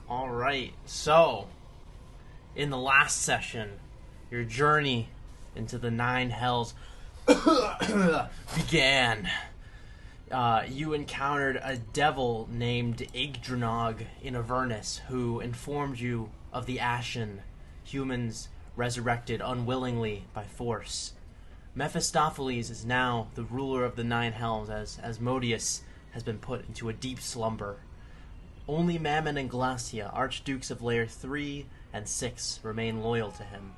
All right. So, in the last session, your journey into the Nine Hells began. You encountered a devil named Yggdranog in Avernus who informed you of the Ashen, humans resurrected unwillingly by force. Mephistopheles is now the ruler of the Nine Hells as Asmodeus has been put into a deep slumber. Only Mammon and Glacia, Archdukes of Layer 3 and 6, remain loyal to him.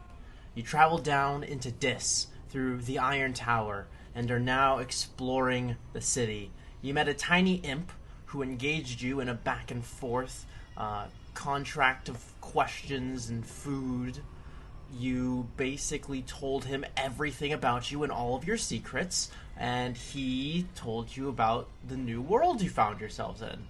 You travel down into Dis through the Iron Tower and are now exploring the city. You met a tiny imp who engaged you in a back and forth contract of questions and food. You basically told him everything about you and all of your secrets, and he told you about the new world you found yourselves in.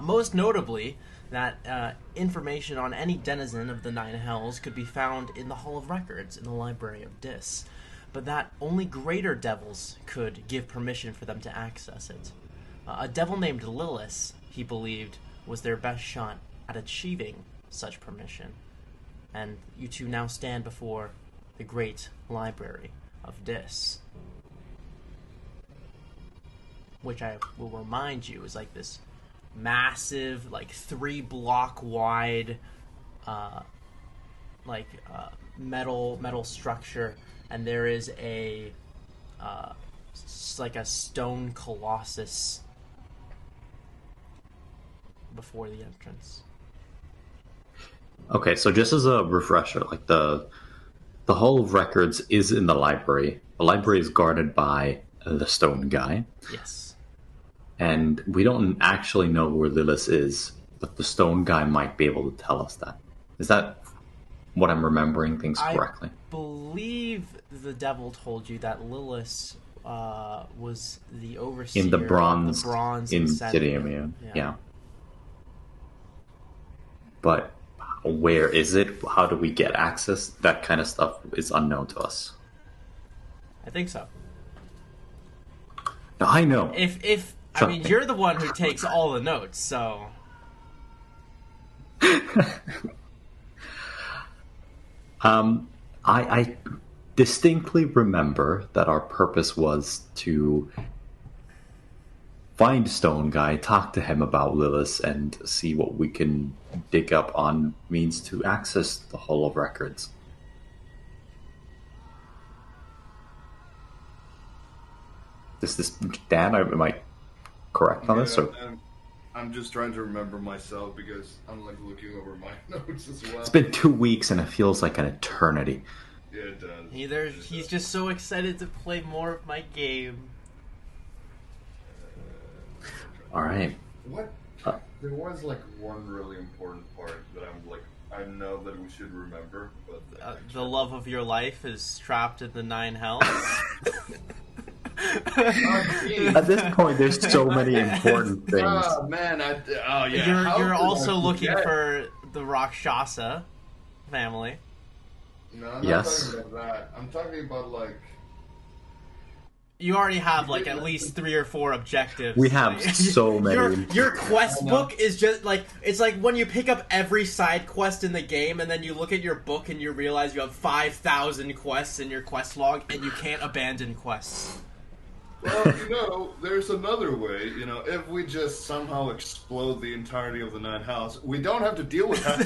Most notably, that information on any denizen of the Nine Hells could be found in the Hall of Records in the Library of Dis, but that only greater devils could give permission for them to access it. A devil named Lilith, he believed, was their best shot at achieving such permission. And you two now stand before the great library of Dis, which I will remind you is like this massive, like 3-block wide, metal structure, and there is a like a stone colossus before the entrance. Okay, so just as a refresher, like the Hall of Records is in the library. The library is guarded by the stone guy. Yes. And we don't actually know where Lilith is, but the stone guy might be able to tell us that. Is that what I'm remembering things correctly? I believe the devil told you that Lilith was the overseer in the bronze, of the bronze Insidium. Yeah. But where is it? How do we get access? That kind of stuff is unknown to us. I think so. No, I know. I mean, you're the one who takes all the notes, so... I distinctly remember that our purpose was to find Stone Guy, talk to him about Lilith, and see what we can dig up on means to access the Hall of Records. Is this Dan? Am I correct on this? Or? I'm just trying to remember myself because I'm like looking over my notes as well. It's been 2 weeks and it feels like an eternity. Yeah, it does. He's just so excited to play more of my game. All right. What? There was like one really important part that I know that we should remember, but the love of your life is trapped in the Nine Hells. At this point, there's so many important things. Oh man! Yeah. You're also looking for the Rakshasa family. No, I'm not yes. talking about that. I'm talking about like. You already have like at least 3 or 4 objectives. We have so many. Your quest book is just like, it's like when you pick up every side quest in the game and then you look at your book and you realize you have 5,000 quests in your quest log and you can't abandon quests. Well, there's another way. If we just somehow explode the entirety of the Nine Hells, we don't have to deal with that.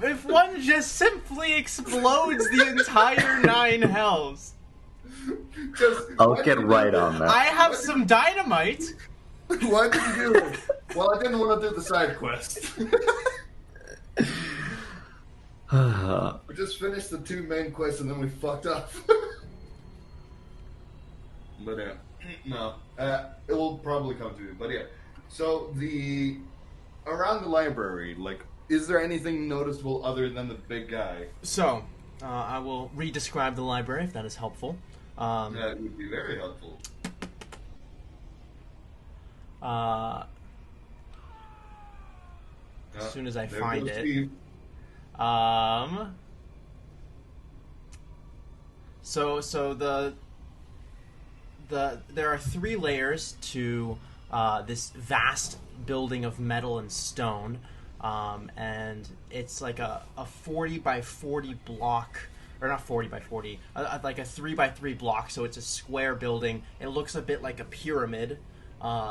if one just simply explodes the entire Nine Hells. I'll get right on that. I have some dynamite. Why did you do it? Well, I didn't want to do the side quest. We just finished the 2 main quests and then we fucked up. But no, it will probably come to you. But yeah, so around the library, like, is there anything noticeable other than the big guy? So, I will re-describe the library if that is helpful. That would be very helpful. As soon as I find it. Steve. So there are 3 layers to this vast building of metal and stone, and it's like a 40 by 40 block, or not 40 by 40, like a 3 by 3 block. So it's a square building. It looks a bit like a pyramid,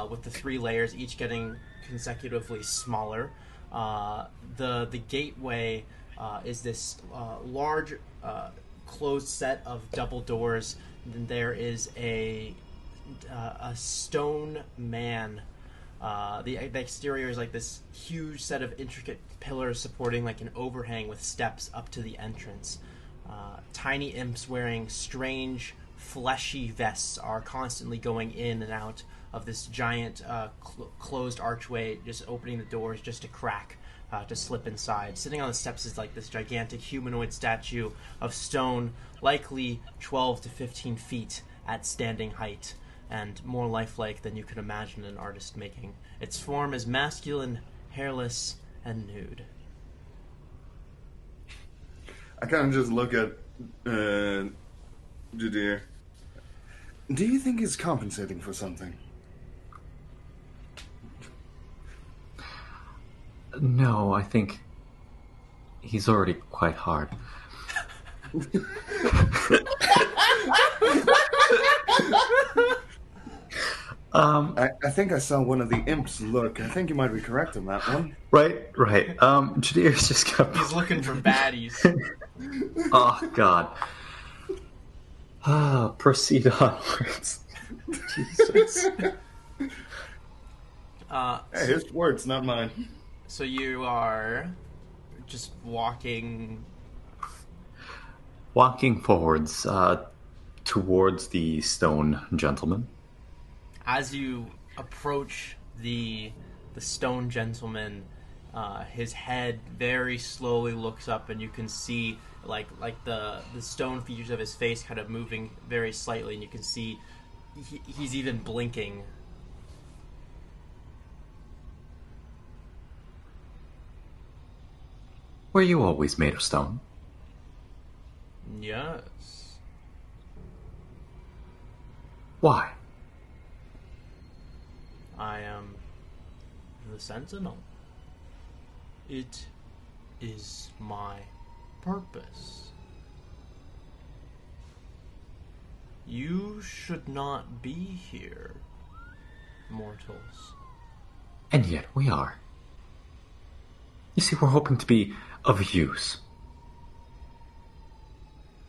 with the 3 layers, each getting consecutively smaller. The gateway is this large closed set of double doors. And there is a stone man. The exterior is like this huge set of intricate pillars supporting like an overhang with steps up to the entrance. Tiny imps wearing strange, fleshy vests are constantly going in and out of this giant closed archway, just opening the doors just to crack, to slip inside. Sitting on the steps is like this gigantic humanoid statue of stone, likely 12 to 15 feet at standing height, and more lifelike than you could imagine an artist making. Its form is masculine, hairless, and nude. I kind of just look at Jadir. Do you think he's compensating for something? No, I think he's already quite hard. I think I saw one of the imps look. I think you might be correct on that one. Right. Jadir's just got... He's looking for baddies. Oh, God. Proceed onwards. Jesus. Hey, his words, not mine. So you are just walking forwards towards the stone gentleman. as you approach the stone gentleman. His head very slowly looks up, and you can see like the stone features of his face kind of moving very slightly, and you can see he's even blinking. Were you always made of stone? Yes. Why? I am the Sentinel. It is my purpose. You should not be here, mortals. And yet we are. You see, we're hoping to be of use.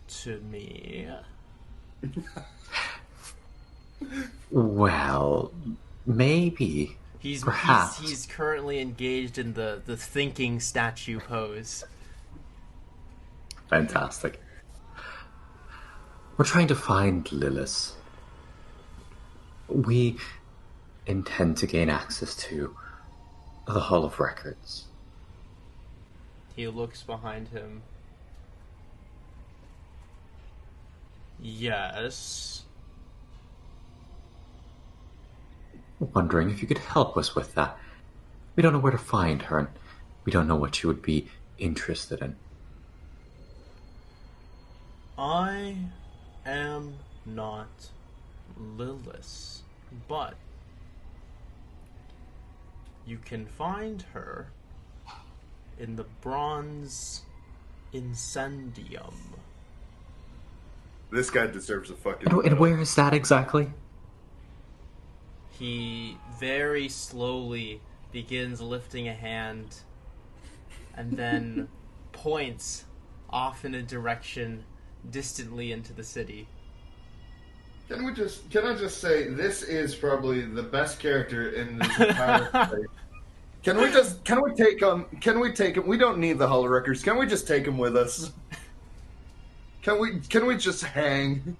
To me. Well, maybe. Perhaps. He's currently engaged in the thinking statue pose. Fantastic. We're trying to find Lilith. We intend to gain access to the Hall of Records. He looks behind him. Yes. Wondering if you could help us with that. We don't know where to find her, and we don't know what she would be interested in. I am not Lilith, but you can find her in the Bronze Incendium. This guy deserves a fucking... And where is that exactly? He very slowly begins lifting a hand and then points off in a direction distantly into the city. Can I just say, this is probably the best character in this entire place. Can we take him? We don't need the Hall of Records. Can we just take him with us? Can we just hang?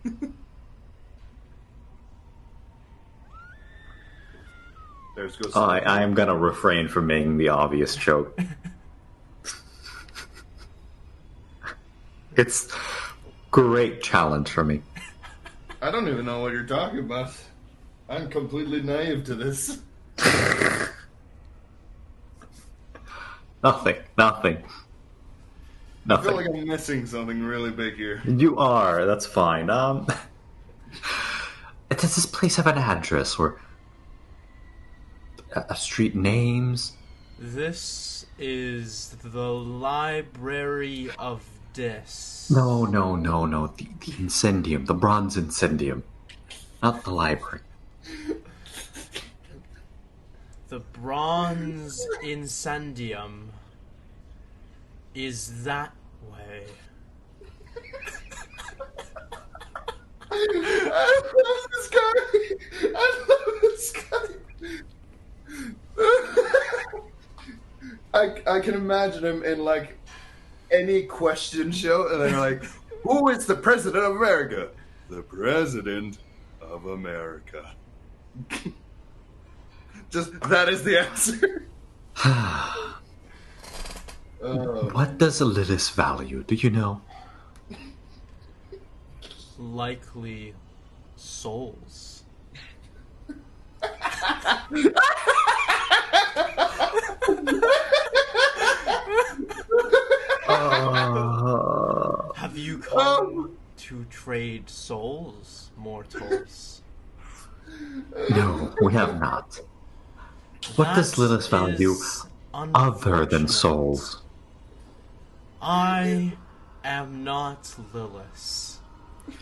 There's goes. I am gonna refrain from making the obvious joke. It's great challenge for me. I don't even know what you're talking about. I'm completely naive to this. Nothing. I feel like I'm missing something really big here. You are. That's fine. Does this place have an address, or street names? This is the Library of Dis. No. The Incendium. The Bronze Incendium. Not the library. The Bronze Incendium is that way. I love this guy. I can imagine him in like any question show, and they're like, "Who is the president of America?" The president of America. Just that is the answer. What does Lilith value? Do you know? Likely souls. Have you come to trade souls, mortals? No, we have not. What does Lilith value other than souls? I am not Lilith.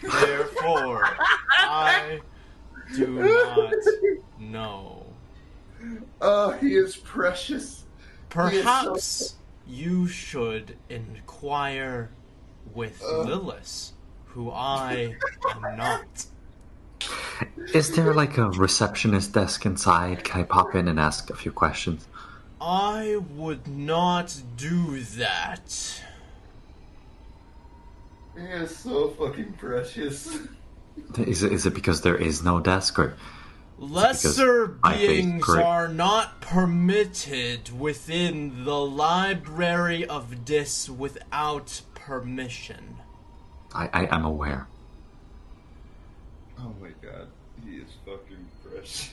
Therefore, I do not know. Oh, he is precious. Perhaps you should inquire with Lilith, who I am not. Is there like a receptionist desk inside? Can I pop in and ask a few questions? I would not do that. He is so fucking precious. Is it because there is no desk, or lesser beings are not permitted within the Library of Dis without permission? I'm aware. Oh my god, he is fucking precious.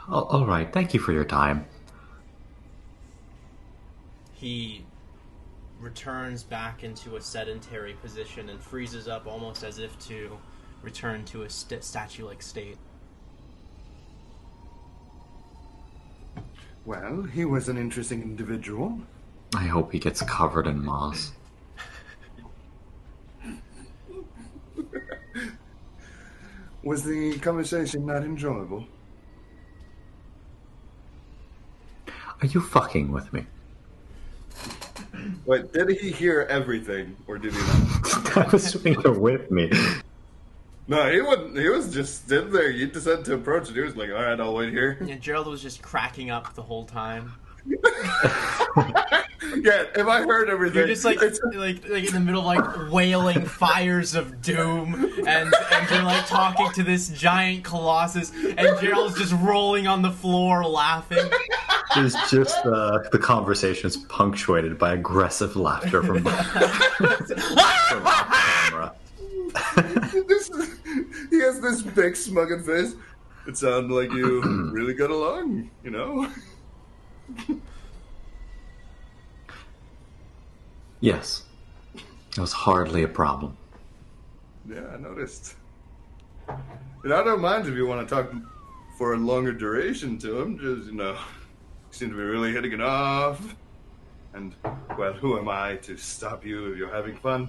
All right, thank you for your time. He returns back into a sedentary position and freezes up almost as if to return to a statue-like state. Well, he was an interesting individual. I hope he gets covered in moss. Was the conversation not enjoyable? Are you fucking with me? Wait, did he hear everything, or did he not? I was you're with me. No, he wouldn't. He was just sitting there. You decided to approach it. He was like, "All right, I'll wait here." Yeah, Gerald was just cracking up the whole time. Yeah, if I heard everything, you're just like in the middle of like wailing fires of doom, and you're like talking to this giant colossus, and Gerald's just rolling on the floor laughing. It's just the conversation is punctuated by aggressive laughter from camera. He has this big smugged face. It sounded like you really got along, you know? Yes. It was hardly a problem. Yeah, I noticed. And I don't mind if you want to talk for a longer duration to him. Just, you seem to be really hitting it off. And, well, who am I to stop you if you're having fun?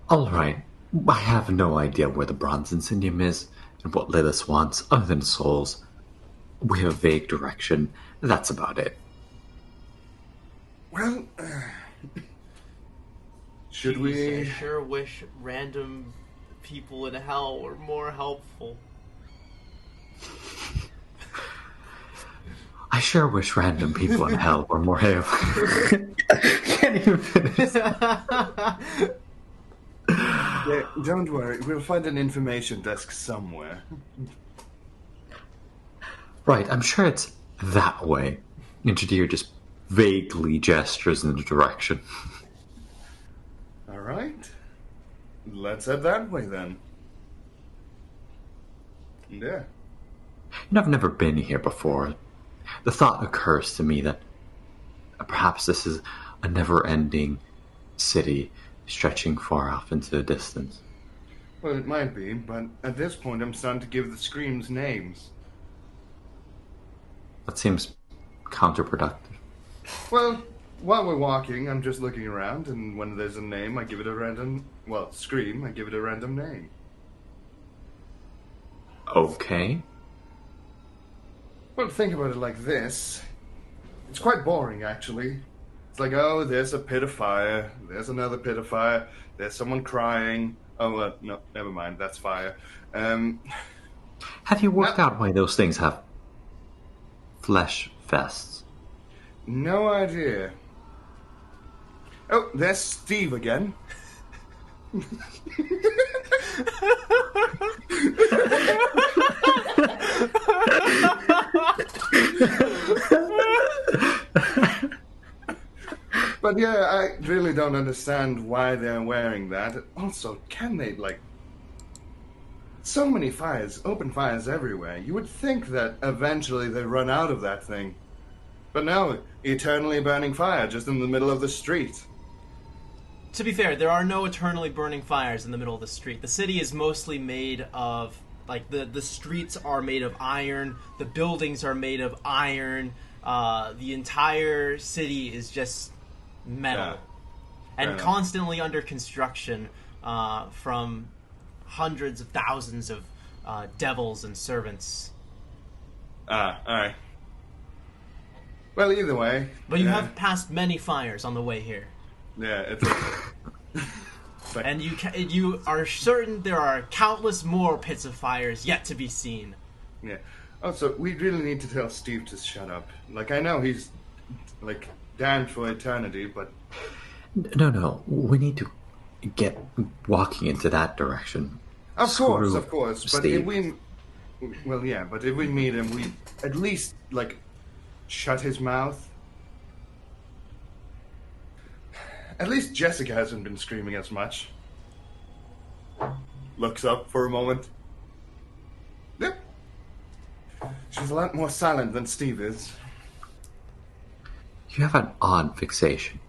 All right. I have no idea where the Bronze Incendium is and what Lilith wants other than souls. We have a vague direction. That's about it. Well, should we? I sure wish random people in hell were more helpful. I sure wish random people in hell were more helpful. Can't even finish. Yeah, don't worry. We'll find an information desk somewhere. Right, I'm sure it's that way. Engineer just vaguely gestures in the direction. All right. Let's head that way then. Yeah. I've never been here before. The thought occurs to me that perhaps this is a never-ending city stretching far off into the distance. Well, it might be, but at this point I'm starting to give the screams names. That seems counterproductive. Well, while we're walking, I'm just looking around, and when there's a name, I give it a random... Well, scream, I give it a random name. Okay. Well, think about it like this. It's quite boring, actually. It's like, oh, there's a pit of fire, there's another pit of fire, there's someone crying. Oh, no, never mind, that's fire. Have you worked out why those things have flesh vests? No idea. Oh, there's Steve again. But yeah, I really don't understand why they're wearing that. Also, can they, like... So many fires, open fires everywhere. You would think that eventually they'd run out of that thing. But no, eternally burning fire just in the middle of the street. To be fair, there are no eternally burning fires in the middle of the street. The city is mostly made of, like, the streets are made of iron, the buildings are made of iron, the entire city is just metal. And constantly under construction from hundreds of thousands of devils and servants. Alright. Well, either way. But you have passed many fires on the way here. Yeah, it's... And you are certain there are countless more pits of fires yet to be seen. Yeah. Also, we really need to tell Steve to shut up. Like, I know he's, like, damned for eternity, but... No. We need to get walking into that direction. Of course. But Steve. if we... Well, yeah, but if we meet him, we at least, like, shut his mouth. At least Jessica hasn't been screaming as much. Looks up for a moment. Yep. She's a lot more silent than Steve is. You have an odd fixation.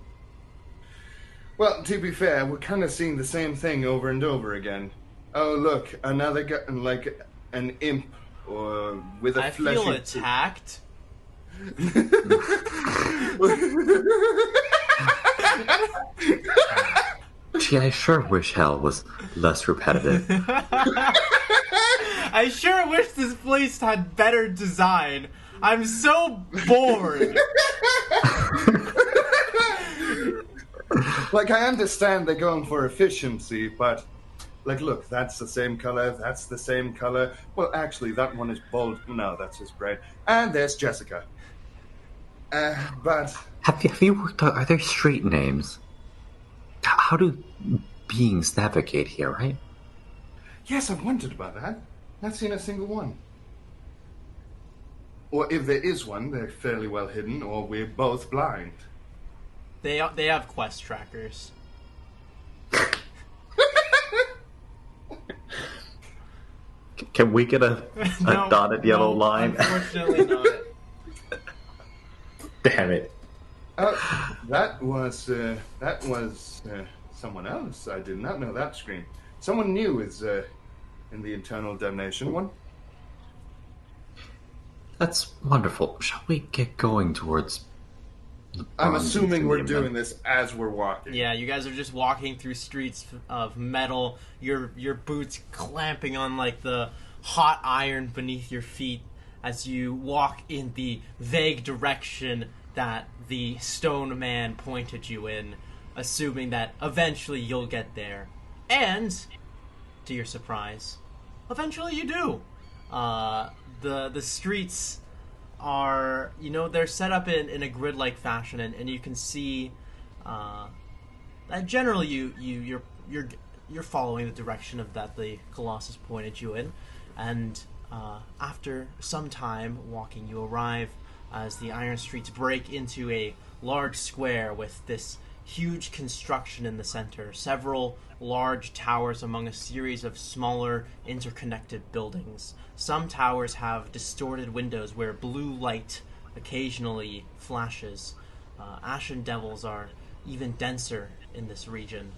Well, to be fair, we're kind of seeing the same thing over and over again. Oh, look, another guy, like an imp, or with a fleshy... I feel attacked. Gee, I sure wish hell was less repetitive. I sure wish this place had better design. I'm so bored. Like, I understand they're going for efficiency, but... Like, look, that's the same color, that's the same color. Well, actually, that one is bold. No, that's his brain. And there's Jessica. But... Have you worked out, are there street names? How do beings navigate here, right? Yes, I've wondered about that. Not seen a single one. Or if there is one, they're fairly well hidden, or we're both blind. They have quest trackers. Can we get a No, dotted yellow line? Unfortunately not. Damn it. That was someone else. I did not know that scream. Someone new is in the Eternal Damnation one. That's wonderful. Shall we get going towards... I'm assuming we're doing this as we're walking. Yeah, you guys are just walking through streets of metal, your boots clamping on like the hot iron beneath your feet as you walk in the vague direction that the stone man pointed you in, assuming that eventually you'll get there. And, to your surprise, eventually you do. The streets are, they're set up in a grid-like fashion, and you can see that generally you're following the direction of that the Colossus pointed you in, and after some time walking, you arrive as the iron streets break into a large square with this huge construction in the center, several large towers among a series of smaller interconnected buildings. Some towers have distorted windows where blue light occasionally flashes. Ashen devils are even denser in this region.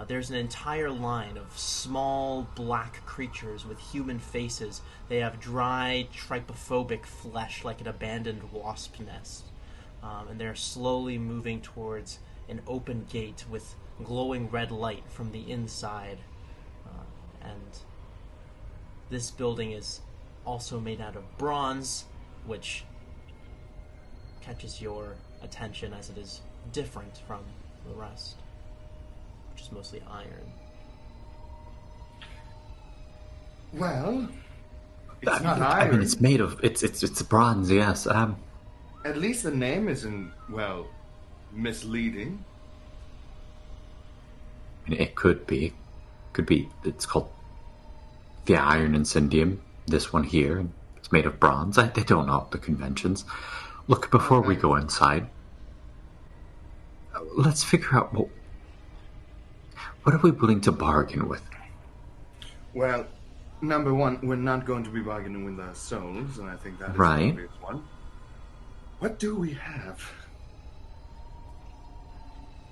There's an entire line of small black creatures with human faces. They have dry, trypophobic flesh like an abandoned wasp nest. And they're slowly moving towards an open gate with glowing red light from the inside. And this building is also made out of bronze, which catches your attention as it is different from the rest, which is mostly iron. Well, it's not iron. I mean, it's made of it's bronze. Yes. At least the name isn't, well, misleading. I mean, it could be. It's called the Iron Incendium. This one here, it's made of bronze. They don't know the conventions. Look, before we go inside, let's figure out what are we willing to bargain with? Well, number one, we're not going to be bargaining with our souls, and I think that is right. the obvious one. What do we have?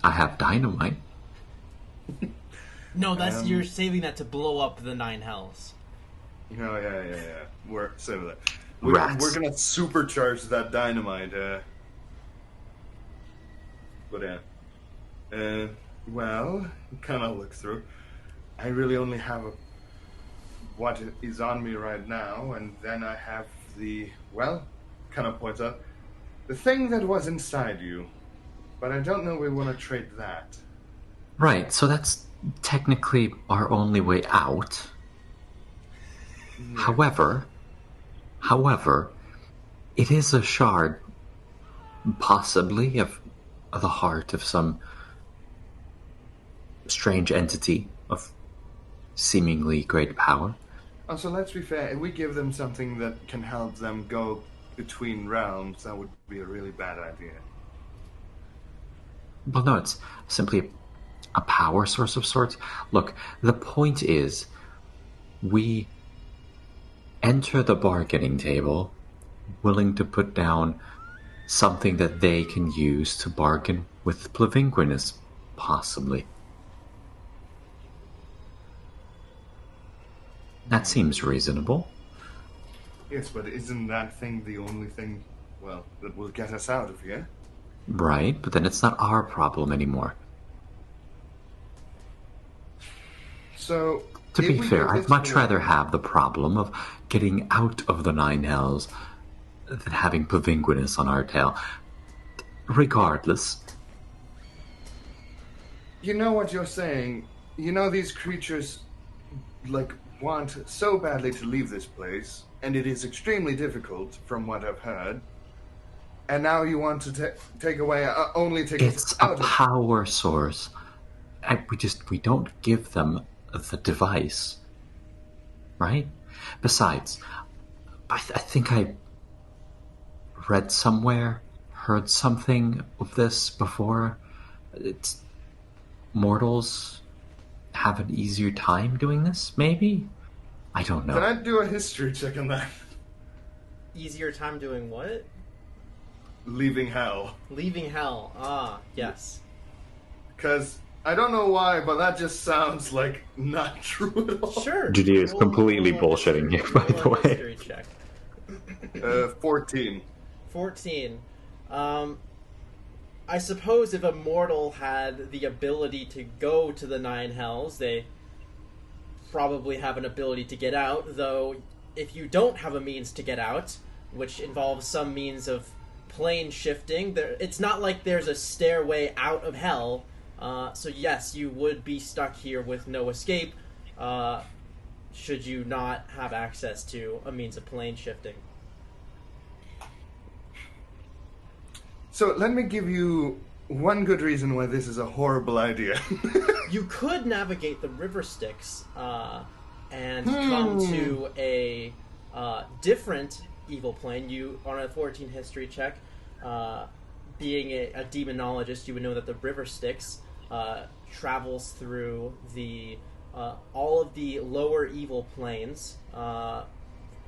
I have dynamite. No, that's you're saving that to blow up the 9 hells. Oh, yeah. We're gonna supercharge that dynamite. Well, kind of look through. I really only have what is on me right now, and then I have kind of points out the thing that was inside you. But I don't know we want to trade that. Right, so that's technically our only way out. Yeah. However, it is a shard, possibly, of the heart of some strange entity of seemingly great power. Oh, so let's be fair. If we give them something that can help them go between realms, that would be a really bad idea. Well, no, it's simply a power source of sorts. Look, the point is, we enter the bargaining table willing to put down something that they can use to bargain with Plavinguinus, possibly. That seems reasonable. Yes, but isn't that thing the only thing, that will get us out of here? Right, but then it's not our problem anymore. So, to be fair, I'd much rather have the problem of getting out of the 9 hells than having Plavinguinus on our tail. Regardless. You know what you're saying. You know these creatures, want so badly to leave this place, and it is extremely difficult, from what I've heard. And now you want to take away, only take it's us out a power source. We don't give them the device, right? Besides, I think I read somewhere, heard something of this before. Mortals have an easier time doing this, maybe? I don't know. Can I do a history check on that? Easier time doing what? Leaving hell. Leaving hell. Ah, yes. Because I don't know why, but that just sounds like not true at all. Sure. Judy is completely bullshitting you, by the way. History check. 14. 14. I suppose if a mortal had the ability to go to the 9 hells, they probably have an ability to get out, though if you don't have a means to get out, which involves some means of plane shifting, it's not like there's a stairway out of hell, so yes, you would be stuck here with no escape, should you not have access to a means of plane shifting. So let me give you one good reason why this is a horrible idea. You could navigate the river Styx and come to a different evil plane. You, on a 14 history check, being a demonologist, you would know that the river Styx travels through the all of the lower evil planes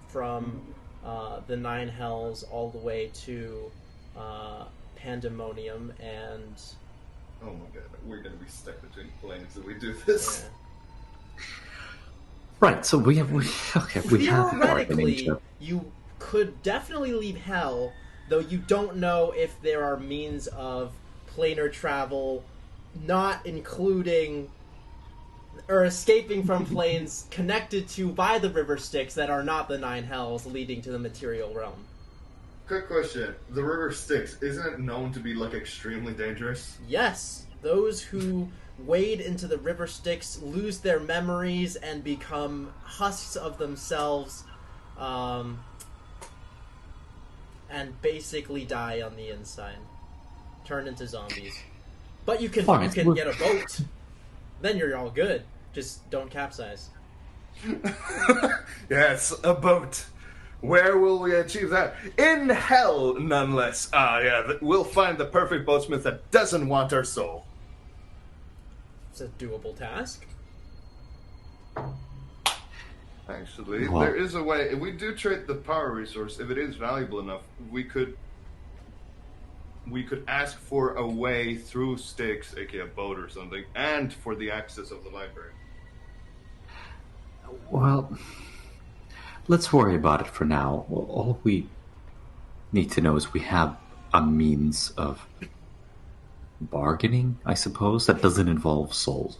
from the 9 hells all the way to Pandemonium and Oh my god, we're gonna be stuck between planes if we do this. Yeah. Right, so we have bargaining Theoretically, chip. you could definitely leave Hell, though you don't know if there are means of planar travel, not including or escaping from planes connected to by the river Styx that are not the nine hells leading to the material realm. Quick question: the river Styx, isn't it known to be like extremely dangerous? Yes, those who wade into the river Styx lose their memories and become husks of themselves, and basically die on the inside, turn into zombies. But you can get a boat. Then you're all good. Just don't capsize. Yes, a boat. Where will we achieve that? In hell, none less. Ah, yeah, we'll find the perfect boatsmith that doesn't want our soul. It's a doable task. Actually, Wow. there is a way. If we do trade the power resource, if it is valuable enough, we could ask for a way through Styx, aka a boat or something, and for the access of the library. Well, let's worry about it for now. All we need to know is we have a means of bargaining, I suppose, that doesn't involve souls.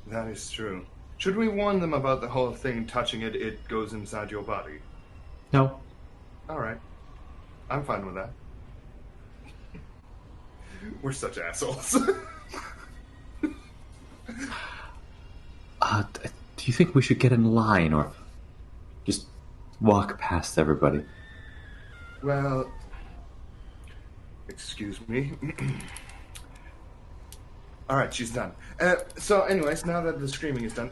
That is true. Should we warn them about the whole thing? Touching it, it goes inside your body. No. All right, I'm fine with that. We're such assholes. Do you think we should get in line or just walk past everybody? Well, excuse me. All right, she's done. So, anyways, now that the screaming is done,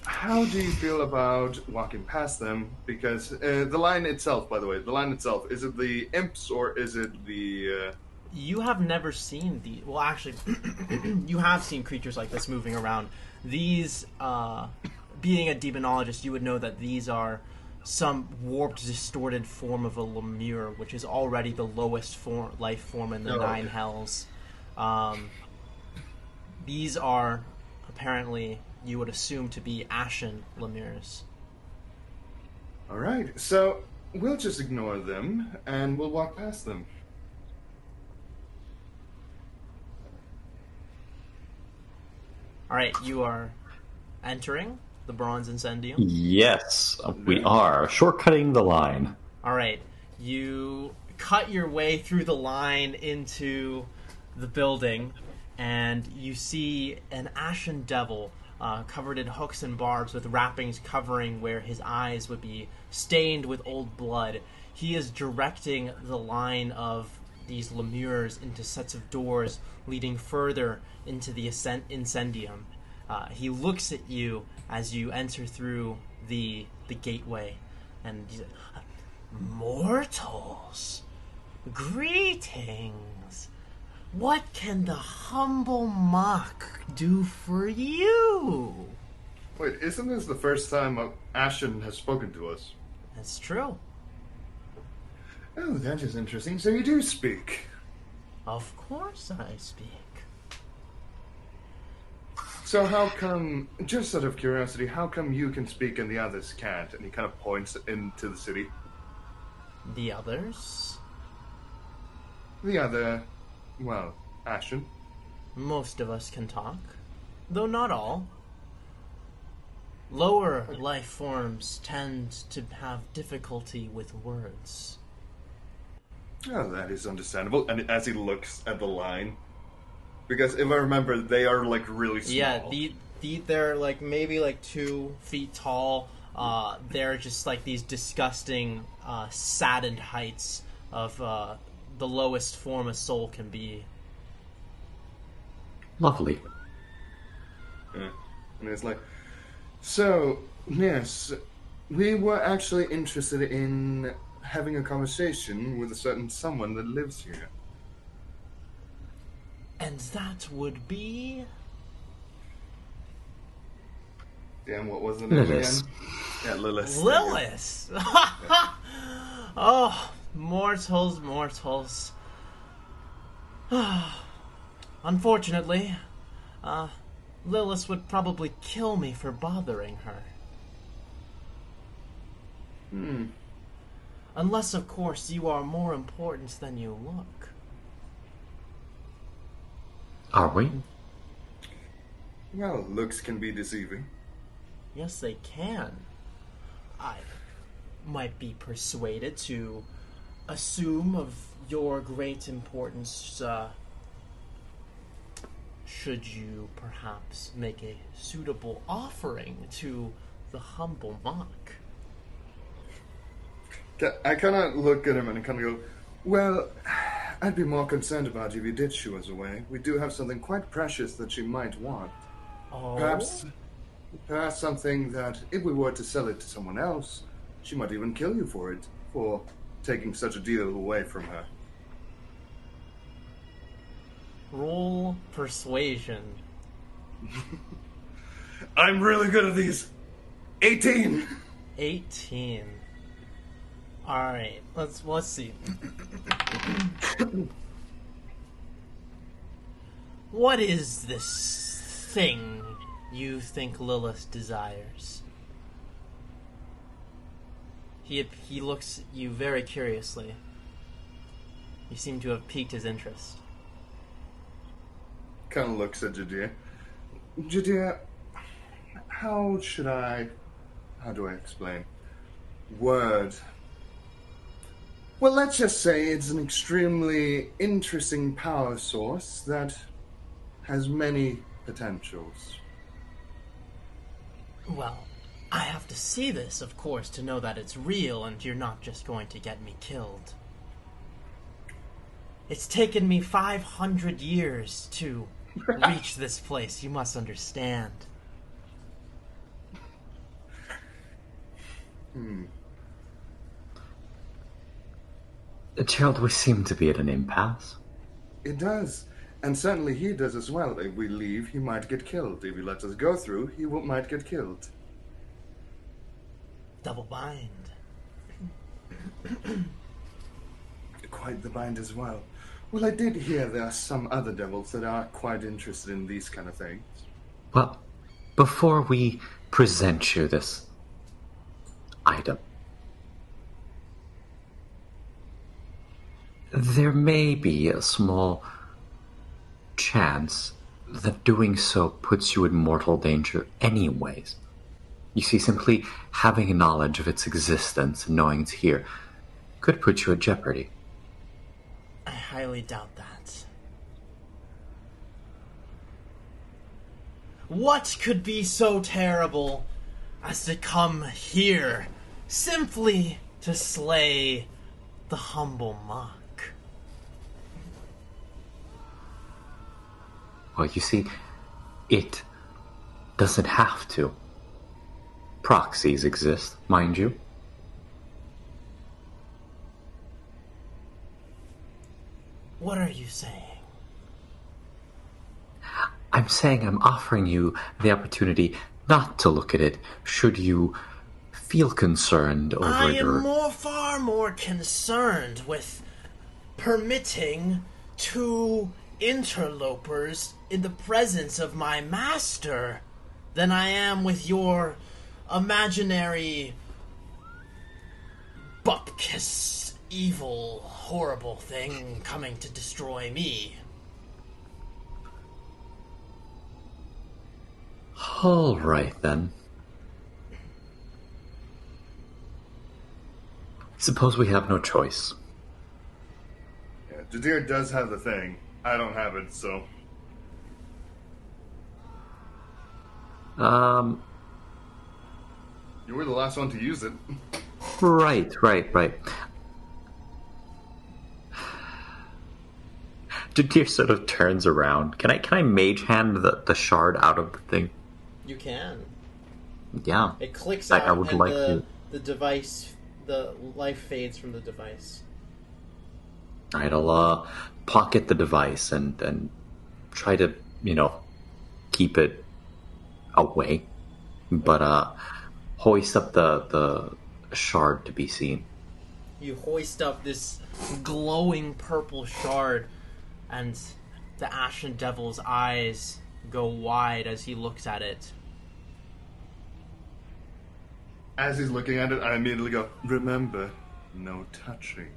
how do you feel about walking past them? Because the line itself, by the way, is it the imps or is it the... You have never seen the... Well, actually, you have seen creatures like this moving around. These, being a demonologist, you would know that these are some warped, distorted form of a lemure, which is already the lowest life form in the nine hells. These are, apparently, you would assume to be Ashen lemures. All right, so we'll just ignore them and we'll walk past them. Alright, you are entering the Bronze Incendium. Yes, we are. Shortcutting the line. Alright, you cut your way through the line into the building, and you see an ashen devil covered in hooks and barbs with wrappings covering where his eyes would be stained with old blood. He is directing the line of these lemures into sets of doors leading further into the Incendium. He looks at you as you enter through the gateway, and he says, "Mortals, greetings. What can the humble mock do for you?" Wait, isn't this the first time Ashen has spoken to us? That's true. Oh, that is interesting. So you do speak. Of course I speak. So how come, just out of curiosity, how come you can speak and the others can't? And he kind of points into the city. The others? The other, well, Ashen. Most of us can talk, though not all. Lower life forms tend to have difficulty with words. Oh, that is understandable. And as he looks at the line, because if I remember, they are like really small. Yeah, they're like maybe like 2 feet tall. They're just like these disgusting, saddened heights of the lowest form a soul can be. Lovely. Yeah. And it's like, so, yes, we were actually interested in having a conversation with a certain someone that lives here. And that would be... Damn, what was the name Lilith. again? Yeah, Lilith. Lilith! Oh, mortals. Unfortunately, Lilith would probably kill me for bothering her. Unless, of course, you are more important than you look. Are we? Well, looks can be deceiving. Yes, they can. I might be persuaded to assume of your great importance, should you perhaps make a suitable offering to the humble monk. I kind of look at him and kind of go, well, I'd be more concerned about you if you did shoo us away. We do have something quite precious that she might want. Oh? Perhaps something that, if we were to sell it to someone else, she might even kill you for it, for taking such a deal away from her. Roll persuasion. I'm really good at these. 18. 18. Alright, let's see. What is this thing you think Lilith desires? He looks at you very curiously. You seem to have piqued his interest. Kind of looks at Judea. Judea, how do I explain? Word. Well, let's just say it's an extremely interesting power source that has many potentials. Well, I have to see this, of course, to know that it's real and you're not just going to get me killed. It's taken me 500 years to reach this place, you must understand. Gerald, we seem to be at an impasse. It does. And certainly he does as well. If we leave, he might get killed. If he lets us go through, he might get killed. Double bind. Quite the bind as well. Well, I did hear there are some other devils that are quite interested in these kind of things. Well, before we present you this item, there may be a small chance that doing so puts you in mortal danger anyways. You see, simply having a knowledge of its existence and knowing it's here could put you at jeopardy. I highly doubt that. What could be so terrible as to come here simply to slay the humble monk? Well, you see, it doesn't have to. Proxies exist, mind you. What are you saying? I'm saying I'm offering you the opportunity not to look at it should you feel concerned over I your... am far more concerned with permitting two interlopers in the presence of my master than I am with your imaginary bupkis, evil, horrible thing coming to destroy me. All right, then. Suppose we have no choice. Yeah, Jadir does have the thing. I don't have it, so... You were the last one to use it. Right. Jadir sort of turns around. Can I mage hand the shard out of the thing? You can. Yeah. It clicks I out would and like to. the device, the life fades from the device. Alright, I'll pocket the device and try to, keep it away. But hoist up the shard to be seen. You hoist up this glowing purple shard, and the Ashen Devil's eyes go wide as he looks at it. As he's looking at it, I immediately go, remember, no touching.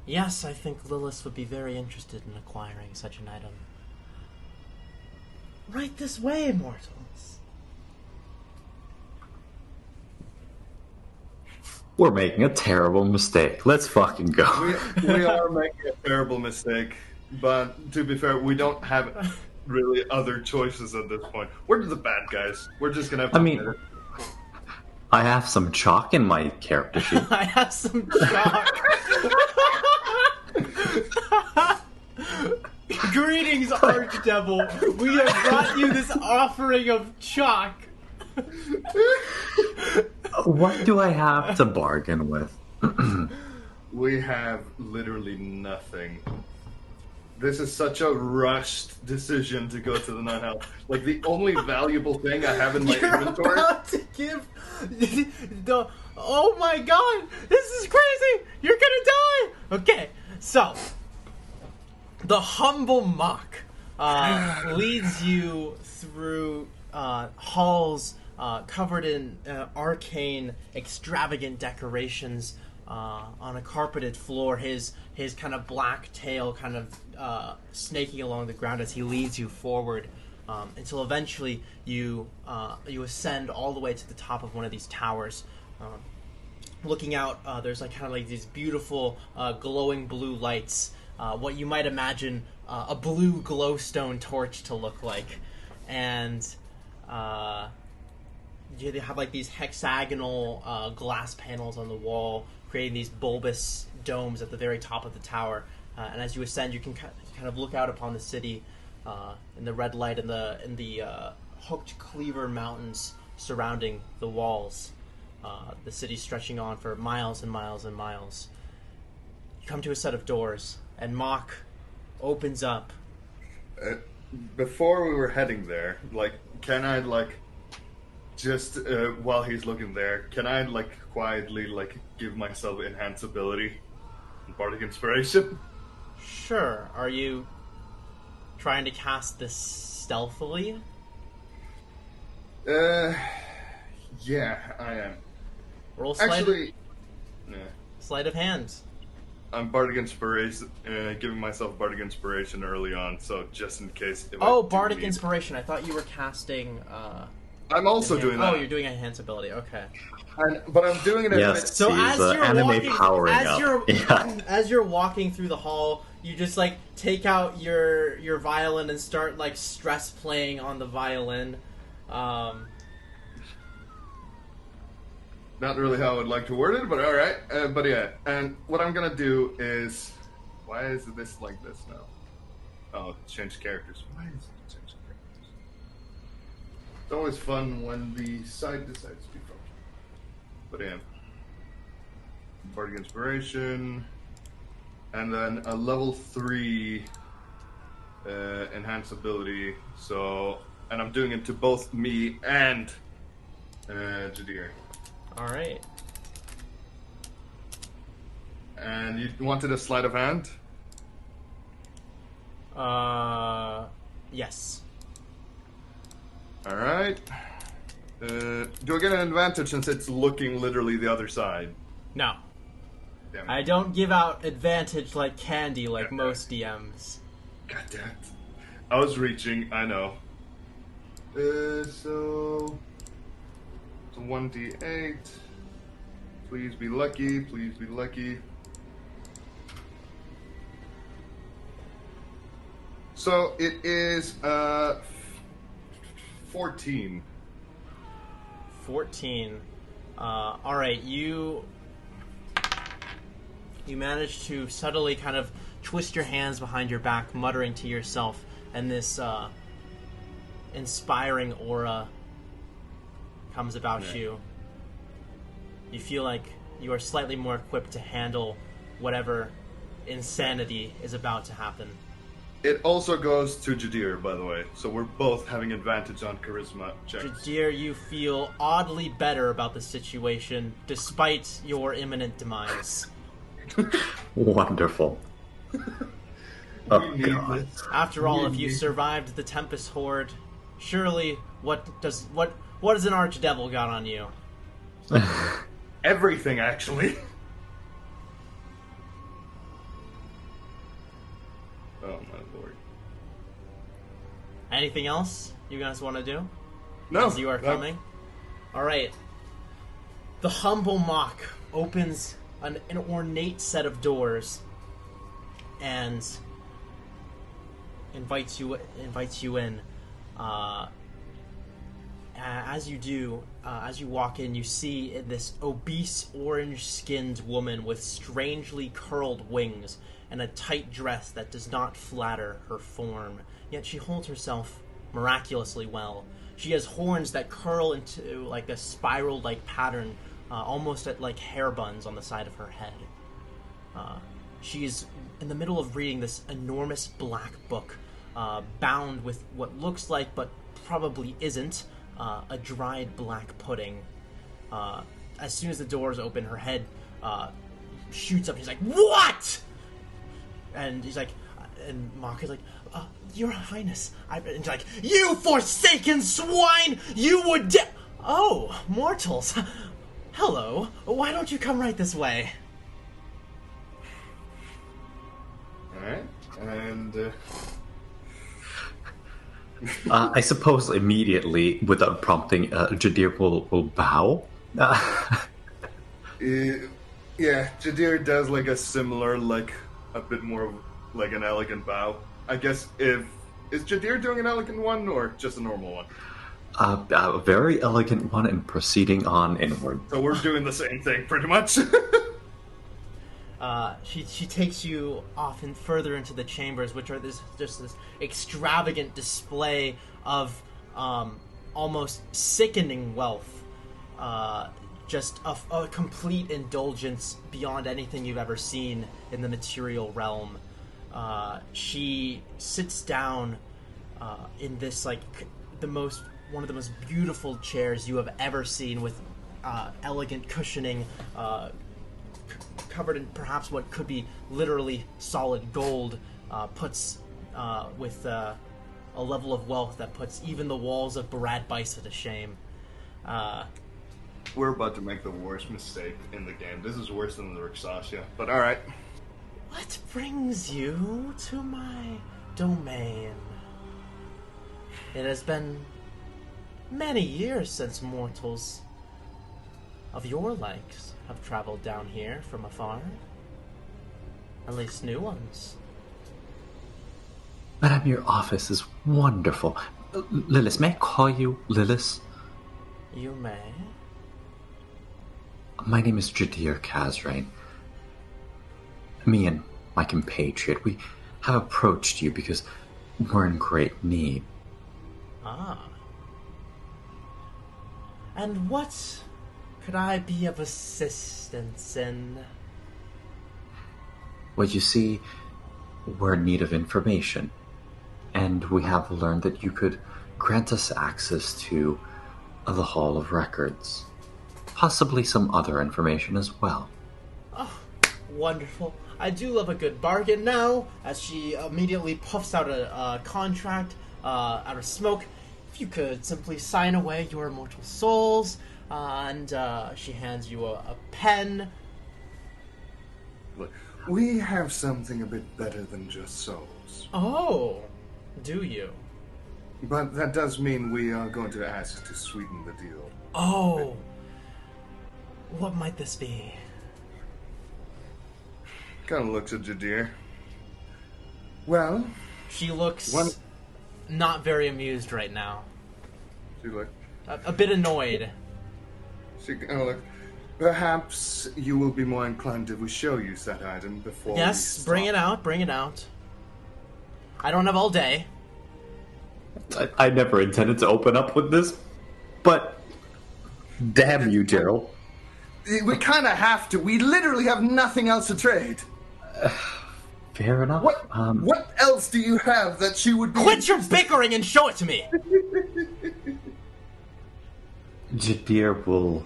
Yes, I think Lilith would be very interested in acquiring such an item. Right this way, mortals. We're making a terrible mistake. Let's fucking go. We are making a terrible mistake, but to be fair, we don't have really other choices at this point. We're the bad guys. We're just gonna have to admit it. I have some chalk in my character sheet. I have some chalk. Greetings, Archdevil. We have brought you this offering of chalk. What do I have to bargain with? We have literally nothing. This is such a rushed decision to go to the Nine Hells. Like, the only valuable thing I have in my inventory... You're about to give the... Oh my god! This is crazy! You're gonna die! Okay, so... The humble Mock leads you through halls covered in arcane, extravagant decorations on a carpeted floor. His kind of black tail kind of snaking along the ground as he leads you forward until eventually you ascend all the way to the top of one of these towers. Looking out, there's like kind of like these beautiful glowing blue lights. What you might imagine a blue glowstone torch to look like, and they have like these hexagonal glass panels on the wall, creating these bulbous domes at the very top of the tower. And as you ascend, you can kind of look out upon the city in the red light and the hooked cleaver mountains surrounding the walls. The city stretching on for miles and miles and miles. You come to a set of doors, and Mock opens up. Before we were heading there, like, can I, like, just while he's looking there, can I, like, quietly, like, give myself enhance ability and bardic inspiration? Sure. Are you trying to cast this stealthily? Yeah, I am. Roll sleight. Actually, Sleight of hand. I'm bardic inspiration, giving myself bardic inspiration early on, so just in case. Bardic inspiration. I thought you were casting. I'm also doing that. Oh, you're doing enhance ability. Okay. But I'm doing it. Yes. So as you're anime walking, powering as you're walking through the hall, you just like take out your violin and start like stress playing on the violin. Not really how I would like to word it, but all right. But yeah, and what I'm gonna do is, why is this like this now? Oh, change characters. Why is it change characters? It's always fun when the side decides to be fun. But yeah, bardic inspiration, and then a level 3 enhance ability. So, and I'm doing it to both me and Jadir. All right. And you wanted a sleight of hand? Yes. All right. Do I get an advantage since it's looking literally the other side? No. Damn it. I don't give out advantage like candy like most DMs. God damn it. I was reaching, I know. So... It's a 1d8. Please be lucky, please be lucky. So it is 14. 14. Alright, you manage to subtly kind of twist your hands behind your back, muttering to yourself, and this inspiring aura comes about you. You feel like you are slightly more equipped to handle whatever insanity is about to happen. It also goes to Jadir, by the way, so we're both having advantage on charisma checks. Jadir, you feel oddly better about the situation, despite your imminent demise. Wonderful. Oh, We need God. this. After all, if you survived the Tempest Horde, surely what does an archdevil got on you? Everything, actually. Oh my lord. Anything else you guys want to do? No, As you are coming? Alright. The humble mock opens an ornate set of doors and invites you in. As you do, as you walk in, you see this obese, orange-skinned woman with strangely curled wings and a tight dress that does not flatter her form. Yet she holds herself miraculously well. She has horns that curl into like a spiral-like pattern, almost at like hair buns on the side of her head. She's in the middle of reading this enormous black book, bound with what looks like, but probably isn't, a dried black pudding. As soon as the doors open, her head shoots up. She's like, "What?" And he's like, and Mock is like, "Your Highness," and he's like, "You forsaken swine! You would Oh, mortals. Hello. Why don't you come right this way?" Alright, and... I suppose immediately, without prompting, Jadir will bow. Yeah, Jadir does like a similar, like, a bit more of like an elegant bow. I guess is Jadir doing an elegant one or just a normal one? A very elegant one and proceeding on inward. So we're doing the same thing, pretty much. She takes you off and further into the chambers, which are this extravagant display of almost sickening wealth. Just a complete indulgence beyond anything you've ever seen in the material realm. She sits down in this like one of the most beautiful chairs you have ever seen, with elegant cushioning, covered in perhaps what could be literally solid gold, puts with a level of wealth that puts even the walls of Barad Bisa to shame. We're about to make the worst mistake in the game. This is worse than the Rixasia, but alright. What brings you to my domain? It has been many years since mortals of your likes have traveled down here from afar. At least new ones. Madame, your office is wonderful. Lilith, may I call you Lilith? You may. My name is Jadir Kazrain. Me and my compatriot, we have approached you because we're in great need. Ah. And what could I be of assistance in? Well, you see, we're in need of information, and we have learned that you could grant us access to the Hall of Records. Possibly some other information as well. Oh, wonderful. I do love a good bargain now, as she immediately puffs out a contract out of smoke. If you could simply sign away your immortal souls, and she hands you a pen. Look, we have something a bit better than just souls. Oh, do you? But that does mean we are going to ask to sweeten the deal. Oh, what might this be? Kind of looks at Jadir. Well, She looks not very amused right now. she look. A bit annoyed. She kind of look. Perhaps you will be more inclined if we show you that item before. Yes, we bring stop. it out, bring it out. I don't have all day. I never intended to open up with this, but damn you, Gerald. We kind of have to. We literally have nothing else to trade. Fair enough. What else do you have that she would be? Quit your bickering and show it to me! Jadir will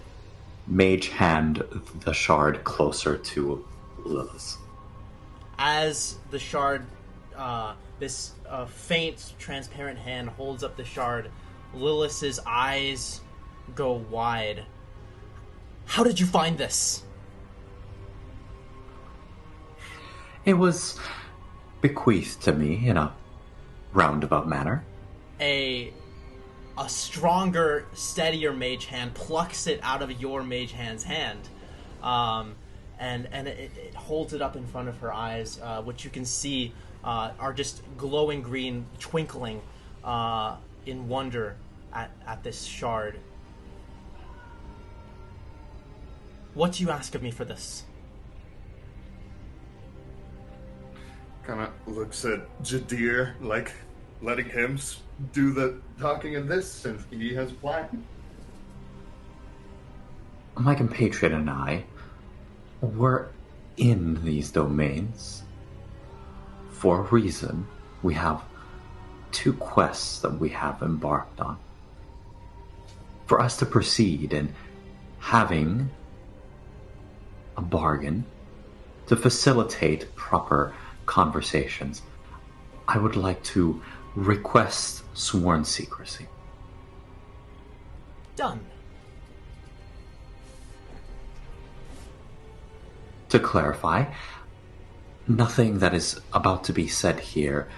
mage hand the shard closer to Lilith. As the shard, this faint, transparent hand holds up the shard, Lilith's eyes go wide. How did you find this? It was bequeathed to me in a roundabout manner. A stronger, steadier mage hand plucks it out of your mage hand's hand, and it holds it up in front of her eyes, which you can see are just glowing green, twinkling in wonder at this shard. What do you ask of me for this? Kind of looks at Jadir, like letting him do the talking in this since he has a plan. My compatriot and I were in these domains for a reason. We have 2 quests that we have embarked on. For us to proceed in having a bargain to facilitate proper conversations, I would like to request sworn secrecy. Done. To clarify, nothing that is about to be said here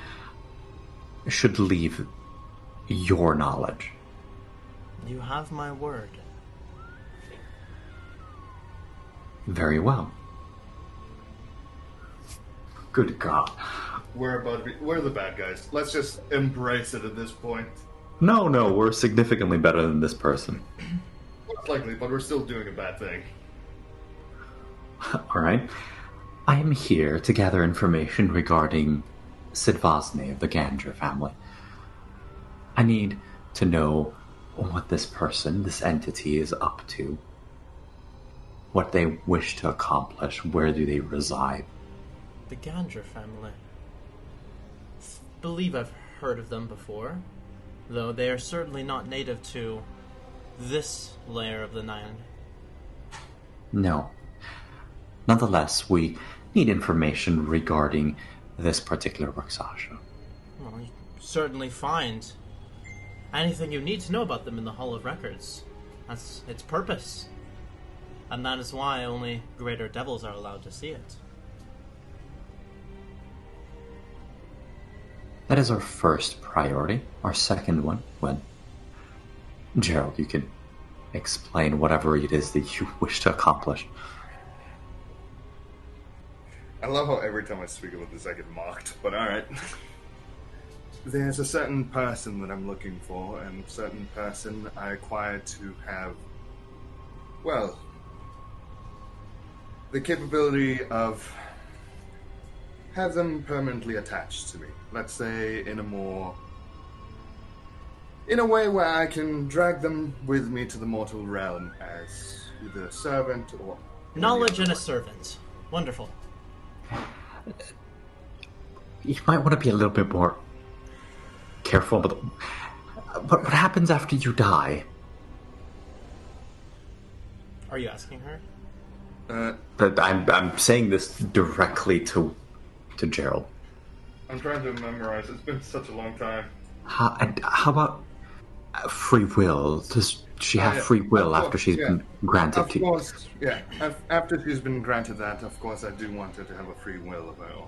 should leave your knowledge. You have my word. Very well. Good God. We're the bad guys. Let's just embrace it at this point. No, we're significantly better than this person. Most likely, but we're still doing a bad thing. Alright. I am here to gather information regarding Sidvasne of the Gandra family. I need to know what this person, this entity, is up to. What they wish to accomplish. Where do they reside? The Gandra family. Believe I've heard of them before, though they are certainly not native to this layer of the Nine. No. Nonetheless, we need information regarding this particular Rakshasa. Well, you certainly find anything you need to know about them in the Hall of Records. That's its purpose. And that is why only greater devils are allowed to see it. That is our first priority. Our second one, Gerald, you can explain whatever it is that you wish to accomplish. I love how every time I speak about this I get mocked, but alright. There's a certain person that I'm looking for, and a certain person I require to have, well, the capability of have them permanently attached to me. Let's say in a way where I can drag them with me to the mortal realm as either a servant or... Knowledge and a servant. Wonderful. You might want to be a little bit more careful, but what happens after you die? Are you asking her? But I'm saying this directly to Gerald. I'm trying to memorize. It's been such a long time. How about free will? Does she have free will after she's been granted to you? Of course, yeah. After she's been granted that, of course, I do want her to have a free will of her own.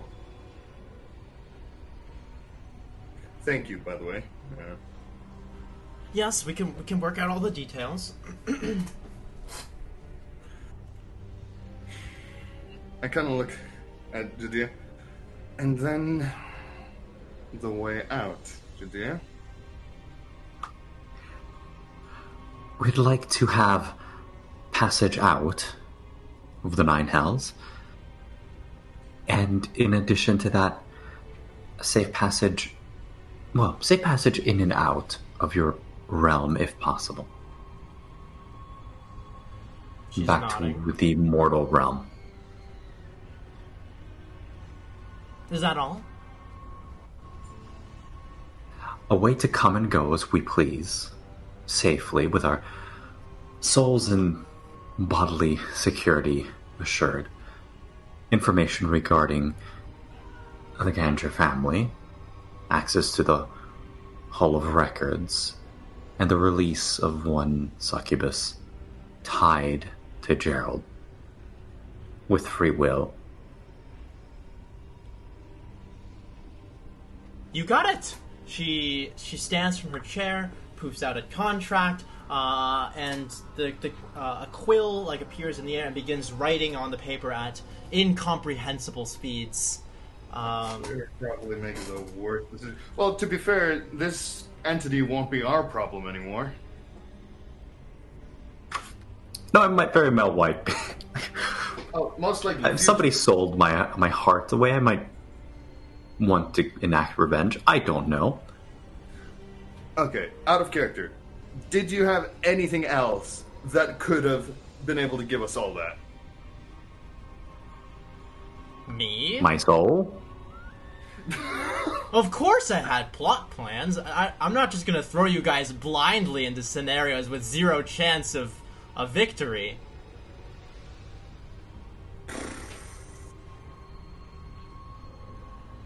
Thank you, by the way. Yes, we can work out all the details. I kind of look at Judea. And then the way out, Judea. We'd like to have passage out of the Nine Hells. And in addition to that, safe passage in and out of your realm if possible. She's Back nodding. to the mortal realm. Is that all? A way to come and go as we please, safely, with our souls and bodily security assured. information regarding the Ganger family, access to the Hall of Records, and the release of one succubus tied to Gerald with free will. You got it! She stands from her chair, poofs out a contract, and a quill appears in the air and begins writing on the paper at incomprehensible speeds. We're probably making the worst decision. Well, to be fair, this entity won't be our problem anymore. No, it might very well wipe. Oh, most likely. If somebody sold my heart away, I might want to enact revenge. I don't know. Okay, out of character. Did you have anything else that could have been able to give us all that? Me? My soul? Of course I had plot plans. I'm not just gonna throw you guys blindly into scenarios with zero chance of a victory.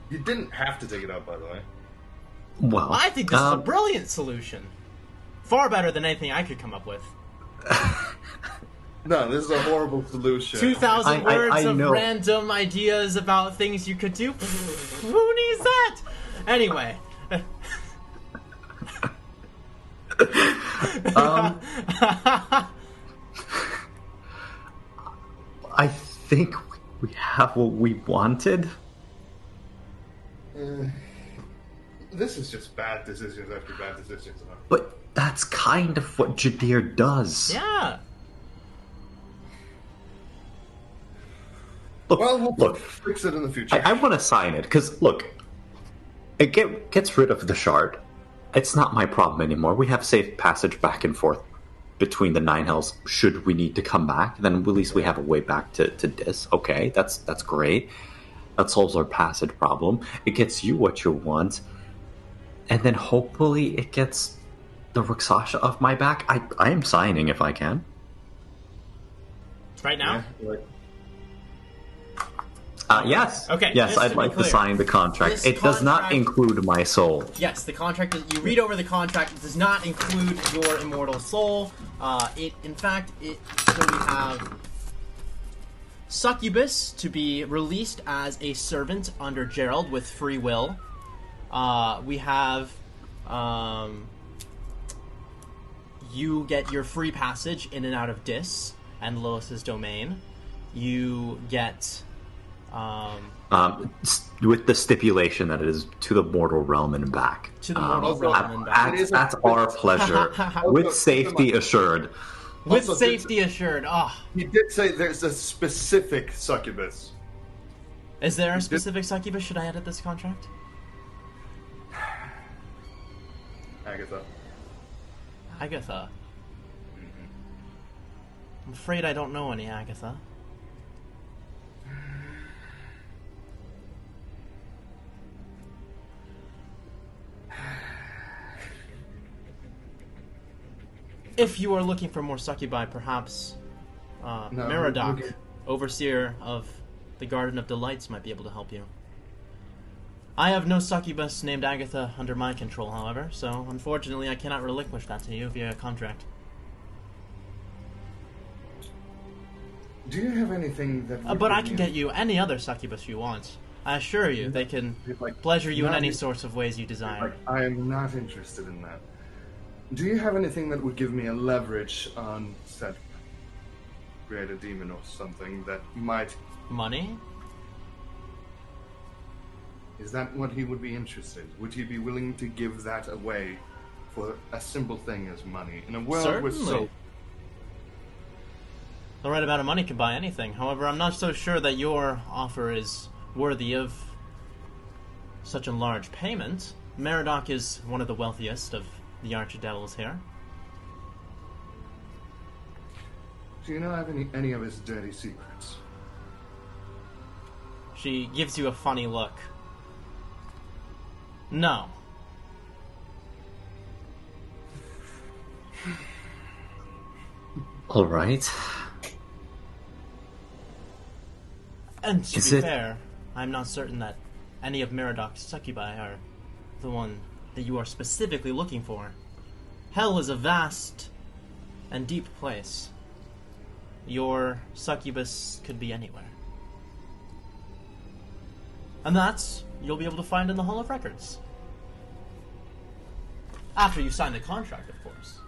You didn't have to take it out, by the way. Well, I think this is a brilliant solution. Far better than anything I could come up with. No, this is a horrible solution. 2,000 words I of know. random ideas about things you could do? Who needs that? Anyway. I think we have what we wanted. This is just bad decisions after bad decisions. But that's kind of what Jadir does. Yeah. Look, Well, look, fix it in the future. I want to sign it, because, look, it gets rid of the shard. It's not my problem anymore. We have safe passage back and forth between the Nine Hells. Should we need to come back, then at least we have a way back to Dis. Okay, that's great. That solves our passage problem. It gets you what you want. And then hopefully it gets the Ruxasha off my back. I am signing if I can. Right now? Yeah, like, Yes. Okay, Yes, just I'd to be like to clear, sign the contract. this It does not contract- include my soul. Yes, the contract, you read over the contract, it does not include your immortal soul. So we have Succubus to be released as a servant under Gerald with free will. We have, you get your free passage in and out of Dis and Lois's domain. You get, With the stipulation that it is to the mortal realm and back. to the mortal realm and back. That's our pleasure. With safety assured. With Also, safety assured. Oh, he did say there's a specific succubus. is there a specific succubus? Should I edit this contract? Agatha. Agatha. I'm afraid I don't know any Agatha. If you are looking for more succubi, perhaps Meridoc, okay. overseer of the Garden of Delights, might be able to help you. I have no succubus named Agatha under my control, however, so unfortunately I cannot relinquish that to you via contract. Do you have anything that? would But I give can me- get you any other succubus you want. I assure you, they can like, pleasure you in not any be- sorts of ways you desire. Like, I am not interested in that. Do you have anything that would give me a leverage on said create a demon or something that might? Money? Is that what he would be interested? Would he be willing to give that away for a simple thing as money in a world with so? Certainly. The right amount of money can buy anything. However, I'm not so sure that your offer is worthy of such a large payment. Meridoc is one of the wealthiest of the archdevils here. Do you know have any of his dirty secrets? She gives you a funny look. No. All right. And to Is be it- fair, I'm not certain that any of Merodach's succubi are the one that you are specifically looking for. Hell is a vast and deep place. Your succubus could be anywhere. And that you'll be able to find in the Hall of Records. After you sign the contract, of course.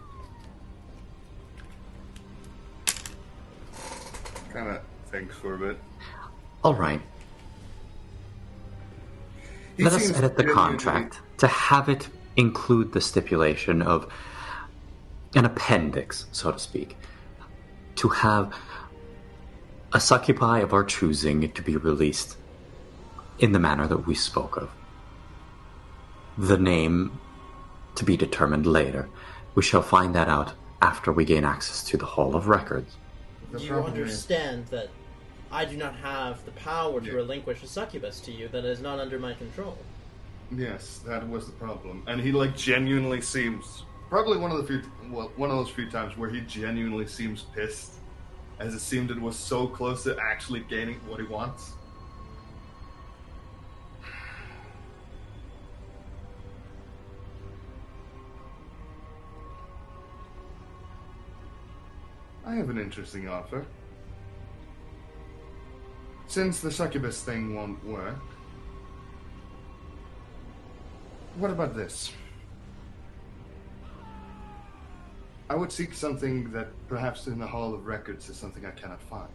Kind of thinks for a bit. All right. He Let us seems edit the genuinely- contract to have it include the stipulation of an appendix, so to speak, to have a succubi of our choosing to be released in the manner that we spoke of. The name to be determined later. We shall find that out after we gain access to the Hall of Records. The Do you problem is- understand that I do not have the power to relinquish a succubus to you that is not under my control? Yes, that was the problem. And he genuinely seems probably one of those few times where he genuinely seems pissed, as it seemed it was so close to actually gaining what he wants. I have an interesting offer. Since the succubus thing won't work, what about this? I would seek something that perhaps in the Hall of Records is something I cannot find.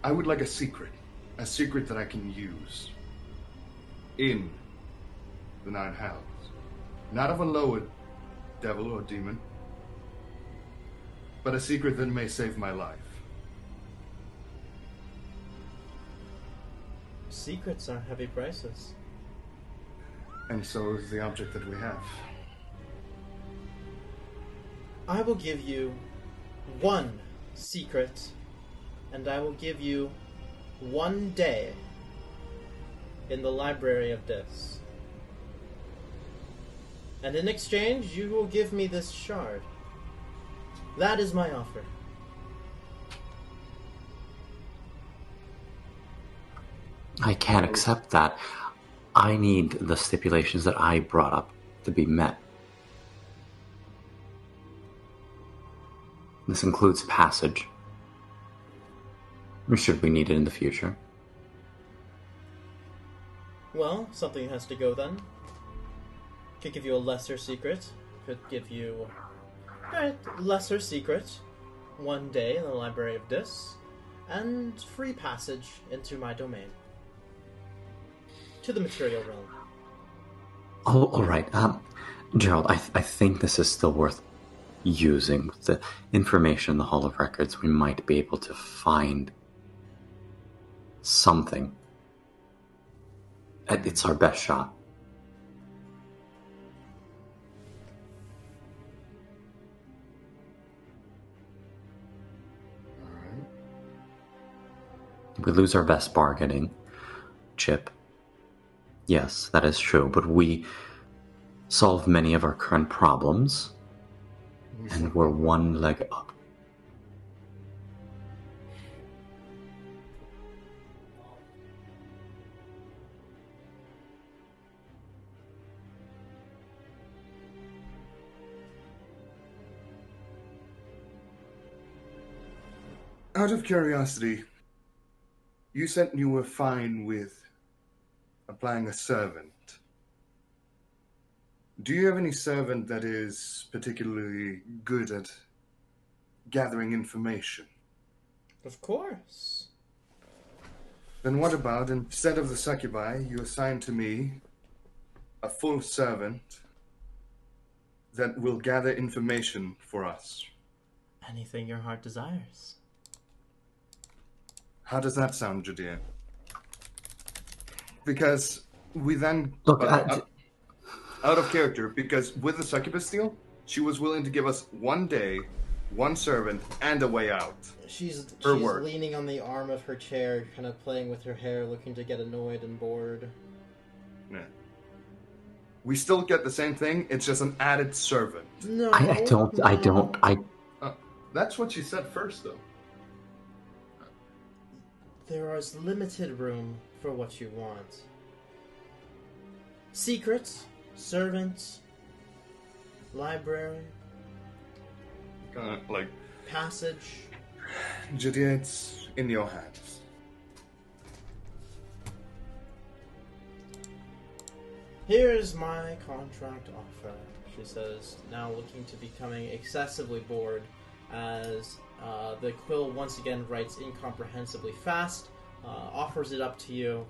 I would like a secret that I can use in the Nine Hells. Not of a lower devil or demon, but a secret that may save my life. Secrets are heavy prices. And so is the object that we have. I will give you one secret, and I will give you 1 day in the Library of Dis. And in exchange, you will give me this shard. That is my offer. I can't accept that. I need the stipulations that I brought up to be met. This includes passage, should we need it in the future. Well, something has to go then. Could give you a lesser secret. Could give you a lesser secret. 1 day in the Library of Dis. And free passage into my domain. To the material realm. Oh, all right. Gerald, I think this is still worth using. With the information in the Hall of Records, we might be able to find something. It's our best shot. Alright. We lose our best bargaining chip. Yes, that is true, but we solve many of our current problems, and we're one leg up. Out of curiosity, you said you were fine with applying a servant. Do you have any servant that is particularly good at gathering information? Of course. Then what about, instead of the succubi, you assign to me a full servant that will gather information for us? Anything your heart desires. How does that sound, Judea? Because we then... Look, out of character, because with the succubus deal, she was willing to give us 1 day, 1 servant, and a way out. She's word. leaning on the arm of her chair, kind of playing with her hair, looking to get annoyed and bored. Yeah. We still get the same thing, it's just an added servant. No, I don't. That's what she said first, though. there is limited room for what you want. Secrets, servants, library, Like, passage. Judy, it's in your hands. Here's my contract offer, she says, now looking to becoming excessively bored as the quill once again writes incomprehensibly fast, offers it up to you.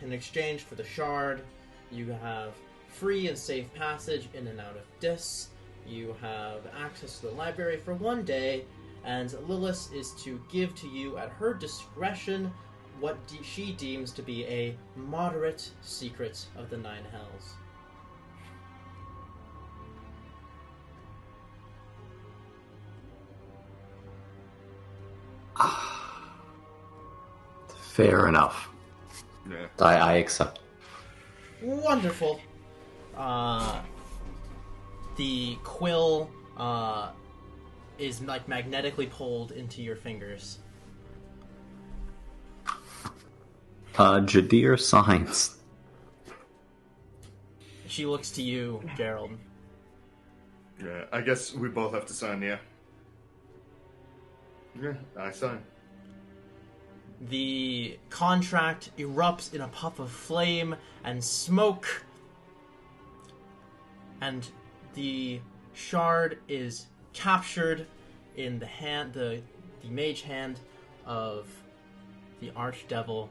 In exchange for the shard, you have free and safe passage in and out of Dis. You have access to the library for 1 day, and Lilith is to give to you at her discretion what she deems to be a moderate secret of the Nine Hells. Fair enough. Yeah. I accept. Wonderful. The quill is like magnetically pulled into your fingers. Jadir signs. She looks to you, Gerald. Yeah, I guess we both have to sign, yeah. Yeah, I sign. The contract erupts in a puff of flame and smoke, and the shard is captured in the hand, the mage hand of the archdevil,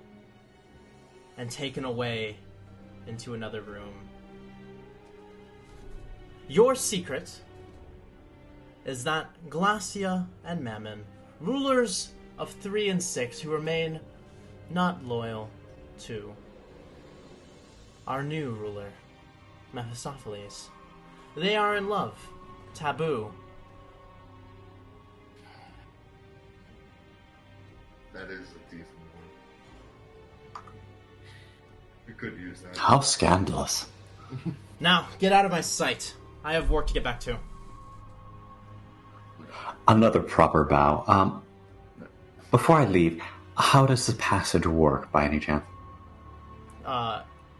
and taken away into another room. Your secret is that Glacia and Mammon, rulers of 3 and 6 who remain not loyal to our new ruler, Mephistopheles. They are in love. Taboo. That is a decent one. We could use that. How scandalous. Now, get out of my sight. I have work to get back to. Another proper bow. Before I leave, how does the passage work, by any chance?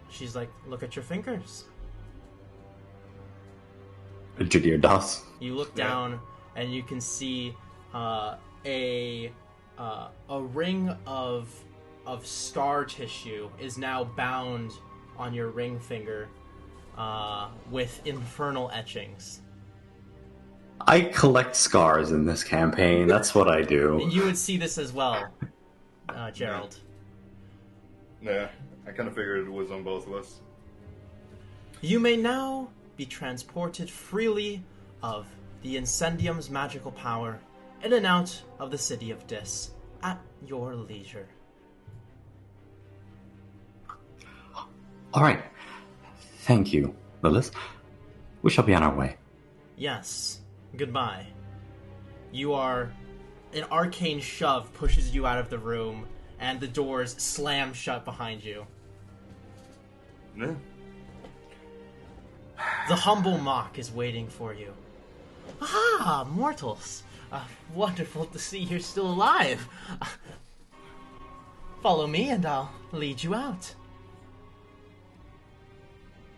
She's like, look at your fingers. Jadir does. You look down, and you can see a ring of scar tissue is now bound on your ring finger with infernal etchings. I collect scars in this campaign. That's what I do. You would see this as well, Gerald. Yeah, I kind of figured it was on both of us. You may now be transported freely of the Incendium's magical power in and out of the city of Dis at your leisure. All right. Thank you, Lilith. We shall be on our way. Yes. Goodbye. You are... An arcane shove pushes you out of the room, and the doors slam shut behind you. Yeah. The humble mock is waiting for you. Ah, mortals. Wonderful to see you're still alive. Follow me and I'll lead you out.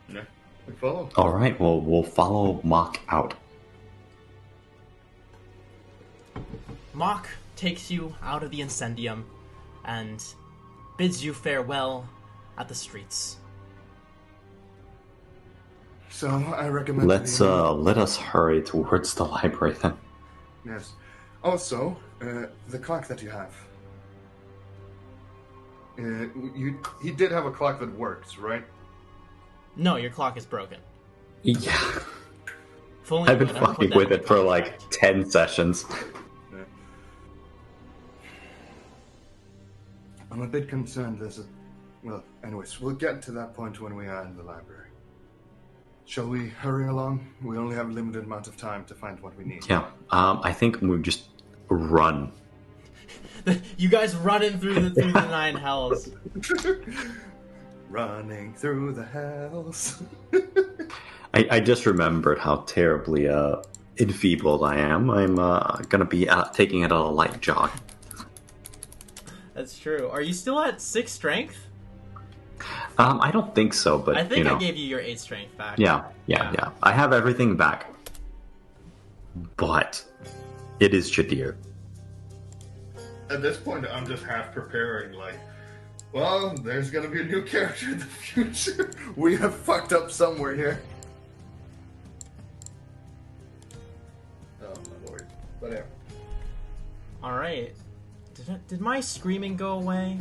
Yeah, we follow. All right, well, we'll follow Mock out. Mock takes you out of the Incendium and bids you farewell at the streets. So I recommend. Let us hurry towards the library then. Yes. Also, the clock that you have. He did have a clock that works, right? No, your clock is broken. Yeah. If only I've been you would have put fucking that with in it the for like contract. 10 sessions. Yeah. I'm a bit concerned. Well, anyways, we'll get to that point when we are in the library. Shall we hurry along? We only have a limited amount of time to find what we need. Yeah, I think we just run. You guys running through the Nine Hells. Running through the hells. I just remembered how terribly enfeebled I am. I'm gonna be taking it on a light jog. That's true. Are you still at 6 strength? I don't think so, but I think I gave you your 8 strength back. Yeah. I have everything back. But it is Jadir. At this point, I'm just half preparing, like, well, there's gonna be a new character in the future. We have fucked up somewhere here. Oh my lord. But yeah. Alright. Did my screaming go away?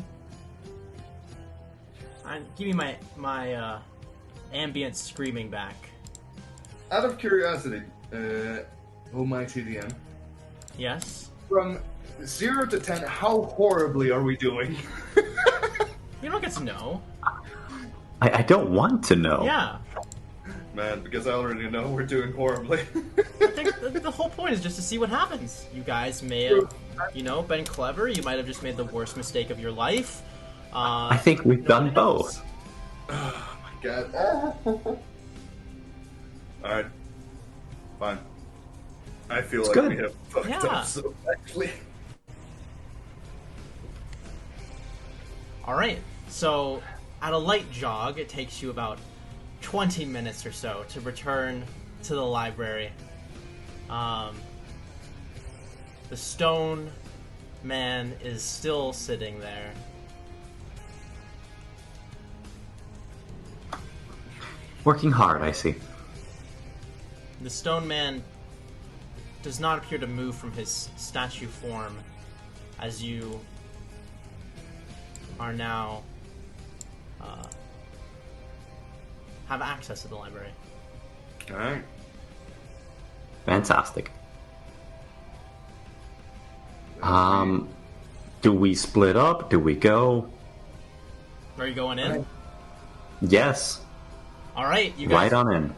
Give me my ambient screaming back. Out of curiosity, almighty DM, Yes? from 0 to 10, how horribly are we doing? You don't get to know. I don't want to know. Yeah. Man, because I already know we're doing horribly. I think the whole point is just to see what happens. You guys may have, been clever. You might have just made the worst mistake of your life. I think we've done both. Oh my god. Alright. Fine. I feel like good. we have fucked up so badly. Alright, so at a light jog, it takes you about 20 minutes or so to return to the library. The stone man is still sitting there. Working hard, I see. The stone man does not appear to move from his statue form as you are now have access to the library. Alright. Fantastic. Do we split up? Do we go? Are you going in? Yes. Alright, you guys Right on in.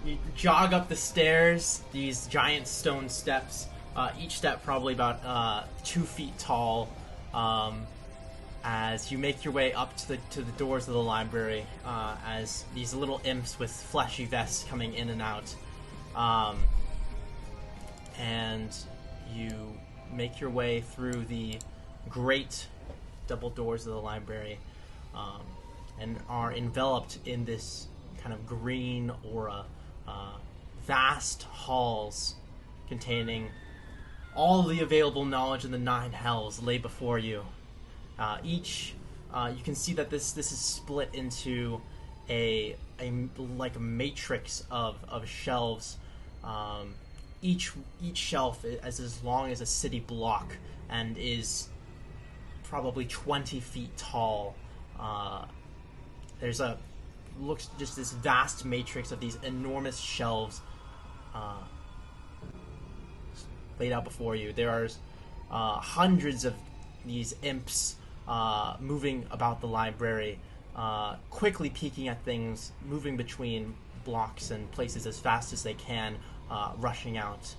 you jog up the stairs, these giant stone steps, each step probably about 2 feet tall, as you make your way up to the doors of the library, as these little imps with fleshy vests coming in and out, and you make your way through the great double doors of the library, and are enveloped in this kind of green aura. Vast halls containing all the available knowledge in the 9 hells lay before you. Each, you can see that this is split into a matrix of shelves. Each shelf is as long as a city block and is probably 20 feet tall. There's looks just this vast matrix of these enormous shelves laid out before you. There are hundreds of these imps moving about the library, quickly peeking at things, moving between blocks and places as fast as they can, rushing out.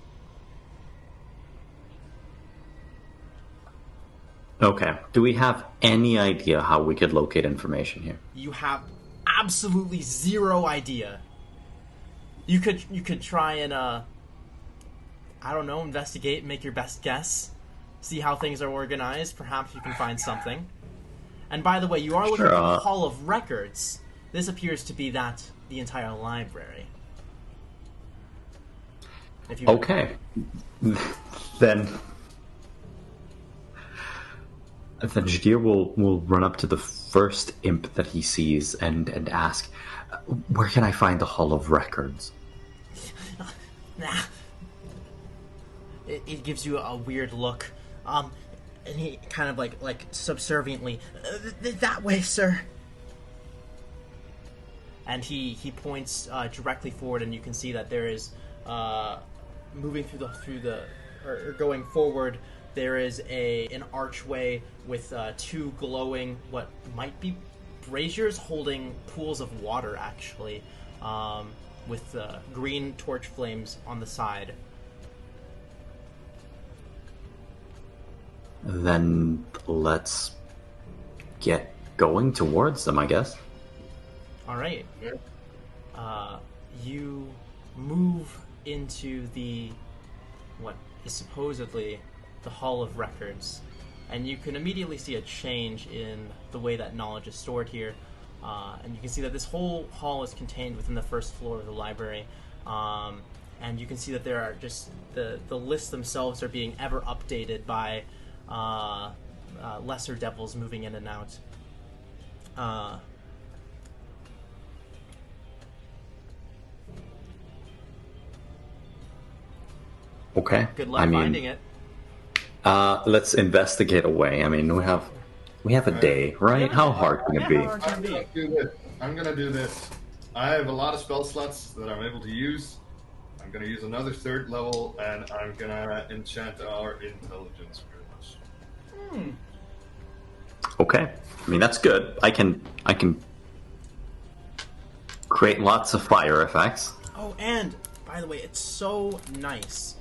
Okay. Do we have any idea how we could locate information here? You have absolutely zero idea. You could try and investigate, make your best guess, see how things are organized. Perhaps you can find something. And by the way, you are looking for the Hall of Records. This appears to be the entire library. Okay. Then Jadir will run up to the first imp that he sees and ask, where can I find the Hall of Records? It gives you a weird look. And he kind of like subserviently, that way, sir. And he points directly forward, and you can see that there is moving going forward. There is an archway with 2 glowing, what might be braziers holding pools of water, actually, with green torch flames on the side. Then let's get going towards them, I guess. All right. You move into what is supposedly the Hall of Records, and you can immediately see a change in the way that knowledge is stored here. And you can see that this whole hall is contained within the first floor of the library. And you can see that there are just the lists themselves are being ever updated by lesser devils moving in and out. Okay. Good luck finding it. Let's investigate away. I mean, we have a day, right? How hard can it be? I'm gonna do this. I have a lot of spell slots that I'm able to use. I'm gonna use another 3rd level, and I'm gonna enchant our intelligence pretty much. Okay. I mean, that's good. I can create lots of fire effects. Oh, and by the way, it's so nice.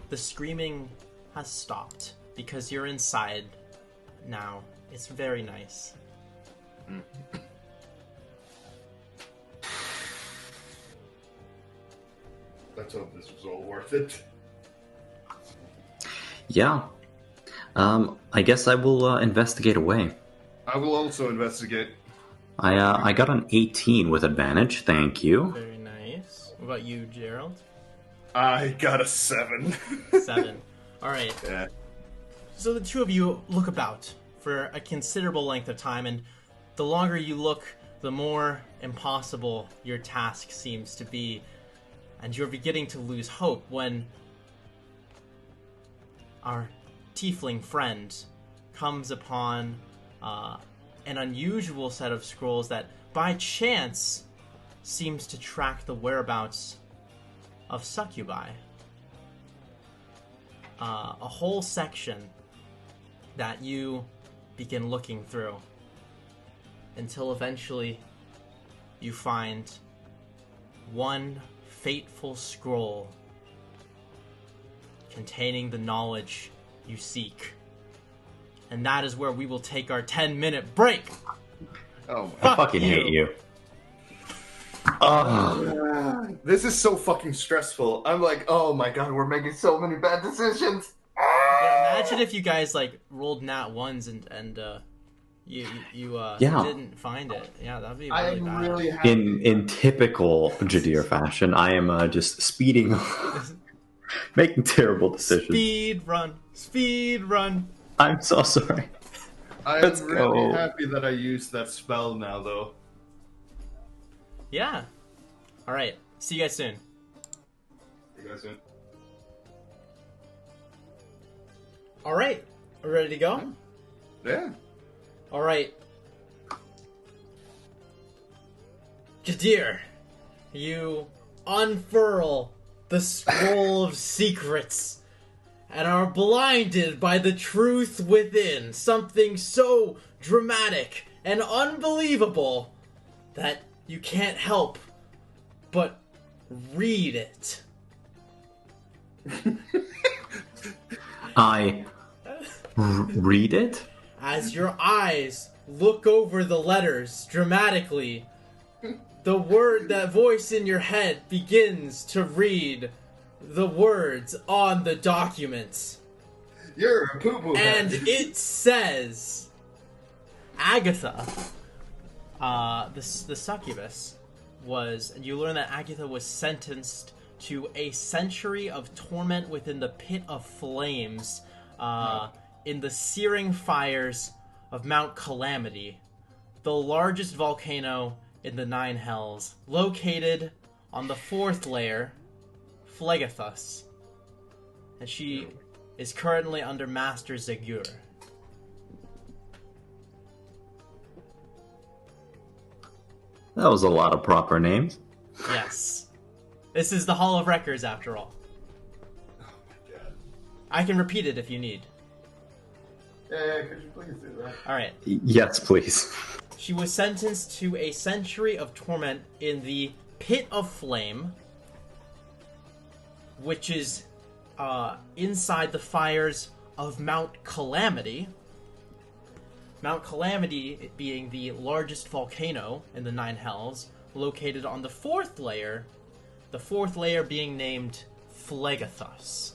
The screaming has stopped because you're inside now. It's very nice. Let's hope this was all worth it. Yeah. I guess I will investigate away. I will also investigate. I got an 18 with advantage. Thank you. Very nice. What about you, Gerald? I got a 7. 7. All right. Yeah. So the two of you look about for a considerable length of time, and the longer you look, the more impossible your task seems to be, and you're beginning to lose hope when our tiefling friend comes upon an unusual set of scrolls that, by chance, seems to track the whereabouts of succubi. A whole section that you begin looking through until eventually you find one fateful scroll containing the knowledge you seek. And that is where we will take our 10-minute break. Oh, I fucking hate you. This is so fucking stressful. I'm like, oh my god, we're making so many bad decisions. Yeah, imagine if you guys like rolled nat ones and you didn't find it. Yeah, that'd be really bad. Really happy. In typical Jadir fashion, I am just speeding, making terrible decisions. Speed run. I'm so sorry. I Let's am really go. happy that I used that spell now, though. Yeah. All right. See you guys soon. You guys in? All right. Are we ready to go? Yeah. All right. Jadir, you unfurl the scroll of secrets and are blinded by the truth within. Something so dramatic and unbelievable that you can't help but read it. Read it? As your eyes look over the letters dramatically, that voice in your head begins to read the words on the documents. You're a poo-poo And head. it says, Agatha, the succubus, and you learn that Agatha was sentenced to a century of torment within the pit of flames, in the searing fires of Mount Calamity, the largest volcano in the Nine Hells, located on the 4th layer, Phlegethus. And she is currently under Master Zegur. That was a lot of proper names. Yes. This is the Hall of Records, after all. Oh my god. I can repeat it if you need. Yeah, could you please do that? Alright. Yes, please. She was sentenced to a century of torment in the Pit of Flame, which is inside the fires of Mount Calamity. Mount Calamity being the largest volcano in the Nine Hells, located on the 4th layer, the 4th layer being named Phlegethus.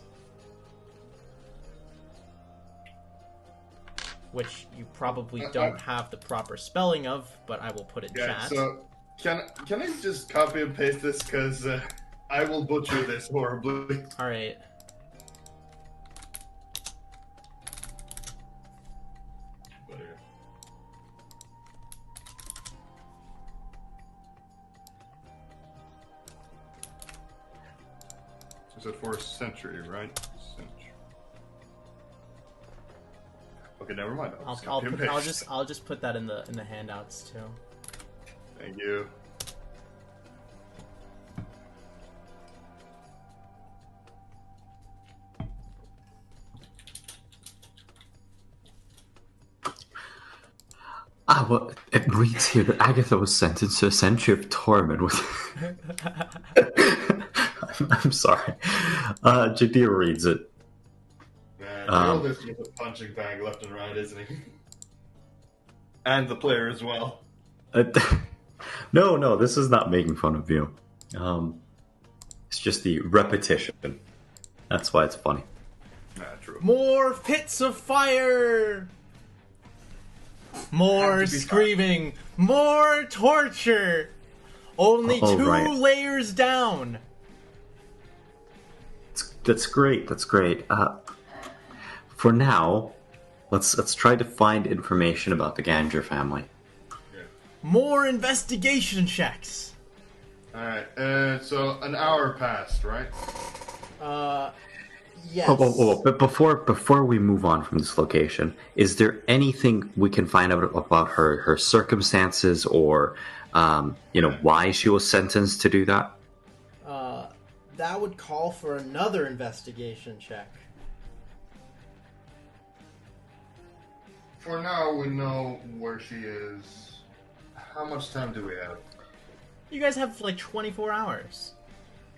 which you probably don't have the proper spelling of, but I will put in chat. So can I just copy and paste this, because I will butcher this horribly. All right. Is it for a century, right? Okay, never mind. I'll just put that in the handouts too. Thank you. Well, it reads here that Agatha was sentenced to a century of torment with... I'm sorry. Jadir reads it. Man, Gerald is just a punching bag left and right, isn't he? And the player as well. No, this is not making fun of you. It's just the repetition. That's why it's funny. True. More pits of fire! More screaming! More torture! Only two layers down! That's great. For now, let's try to find information about the Ganger family. Yeah. More investigation checks. All right. So an hour passed, right? Yes. But before we move on from this location, is there anything we can find out about her circumstances, or why she was sentenced to do that? That would call for another investigation check. For now, we know where she is. How much time do we have? You guys have like 24 hours.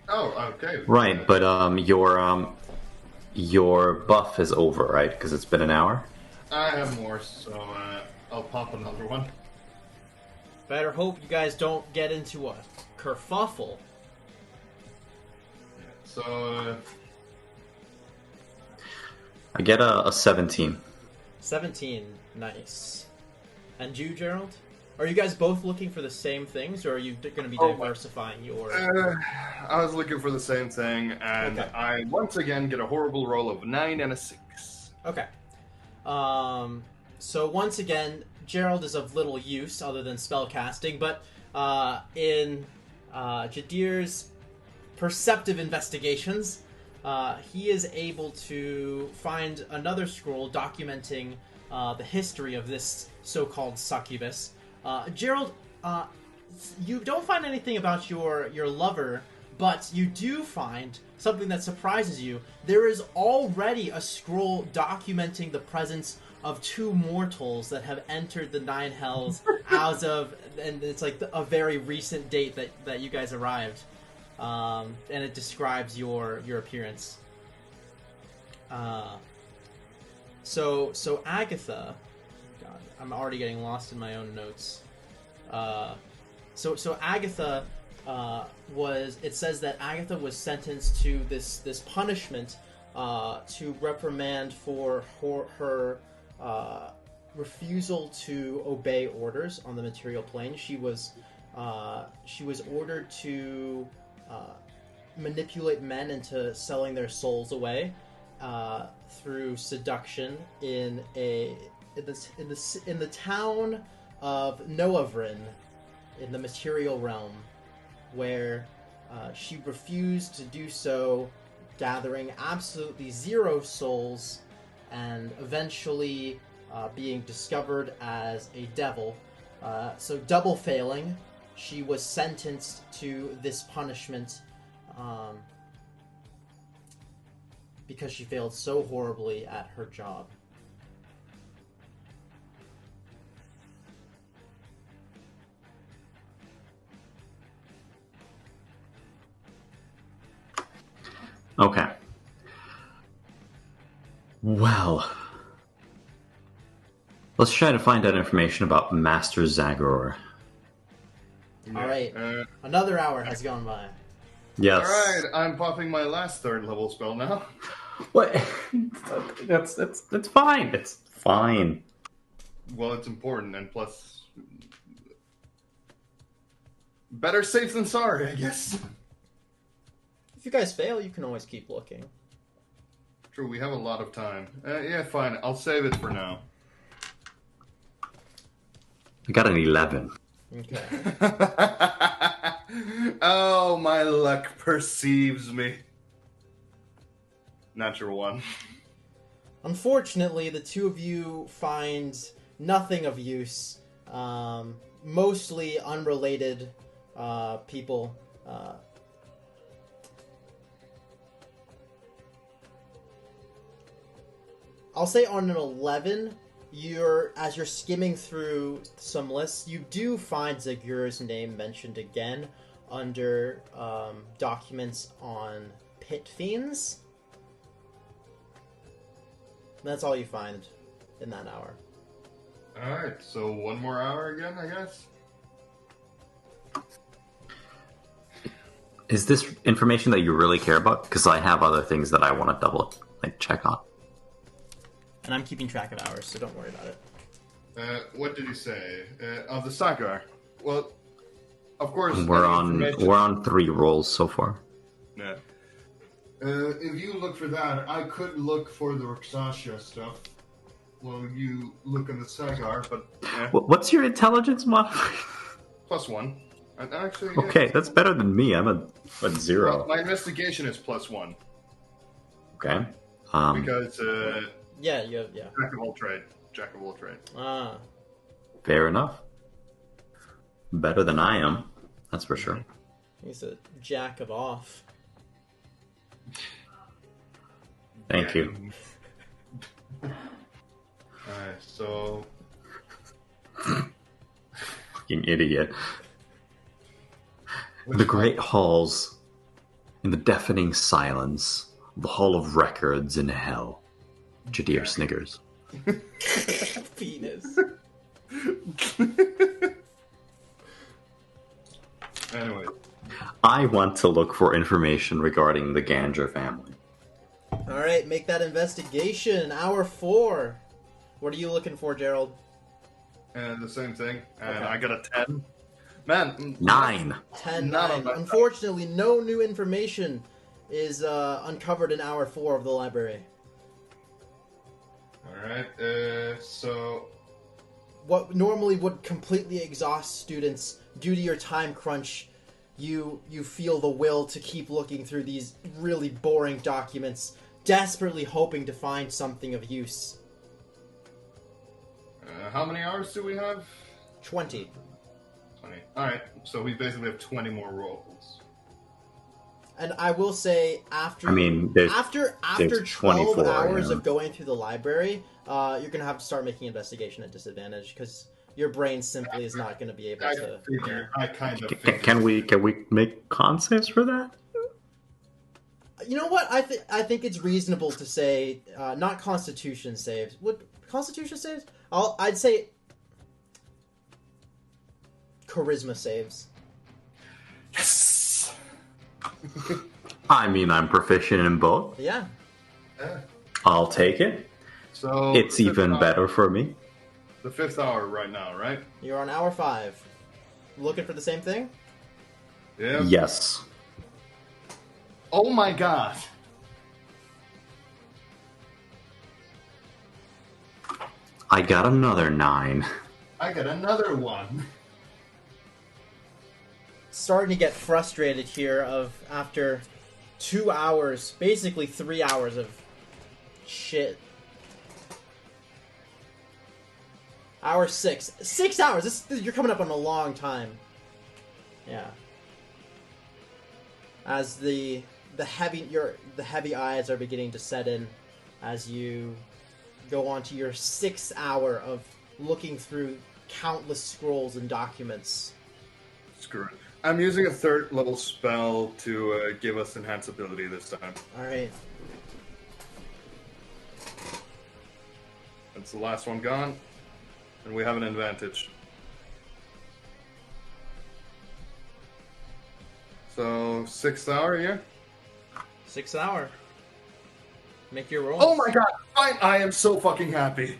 Oh, okay. Right, but your buff is over, right? Because it's been an hour. I have more, so I'll pop another one. Better hope you guys don't get into a kerfuffle. So I get a 17. 17, nice. And you, Gerald? Are you guys both looking for the same things, or are you going to be diversifying your... I was looking for the same thing, and okay. I once again get a horrible roll of 9 and a 6. Okay. So once again, Gerald is of little use other than spellcasting, but in Jadir's perceptive investigations, he is able to find another scroll documenting the history of this so-called succubus. Gerald, you don't find anything about your lover, but you do find something that surprises you. There is already a scroll documenting the presence of 2 mortals that have entered the Nine Hells as of, and it's like a very recent date that you guys arrived. And it describes your appearance. So Agatha, God, I'm already getting lost in my own notes. So Agatha it says that Agatha was sentenced to this punishment to reprimand for her refusal to obey orders on the material plane. She was ordered to manipulate men into selling their souls away through seduction in the town of Noavrin in the material realm, where she refused to do so, gathering absolutely 0 souls, and eventually being discovered as a devil. So double failing, she was sentenced to this punishment because she failed so horribly at her job. Okay. Well, let's try to find out information about Master Zagor. Yeah. All right. Another hour has gone by. Yes. All right, I'm popping my last 3rd level spell now. What? That's fine. It's fine. well, it's important, and plus, better safe than sorry, I guess. If you guys fail, you can always keep looking. True, we have a lot of time. Yeah, fine. I'll save it for now. I got an 11. Okay. Oh, my luck perceives me. Natural one. Unfortunately, the two of you find nothing of use. Mostly unrelated people. I'll say on an 11, as you're skimming through some lists, you do find Zagura's name mentioned again under documents on pit fiends. That's all you find in that hour. Alright, so one more hour again, I guess? Is this information that you really care about? Because I have other things that I want to double check on. And I'm keeping track of hours, so don't worry about it. What did he say? The Sagar. Well, of course. We're on 3 rolls so far. Yeah. If you look for that, I could look for the Rakshasha stuff. Well, you look in the Sagar, but yeah. What's your intelligence modifier? +1. Actually, Okay, that's better than me. I'm at 0. Well, my investigation is +1. Okay. Because Yeah, you have, yeah. Jack of all trade. Ah. Fair enough. Better than I am. That's for sure. He's a jack of off. Thank you. Alright, so... Fucking idiot. The great halls, in the deafening silence, the hall of records in hell. Jadir sniggers. Penis. Anyway. I want to look for information regarding the Ganger family. Alright, make that investigation. Hour 4. What are you looking for, Gerald? And the same thing. And Okay. I got a 10. Man. 9. 10, Not 9. on my Unfortunately, no new information is uncovered in hour 4 of the library. Alright, so... What normally would completely exhaust students due to your time crunch, you feel the will to keep looking through these really boring documents, desperately hoping to find something of use. how many hours do we have? 20. 20. Alright, so we basically have 20 more rolls. And I will say, after there's 12 24, hours yeah. of going through the library, you're going to have to start making investigation at disadvantage, because your brain simply is not going to be able to... I kind of figured. Can we make con saves for that? You know what? I think it's reasonable to say not Constitution saves. What Constitution saves? I'd say Charisma saves. Yes! I mean, I'm proficient in both. Yeah. I'll take it. So It's even better for me. The 5th hour right now, right? You're on hour 5. Looking for the same thing? Yeah. Yes. Oh my god. I got another 9. I got another one. Starting to get frustrated here after 2 hours, basically 3 hours of shit. Hour 6. 6 hours! You're coming up on a long time. Yeah. As the heavy eyes are beginning to set in as you go on to your 6th hour of looking through countless scrolls and documents. Screw it. I'm using a 3rd level spell to give us enhanced ability this time. Alright. That's the last one gone. And we have an advantage. So, 6th hour here. 6th hour. Make your roll. Oh my god! I am so fucking happy.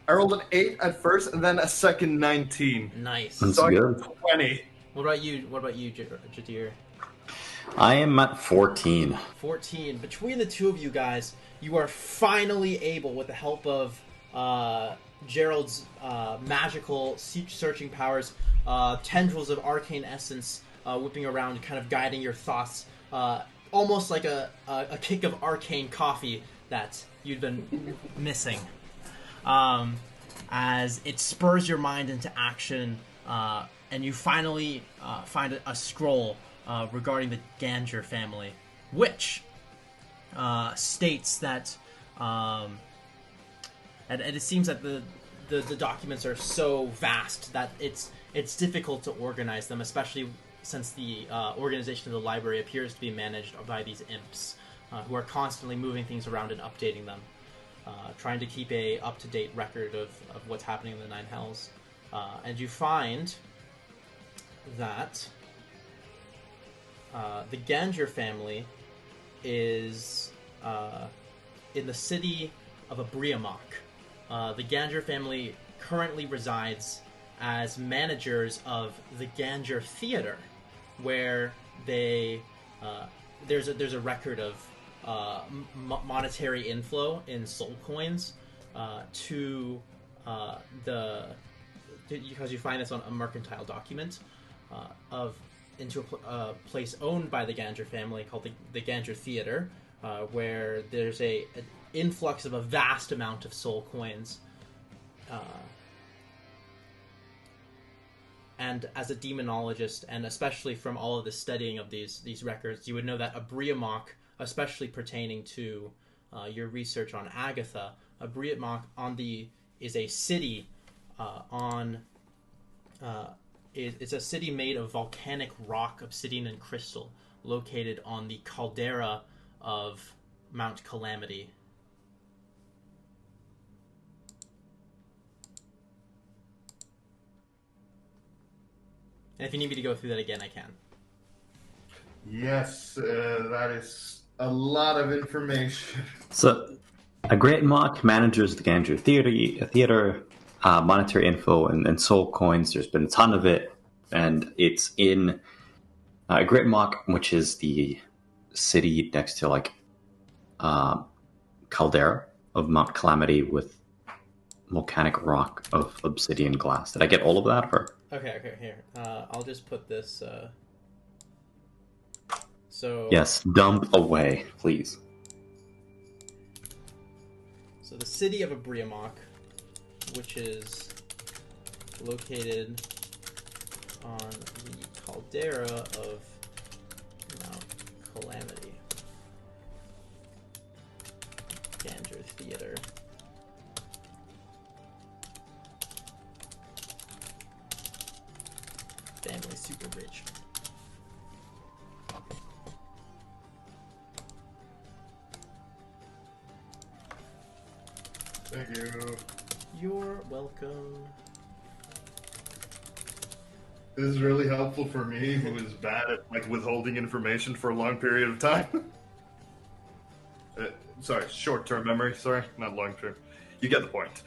I rolled an 8 at first, and then a second 19. Nice. That's So I good. got 20. What about you? What about you, Jadir? I am at 14. 14. Between the two of you guys, you are finally able, with the help of Gerald's magical searching powers, tendrils of arcane essence whipping around, kind of guiding your thoughts, almost like a kick of arcane coffee that you'd been missing. As it spurs your mind into action, and you finally find a scroll regarding the Ganger family, which states that, and it seems that the documents are so vast that it's difficult to organize them, especially since the organization of the library appears to be managed by these imps, who are constantly moving things around and updating them, trying to keep a up-to-date record of what's happening in the Nine Hells. And you find that the Ganger family is in the city of Abriamok. The Ganger family currently resides as managers of the Ganger Theater, where they there's a record of monetary inflow in soul coins to because you find this on a mercantile document into a place owned by the Ganger family called the Ganger Theater, where there's an influx of a vast amount of soul coins. And as a demonologist, and especially from all of the studying of these records, you would know that Abriamok, especially pertaining to your research on Agatha, Abriamok is a city it's a city made of volcanic rock, obsidian, and crystal, located on the caldera of Mount Calamity. And if you need me to go through that again, I can. Yes, that is a lot of information. So, a great mock manages the Ganger Theater, monetary info and soul coins. There's been a ton of it, and it's in Great Mock, which is the city next to caldera of Mount Calamity with volcanic rock of obsidian glass. Did I get all of that? Or Okay, here. I'll just put this. So yes, dump away, please. So the city of Abriamok, which is located on the caldera of Mount Calamity. Ganger Theater. Family super rich. Thank you. You're welcome. This is really helpful for me, who is bad at withholding information for a long period of time. Sorry, short-term memory. Sorry, not long-term. You get the point.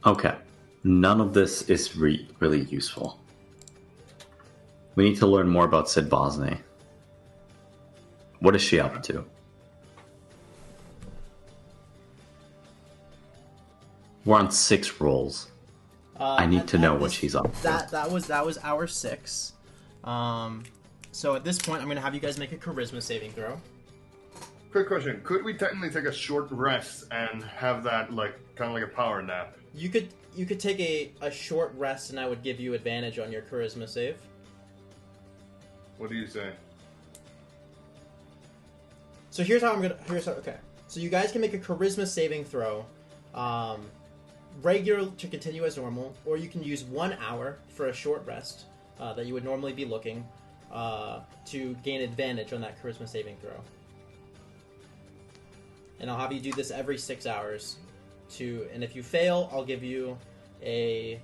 Okay, none of this is really useful. We need to learn more about Sid Bosney. What is she up to? We're on 6 rolls. I need to know what she's up to. That was hour 6. So at this point, I'm going to have you guys make a charisma saving throw. Quick question: could we technically take a short rest and have that kind of like a power nap? You could take a short rest, and I would give you advantage on your charisma save. What do you say? So okay. So you guys can make a charisma saving throw, regular to continue as normal, or you can use 1 hour for a short rest that you would normally be looking to gain advantage on that charisma saving throw. And I'll have you do this every 6 hours. And if you fail, I'll give you a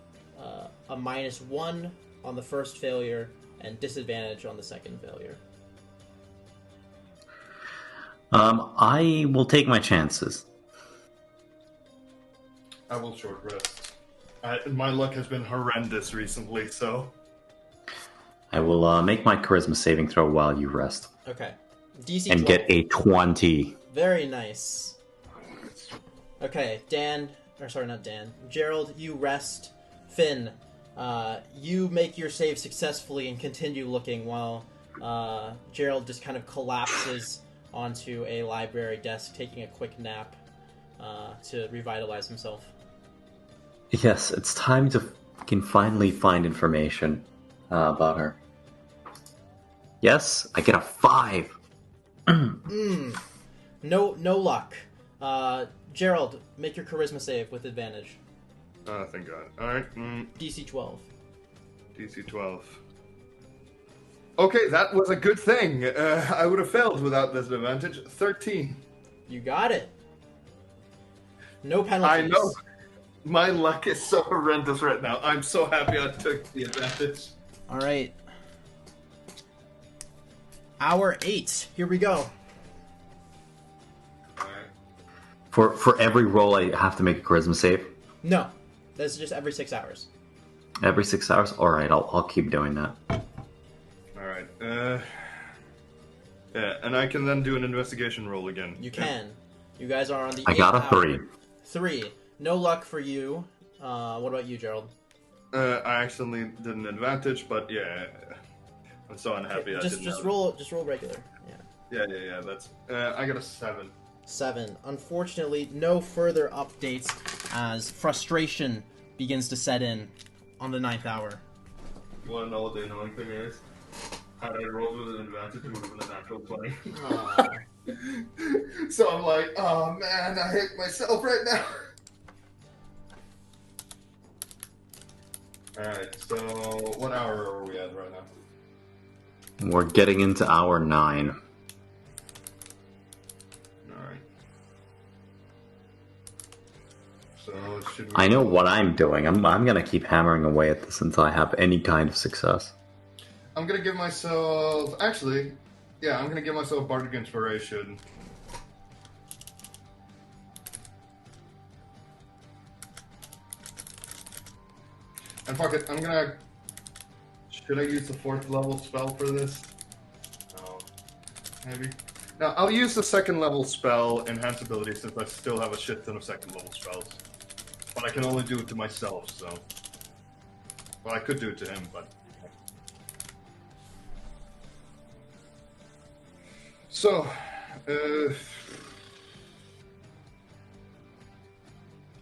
-1 on the first failure and disadvantage on the second failure. I will take my chances. I will short rest. My luck has been horrendous recently, so... I will make my charisma saving throw while you rest. Okay. DC and 12. get a 20. Very nice. Okay, not Dan. Gerald, you rest. Finn, you make your save successfully and continue looking while Gerald just kind of collapses onto a library desk, taking a quick nap to revitalize himself. Yes, it's time to finally find information about her. Yes, I get a 5. No luck. Gerald, make your charisma save with advantage. Oh, thank God. Alright. DC 12. DC 12. Okay, that was a good thing. I would have failed without this advantage. 13. You got it. No penalties. I know. My luck is so horrendous right now. I'm so happy I took the advantage. All right. Hour 8. Here we go. For every roll, I have to make a charisma save? No. That's just every 6 hours. Every 6 hours? Alright, I'll keep doing that. Alright. Yeah, and I can then do an investigation roll again. You can. You guys are on the I got a 3. 3. No luck for you. What about you, Gerald? I accidentally did an advantage, but yeah. I'm so unhappy I didn't just have roll regular. Yeah. Yeah, that's... I got a 7. 7. Unfortunately, no further updates as frustration begins to set in on the 9th hour. You want to know what the annoying thing is? Had I rolled with an advantage, it would have been a natural 20. So I'm like, oh man, I hate myself right now. Alright, so what hour are we at right now? We're getting into hour 9. So should we... I know what I'm doing. I'm gonna keep hammering away at this until I have any kind of success. I'm gonna give myself... Actually, yeah, I'm gonna give myself Bardic Inspiration. And fuck it, I'm gonna... Should I use the 4th level spell for this? No. Maybe? No, I'll use the 2nd level spell, Enhance Ability, since I still have a shit ton of 2nd level spells. But I can only do it to myself, so... Well, I could do it to him, but... So,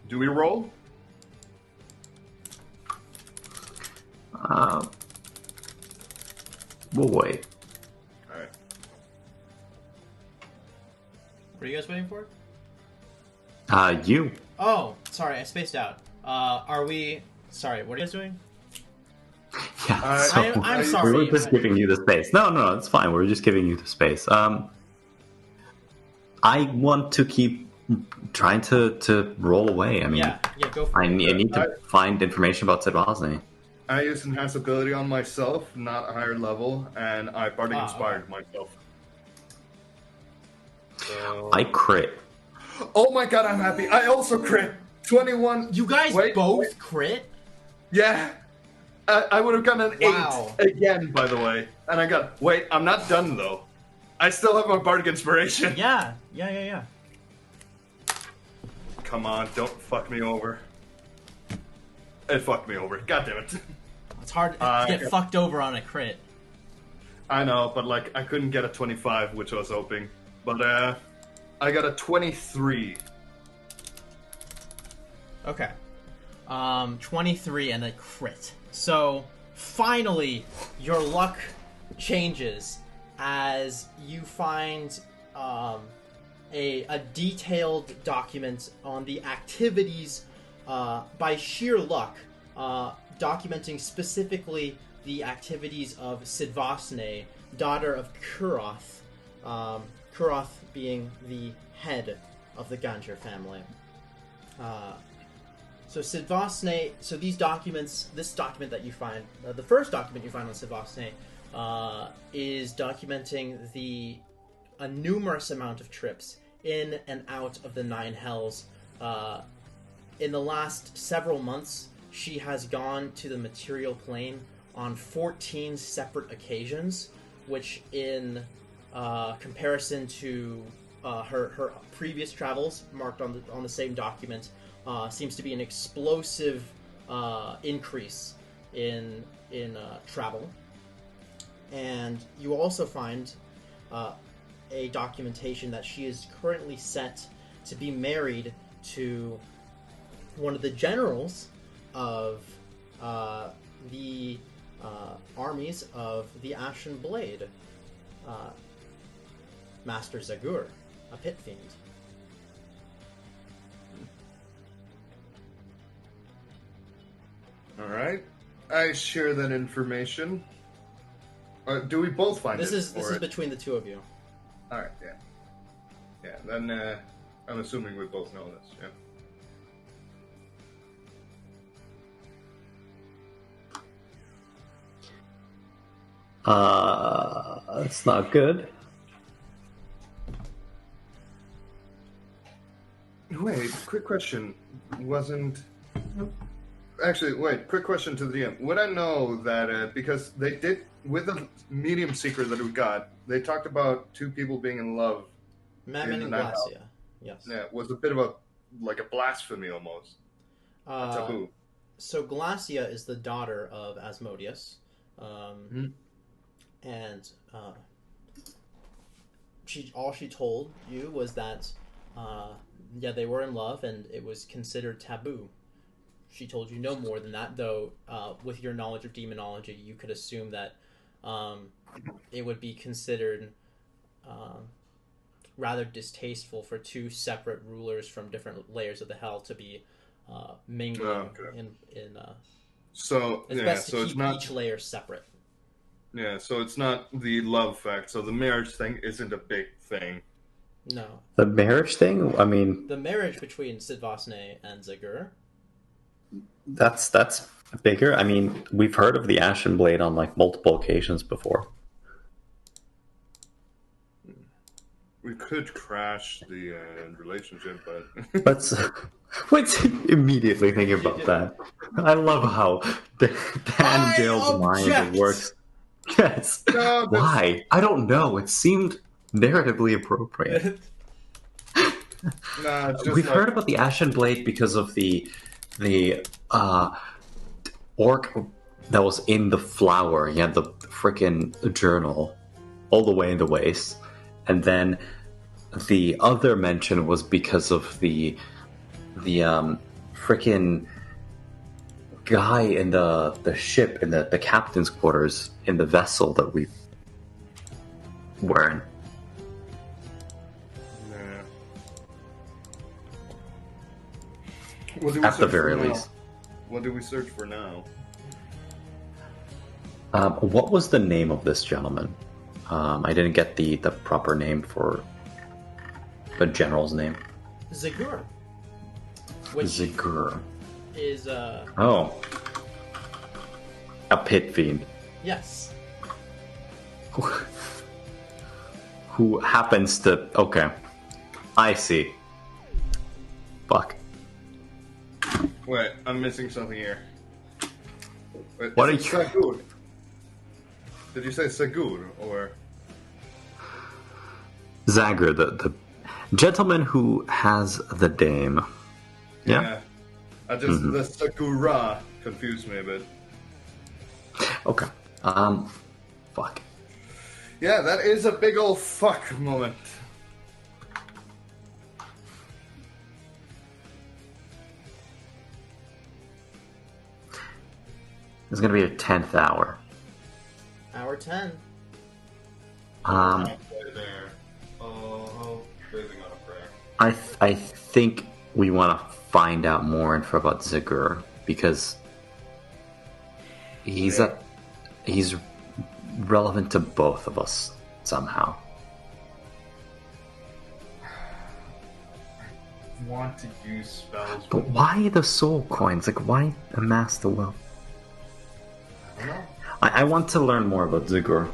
do we roll? We'll wait. Alright. What are you guys waiting for? You. Oh, sorry, I spaced out. Are we... Sorry, what are you guys doing? Yeah, so I'm sorry. we were just giving you the space. No, it's fine. We're just giving you the space. I want to keep trying to roll away. I mean, Yeah, go for I it. need to find information about Sedvosny. I used Enhance Ability on myself, not a higher level, and I Bardic Inspired myself. So... I crit. Oh my god, I'm happy. I also crit. 21. You guys both crit? Yeah. I would have gotten an 8 Wow. again, by the way. And I got... Wait, I'm not done, though. I still have my Bardic Inspiration. Yeah. Come on, don't fuck me over. It fucked me over. God damn it. It's hard to get fucked over on a crit. I know, but like, I couldn't get a 25, which I was hoping. But, I got a 23. Okay. 23 and a crit. So, finally, your luck changes as you find a detailed document on the activities by sheer luck, documenting specifically the activities of Sedvosny, daughter of Kuroth, Kuroth being the head of the Ganjur family. So Sedvosny, these documents, this document that you find, the first document you find on Sedvosny, is documenting the a numerous amount of trips in and out of the Nine Hells. In the last several months, she has gone to the material plane on 14 separate occasions, which in comparison to her previous travels marked on the same document seems to be an explosive increase in travel. And you also find a documentation that she is currently set to be married to one of the generals of the armies of the Ashen Blade, Master Zagur, a pit fiend. All right, I share that information. Do we both find This it? is between the two of you. All right, yeah. Then I'm assuming we both know this. Yeah. That's not good. Wait, quick question. Quick question to the DM. Would I know that, because they did, with the medium secret that we got, they talked about two people being in love. Mammon and Glacia, yes. Yeah, it was a bit of a blasphemy almost. A taboo. So Glacia is the daughter of Asmodeus. And all she told you was that they were in love and it was considered taboo. She told you no more than that, though with your knowledge of demonology you could assume that it would be considered rather distasteful for two separate rulers from different layers of the hell to be mingling so it's best to keep each layer separate. Yeah, so it's not the love fact. So the marriage thing isn't a big thing. No. The marriage thing? I mean... The marriage between Sidvasne and Zagur. That's bigger. I mean, we've heard of the Ashen Blade on multiple occasions before. We could crash the relationship, but... Let's immediately think about that. I love how Dan Jail's mind works. Yes. No, why? I don't know. It seemed narratively appropriate. We've heard about the Ashen Blade because of the orc that was in the flower. He had the frickin' journal all the way in the waist. And then the other mention was because of the frickin' guy in the ship, in the captain's quarters, in the vessel that we were in. At the very least. What do we search for now? What was the name of this gentleman? I didn't get the proper name for the general's name. Zagur. Zagur. Is a pit fiend. Yes. Who happens to... Okay. I see. Fuck. Wait, I'm missing something here. Wait, what are you... Sagur? Did you say Sagur, or... Zagur, the gentleman who has the dame. Yeah? I just... The Sakura confused me a bit. Okay. Fuck. Yeah, that is a big old fuck moment. It's gonna be a 10th hour. Hour 10. I think we want to find out more info about Zagur because he's relevant to both of us somehow. I want to use spells, but why the soul coins? Why amass the wealth? I don't know. I want to learn more about Zagur.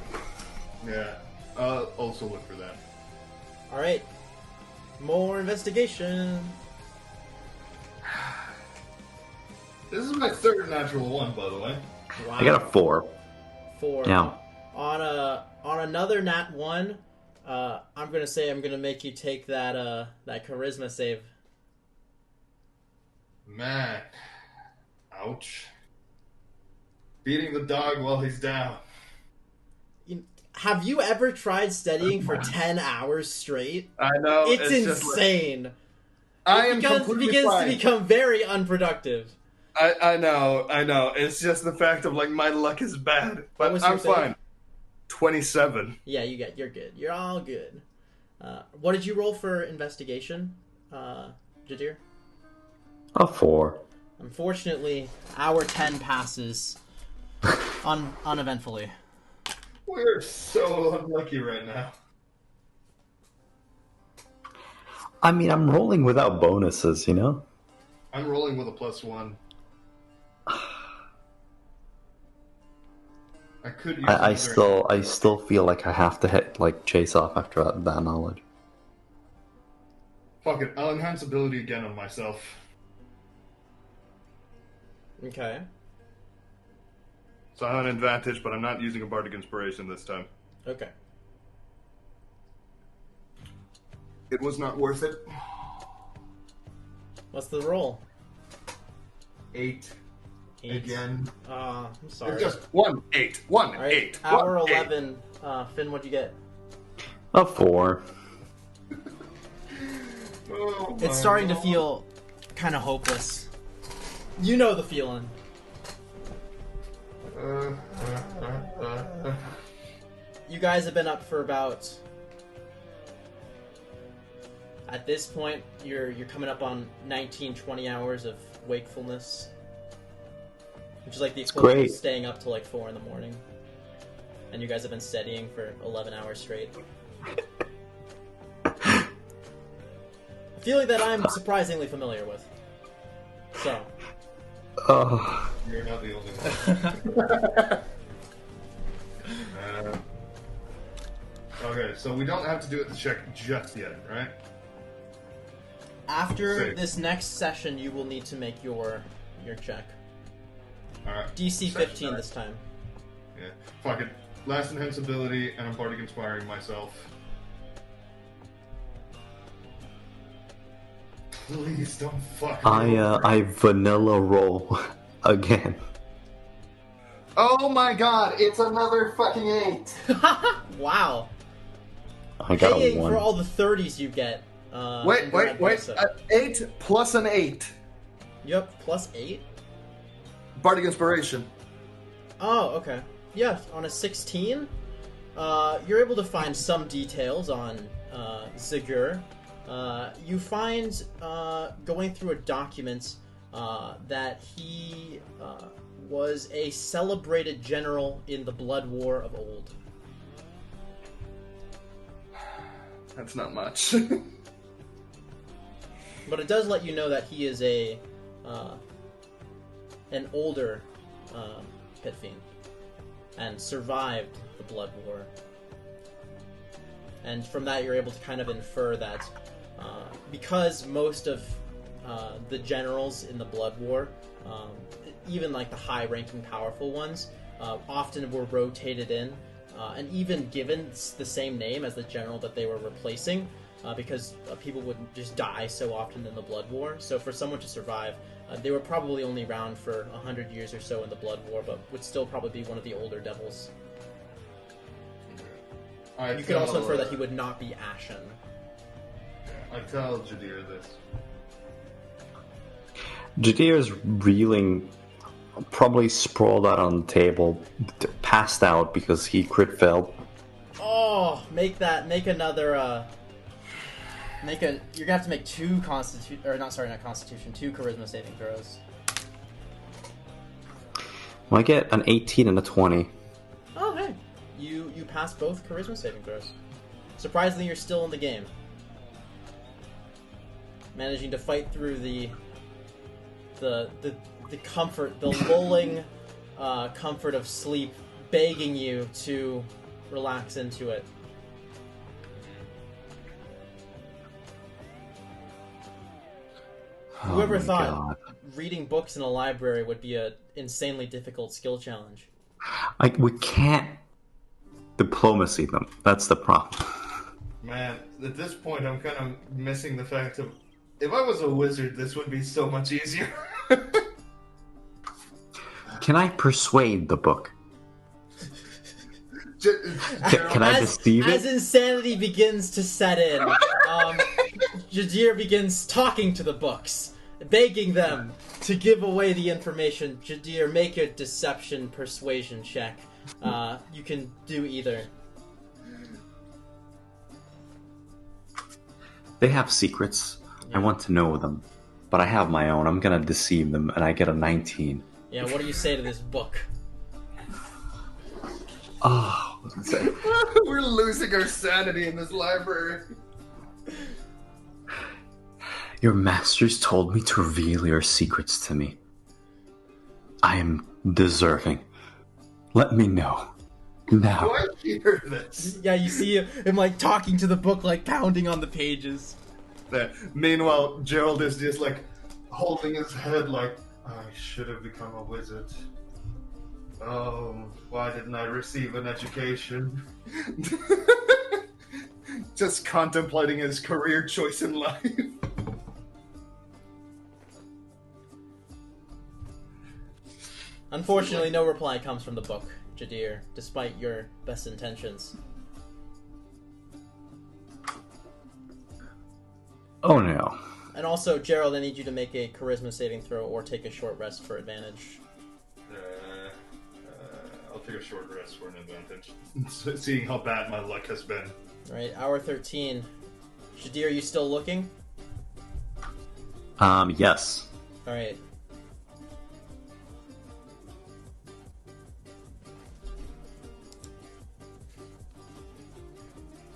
Yeah, I'll also look for that. All right. More investigation. This is my third natural one, by the way. Wow. I got a 4. 4. Yeah. On another nat 1, I'm gonna make you take that charisma save. Man. Ouch. Beating the dog while he's down. Have you ever tried studying for 10 hours straight? I know. It's insane. It begins to become very unproductive. I know. It's just the fact of, like, my luck is bad. But I'm fine. 27. Yeah, you're good. You're all good. What did you roll for investigation, Jadir? A 4. Unfortunately, hour 10 passes uneventfully. We're so unlucky right now. I mean, I'm rolling without bonuses, you know? I'm rolling with a +1. I could use I still feel like I have to chase off after that knowledge. Fuck it, I'll enhance ability again on myself. Okay. So I have an advantage, but I'm not using a bardic inspiration this time. Okay. It was not worth it. What's the roll? 8. 8. Again. I'm sorry. It's just 1, 8, 1, All right. 8. Hour 1, 8. 11. Finn, what'd you get? A 4. Oh, It's starting to feel kind of hopeless. You know the feeling. You guys have been up for about... At this point, you're coming up on 19, 20 hours of wakefulness. Which is like the equivalent of staying up till like 4 in the morning. And you guys have been studying for 11 hours straight. A feeling that I'm surprisingly familiar with. So... You're not the only one. Okay, so we don't have to do it the check just yet, right? After this next session, you will need to make your check. Alright. DC 15 this time. Yeah. Fuck it. Last enhance ability, and I'm bardic inspiring myself. Please don't fuck me. I vanilla roll again. Oh my god, it's another fucking 8. Wow. I got Paying a 1. for all the 30s you get. Wait. 8 plus an 8. Yep, plus 8? Bardic inspiration. Oh, okay. Yeah, on a 16, you're able to find some details on Zagur. You find, going through a document, that he was a celebrated general in the Blood War of old. That's not much. But it does let you know that he is an older pit fiend and survived the Blood War. And from that, you're able to kind of infer that because most of the generals in the Blood War, even like the high-ranking, powerful ones, often were rotated in, and even given the same name as the general that they were replacing, because people would just die so often in the Blood War. So for someone to survive, they were probably only around for 100 years or so in the Blood War, but would still probably be one of the older devils. You could also infer that he would not be Ashen. I tell Jadir this. Jadir's reeling, probably sprawled out on the table, passed out because he crit failed. Oh, you're gonna have to make two two charisma saving throws. Well, I get an 18 and a 20. Oh, hey. You pass both charisma saving throws. Surprisingly, you're still in the game. Managing to fight through the comfort, the lulling comfort of sleep, begging you to relax into it. Whoever my thought God. reading books in a library would be an insanely difficult skill challenge? Like, we can't diplomacy them. That's the problem. Man, at this point, I'm kind of missing the fact of if I was a wizard, this would be so much easier. Can I persuade the book? Can I deceive As it? insanity begins to set in, Jadir begins talking to the books, begging them to give away the information. Jadir, make a deception persuasion check. You can do either. They have secrets. I want to know them. But I have my own. I'm gonna deceive them, and I get a 19. Yeah, what do you say to this book? Oh, We're losing our sanity in this library. your masters told me to reveal your secrets to me. I am deserving. Let me know. Now. Do I hear this? Yeah, you see him like talking to the book, like pounding on the pages. Meanwhile, Gerald is just like holding his head like, I should have become a wizard. Oh, why didn't I receive an education? Just contemplating his career choice in life. Unfortunately, no reply comes from the book, Jadir, despite your best intentions. Oh no. And also, Gerald, I need you to make a charisma saving throw or take a short rest for advantage. I'll take a short rest for an advantage. Seeing how bad my luck has been. Alright, hour 13. Jadir, are you still looking? Yes. Alright.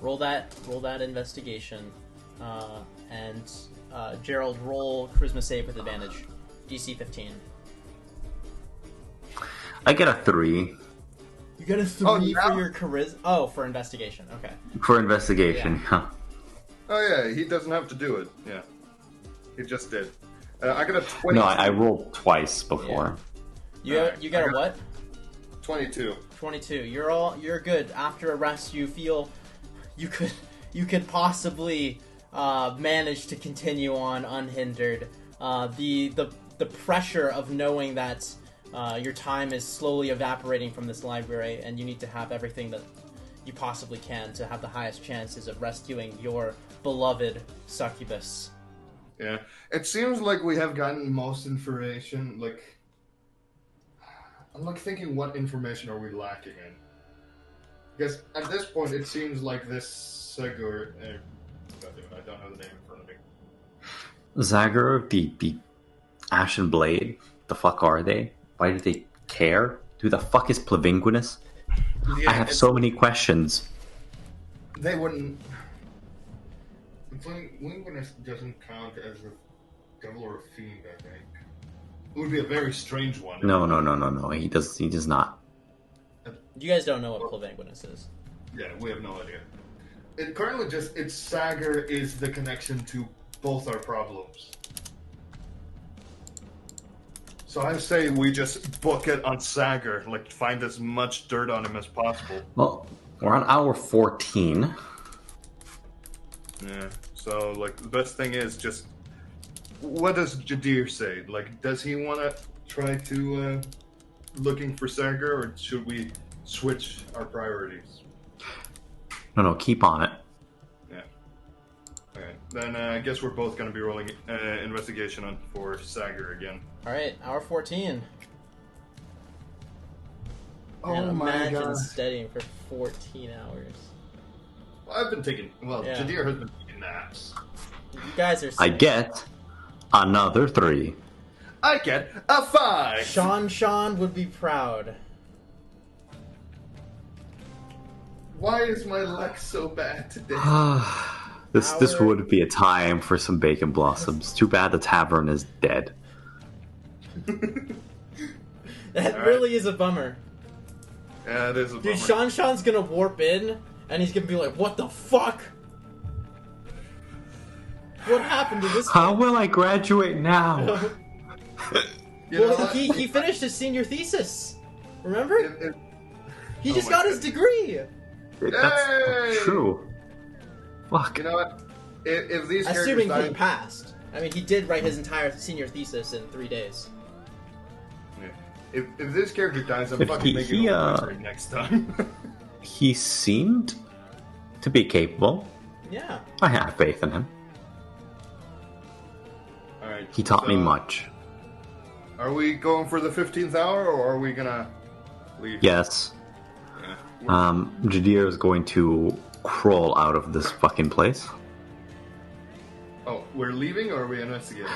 Roll that investigation. And Gerald, roll charisma save with advantage. DC 15. I get a 3 You get a 3 Oh, for now- your charisma. Oh, for investigation. Okay. for investigation. Huh. Oh yeah, he doesn't have to do it. Yeah, he just did. I got a 20. No, I rolled twice before. You got a what? 22. 22. You're good. After a rest, you feel you could possibly manage to continue on unhindered. The pressure of knowing that your time is slowly evaporating from this library, and you need to have everything that you possibly can to have the highest chances of rescuing your beloved succubus. Yeah, it seems like we have gotten most information. Like, I'm like thinking, what information are we lacking in? Because at this point, it seems like this Segur. I don't know the name in front of me. Zagor, the Ashen Blade, the fuck are they? Why do they care? Who the fuck is Plavinguinus? Yeah, I have so many questions. They wouldn't. Linguinus doesn't count as a devil or a fiend, I think. It would be a very strange one. No. He does not. You guys don't know what Plavanguinus is. Yeah, we have no idea. It currently it's Sagar is the connection to both our problems. So I say we just book it on Sagar, like find as much dirt on him as possible. Well, we're on hour 14. Yeah. So like the best thing is just what does Jadir say? Like, does he want to try to looking for Sagar, or should we switch our priorities? No, keep on it. Yeah. Okay. Then I guess we're both going to be rolling investigation on for Sagar again. Alright, hour 14. Oh Man, my imagine god. studying for 14 hours. Well, I've been taking. Well, Yeah. Jadir has been taking naps. You guys are I get another 3. I get a 5. Sean would be proud. Why is my luck so bad today? This would be a time for some bacon blossoms. Too bad the tavern is dead. That All right. really is a bummer. Yeah, it is a Dude, bummer. Sean's gonna warp in, and he's gonna be like, what the fuck? What happened to this? How will I graduate now? Well, he finished his senior thesis. Remember? He just got his degree. That's true. Fuck. You know what? If these Assuming characters he passed. I mean, he did write his entire senior thesis in 3 days. If this character dies, I'm But fucking making he, a next time. He seemed to be capable. Yeah. I have faith in him. All right. He taught me much. Are we going for the 15th hour, or are we gonna leave? Yes. Yeah. Jadir is going to crawl out of this fucking place. Oh, we're leaving, or are we investigating?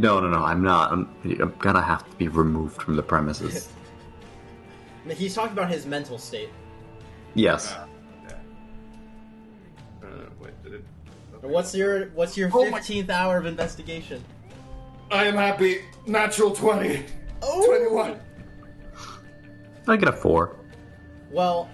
No, I'm not. I'm gonna have to be removed from the premises. He's talking about his mental state. Yes. Yeah. Wait, did it? Okay. What's your Oh my- 15th hour of investigation? I am happy. Natural 20. Oh! 21. I get a 4. Well,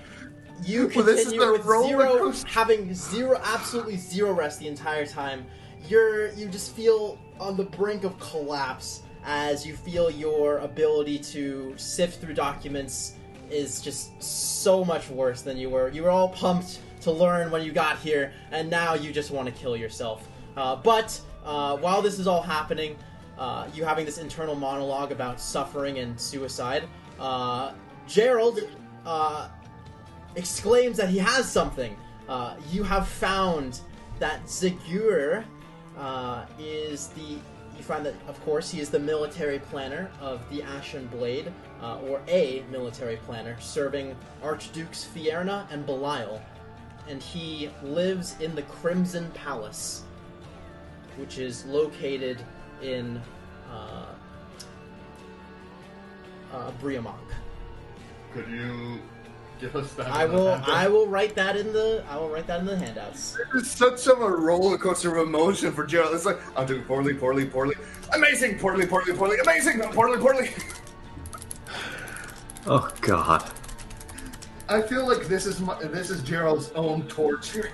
you Well, this is continue the with roller coaster. having absolutely zero rest the entire time. You just feel on the brink of collapse as you feel your ability to sift through documents is just so much worse than you were. You were all pumped to learn when you got here, and now you just want to kill yourself. But while this is all happening, you having this internal monologue about suffering and suicide, Gerald exclaims that he has something. You have found that Zagur is the... You find that, of course, he is the military planner of the Ashen Blade, or a military planner, serving Archdukes Fierna and Belial. And he lives in the Crimson Palace, which is located in Briamok. Could you give us that? I will write that in the handouts. It's such of a roller coaster of emotion for Gerald. It's like, I'm doing poorly, amazing, poorly, amazing, poorly. Oh God. I feel like this is Gerald's own torture.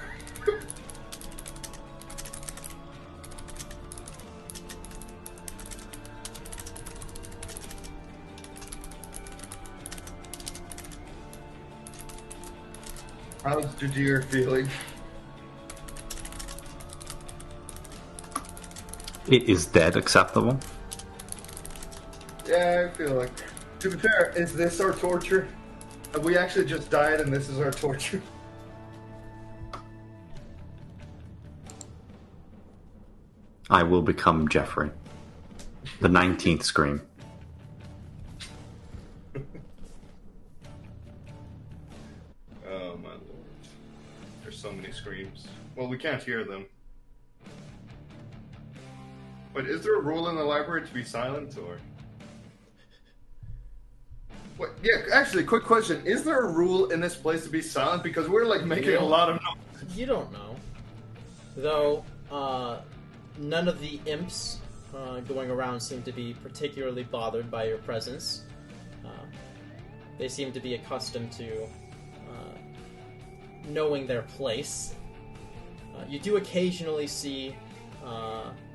How's Jadir feeling? It is dead acceptable? Yeah, I feel like. To be fair, is this our torture? Have we actually just died and this is our torture? I will become Jeffrey. The 19th Scream. Oh my lord. There's so many screams. Well, we can't hear them. But is there a rule in the library to be silent, or? What? Yeah, actually, quick question. Is there a rule in this place to be silent? Because we're, like, making a lot of noise. You don't know. Though, none of the imps going around seem to be particularly bothered by your presence. They seem to be accustomed to knowing their place. You do occasionally see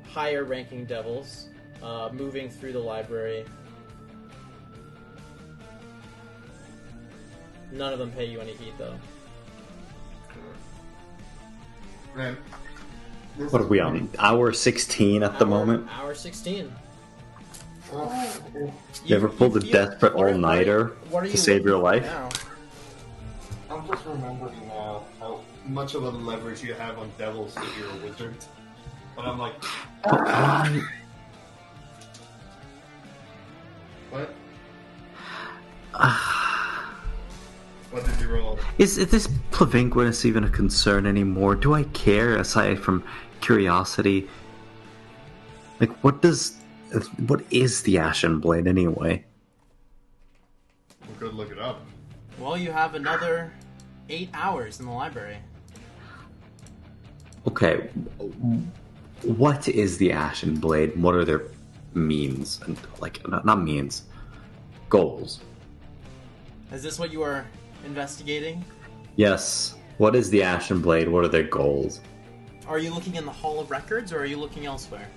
higher-ranking devils moving through the library. None of them pay you any heed, though. Man. What are we on? Hour 16 at the moment? Hour 16. You ever pulled a desperate what are- all-nighter what are to you save your looking life? for now? I'm just remembering now how much of a leverage you have on devils if you're a wizard. And I'm like, what? What did you roll? Is this Plavinquinus even a concern anymore? Do I care aside from curiosity? Like, what is the Ashen Blade anyway? We could look it up. Well, you have another 8 hours in the library. Okay, what is the Ashen Blade? What are their means? And like, not means, goals. Is this what you are investigating? Yes. What is the Ashen Blade? What are their goals? Are you looking in the Hall of Records, or are you looking elsewhere?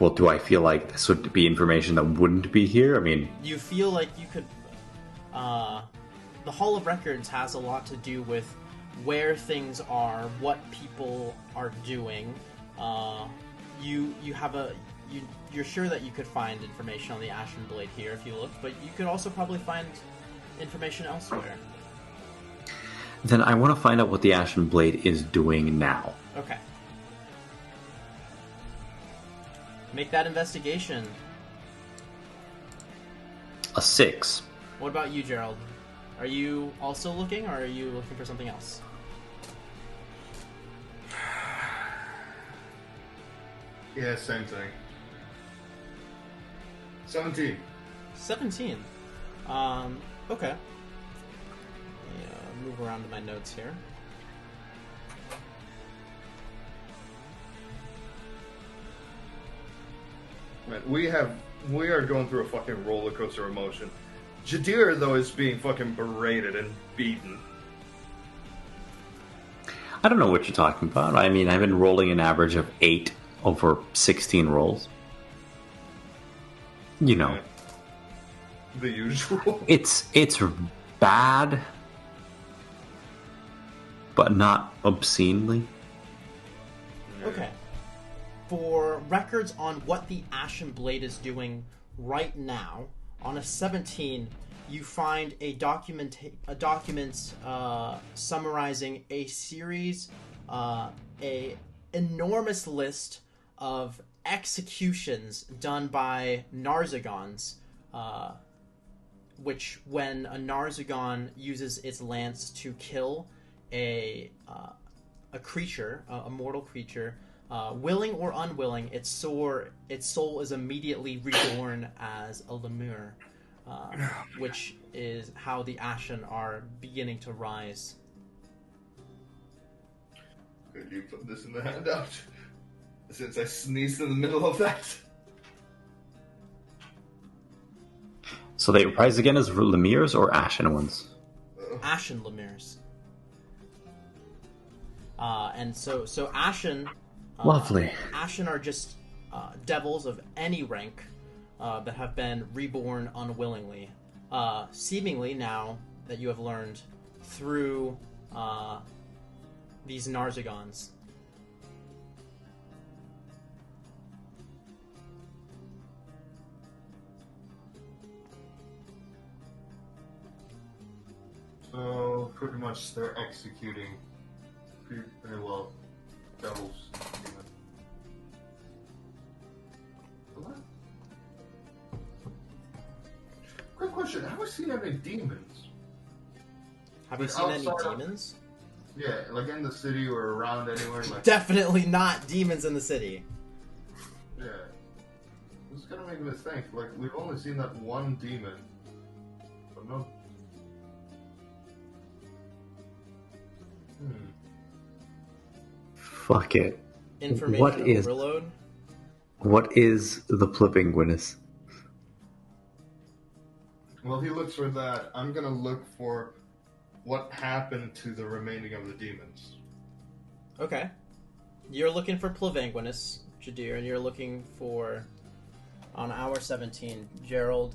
Well, do I feel like this would be information that wouldn't be here? I mean, You feel like you could... the Hall of Records has a lot to do with where things are, what people are doing. You're sure that you could find information on the Ashen Blade here if you looked, but you could also probably find information elsewhere. then I want to find out what the Ashen Blade is doing now. Okay. Make that investigation. A 6. What about you, Gerald? Are you also looking, or are you looking for something else? Yeah, same thing. 17. 17. Okay. Move around to my notes here. Man, we are going through a fucking roller coaster of emotion. Jadir, though, is being fucking berated and beaten. I don't know what you're talking about. I mean, I've been rolling an average of 8 over 16 rolls. You know. The usual. It's bad, but not obscenely. Okay. For records on what the Ashen Blade is doing right now, on a 17, you find a document summarizing a series, a enormous list of executions done by Narzagons, which when a Narzagon uses its lance to kill a creature, a mortal creature, willing or unwilling, its soul is immediately reborn as a lemur, which is how the Ashen are beginning to rise. Could you put this in the handout? Since I sneezed in the middle of that. So they rise again as Lemirs or Ashen ones? Ashen lemurs. And so Ashen... Lovely. Ashen are just devils of any rank that have been reborn unwillingly. Seemingly, now that you have learned, through these Narzagons. So, pretty much they're executing pretty well devils. What? Quick question, have we seen any demons? Have you Like seen any outside of- demons? Yeah, like in the city or around anywhere. Like, Definitely not demons in the city. yeah. This is gonna make me think. Like, we've only seen that one demon. But no. Fuck it. Information What is- overload. What is the Plibinguinus? Well, he looks for that. I'm gonna look for what happened to the remaining of the demons. Okay. You're looking for Plavanguinus, Jadir, and you're looking for, on hour 17, Gerald,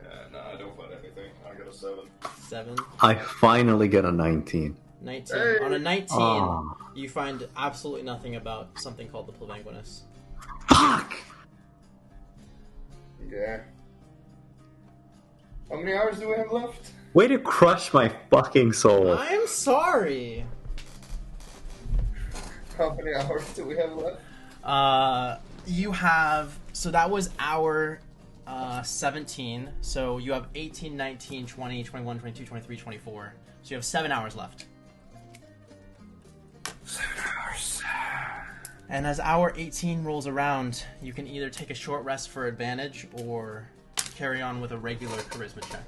Yeah, no, I don't find anything. I got a 7. 7, I finally get a 19. 19. Hey! On a 19, Ah. you find absolutely nothing about something called the Plavanguinus. Fuck! Yeah. How many hours do we have left? Way to crush my fucking soul. I'm sorry! How many hours do we have left? You have, so that was hour 17, so you have 18, 19, 20, 21, 22, 23, 24. So you have 7 hours left. 7 hours. And as hour 18 rolls around, you can either take a short rest for advantage or carry on with a regular charisma check.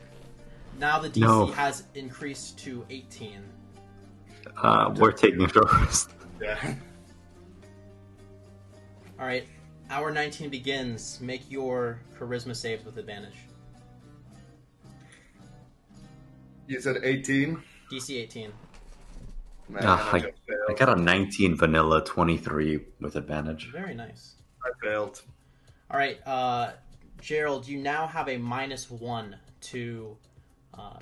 Now the DC No. has increased to 18. We're taking a short rest. Yeah. Alright, hour 19 begins. Make your charisma saves with advantage. You said 18? DC 18. Man, and I I, just I failed. got a 19 vanilla, 23 with advantage. Very nice. I failed. All right, Gerald, you now have a -1 to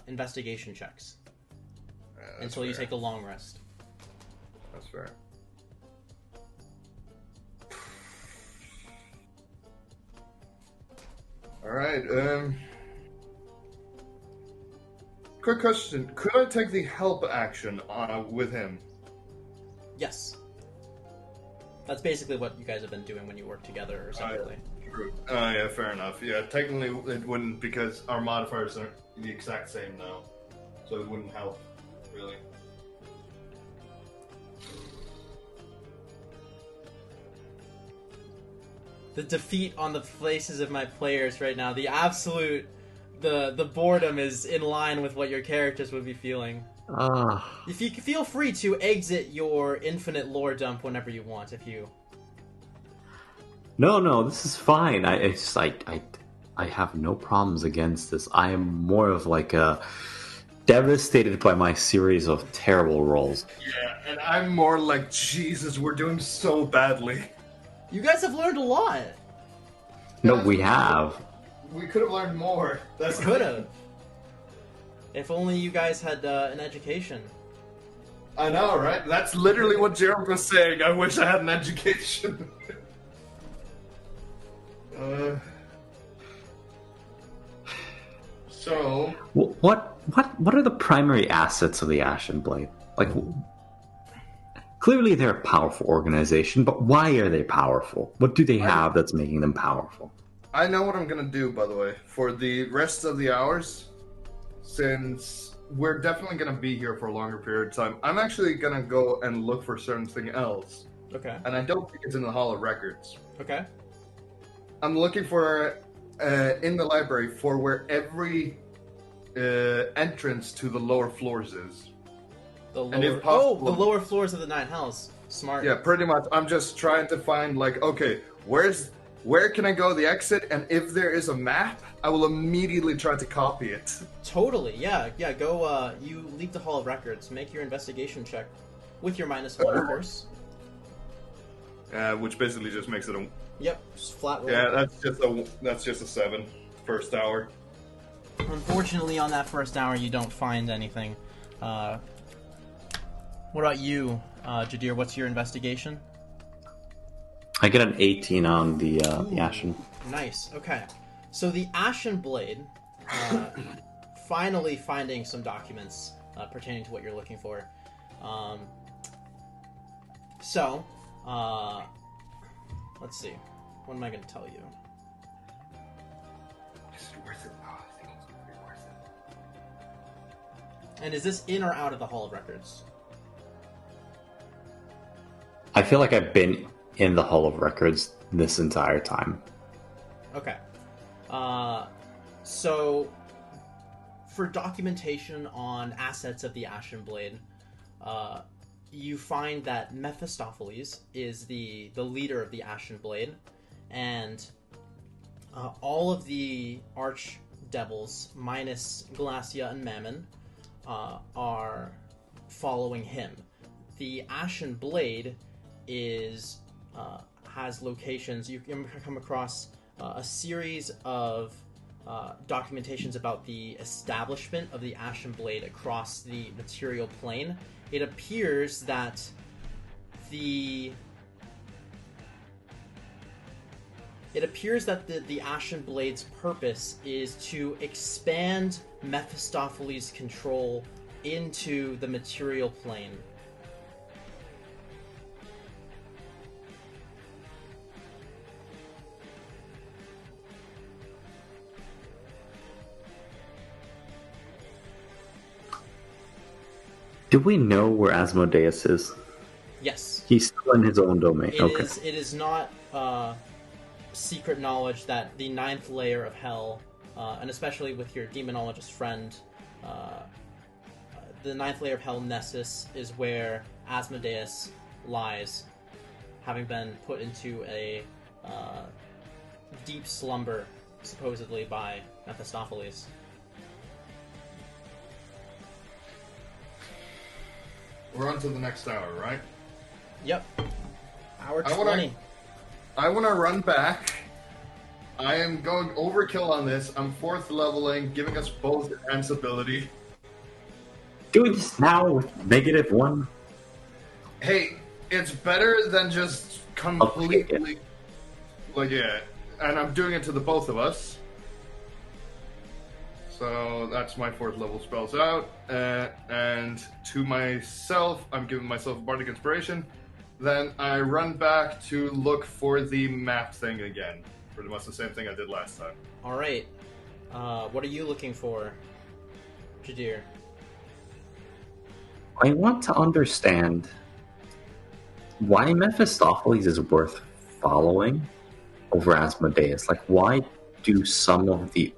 investigation checks until you fair. take a long rest. That's fair. All right. Quick question: could I take the help action with him? Yes. That's basically what you guys have been doing when you work together or separately. True. Oh yeah, fair enough. Yeah, technically it wouldn't because our modifiers are the exact same now, so it wouldn't help really. The defeat on the faces of my players right now, the absolute, the boredom is in line with what your characters would be feeling. If you feel free to exit your infinite lore dump whenever you want, if you... No, this is fine. I have no problems against this. I am more of like a devastated by my series of terrible rolls. Yeah, and I'm more like, Jesus, we're doing so badly. You guys have learned a lot. No, we have. We could have learned more. That's Could have. If only you guys had an education. I know, right? That's literally what Gerald was saying. I wish I had an education. So What are the primary assets of the Ashen Blade? Like, clearly they're a powerful organization, but why are they powerful? What do they have that's making them powerful? I know what I'm gonna do, by the way, for the rest of the hours, since we're definitely gonna be here for a longer period of time. I'm actually gonna go and look for something else, Okay. and I don't think it's in the Hall of Records. Okay. I'm looking for in the library for where every entrance to the lower floors is. The And if lower, possible- the lower floors of the Nine Hells. Smart. Yeah, pretty much. I'm just trying to find like, okay, where can I go the exit? And if there is a map, I will immediately try to copy it. Totally. Yeah. Go. You leave the Hall of Records. Make your investigation check with your -1, of course. Which basically just makes it a Yep. Just flat roll. yeah. That's just a 7 first hour. Unfortunately, on that first hour, you don't find anything. What about you, Jadir? What's your investigation? I get an 18 on the Ashen. Nice. Okay. So the Ashen Blade, finally finding some documents pertaining to what you're looking for. Let's see. What am I going to tell you? Is it worth it? Oh, I think it's gonna be worth it. And is this in or out of the Hall of Records? I feel like I've been in the Hall of Records this entire time. Okay. So, for documentation on assets of the Ashen Blade, you find that Mephistopheles is the leader of the Ashen Blade, and all of the archdevils, minus Glacia and Mammon, are following him. The Ashen Blade is has locations. You can come across a series of documentations about the establishment of the Ashen Blade across the material plane. It appears that the Ashen Blade's purpose is to expand Mephistopheles' control into the material plane. Do we know where Asmodeus is? Yes. He's still in his own domain. Okay. It is not secret knowledge that the ninth layer of hell, and especially with your demonologist friend, the ninth layer of hell, Nessus, is where Asmodeus lies, having been put into a deep slumber, supposedly by Mephistopheles. We're on to the next hour, right? Yep. Hour I 20. I want to run back. I am going overkill on this. I'm 4th leveling, giving us both enhance ability. Doing this now with -1. Hey, it's better than just completely... Like, yeah. And I'm doing it to the both of us. So that's my 4th level spells out. And to myself, I'm giving myself a Bardic Inspiration. Then I run back to look for the map thing again. Pretty much the same thing I did last time. All right. What are you looking for, Jadir? I want to understand why Mephistopheles is worth following over Asmodeus. Like, why do some of the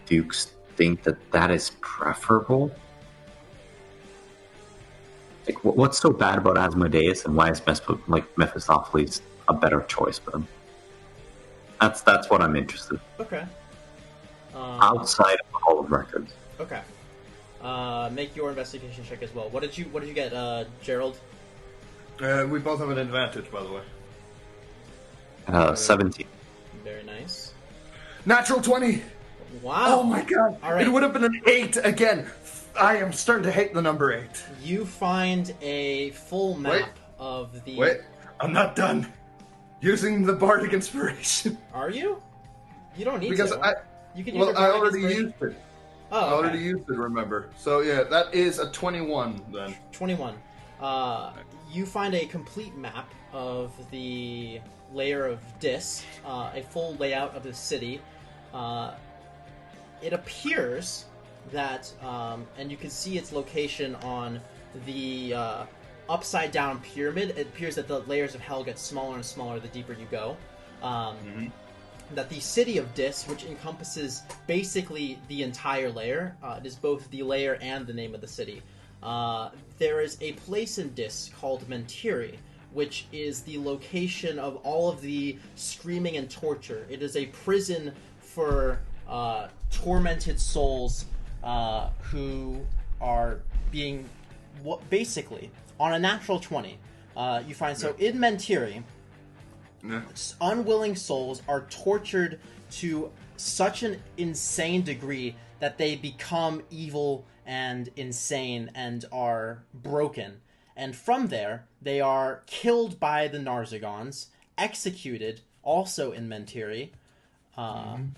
dukes think that that is preferable? Like, what's so bad about Asmodeus, and why is Mephistopheles a better choice for them? That's what I'm interested in. Okay. Outside of the Hall of Records. Okay. Make your investigation check as well. What did you get, Gerald? We both have an advantage, by the way. 17. Very nice. Natural 20! Wow. Oh my god! All right. It would have been an 8 again! I am starting to hate the number 8. You find a full map of the... Wait, I'm not done. Using the Bardic Inspiration. Are you? You don't need Because to. You can use your I Bardic already Inspiration. used it. Oh, I okay. already used it, remember. So yeah, that is a 21 then. 21. You find a complete map of the layer of Dis, a full layout of the city. It appears that, and you can see its location on the upside down pyramid. It appears that the layers of hell get smaller and smaller the deeper you go. That the city of Dis, which encompasses basically the entire layer, it is both the layer and the name of the city. There is a place in Dis called Mentiri, which is the location of all of the screaming and torture. It is a prison for tormented souls who are being, basically, on a natural 20. You find, so in Mentiri, unwilling souls are tortured to such an insane degree that they become evil and insane and are broken. And from there, they are killed by the Narzagons, executed, also in Mentiri, and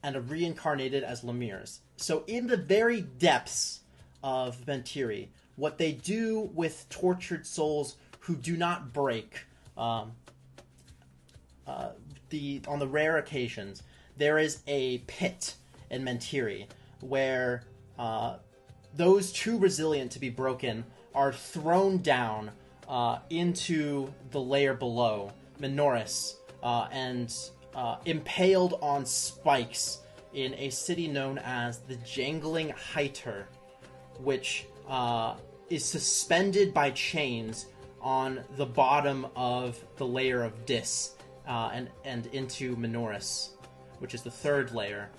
are reincarnated as Lemirs. So in the very depths of Mentiri, what they do with tortured souls who do not break, on the rare occasions, there is a pit in Mentiri where those too resilient to be broken are thrown down into the layer below, Minoris, and impaled on spikes in a city known as the Jangling Heiter, which is suspended by chains on the bottom of the layer of Dis, and into Minoris, which is the third layer.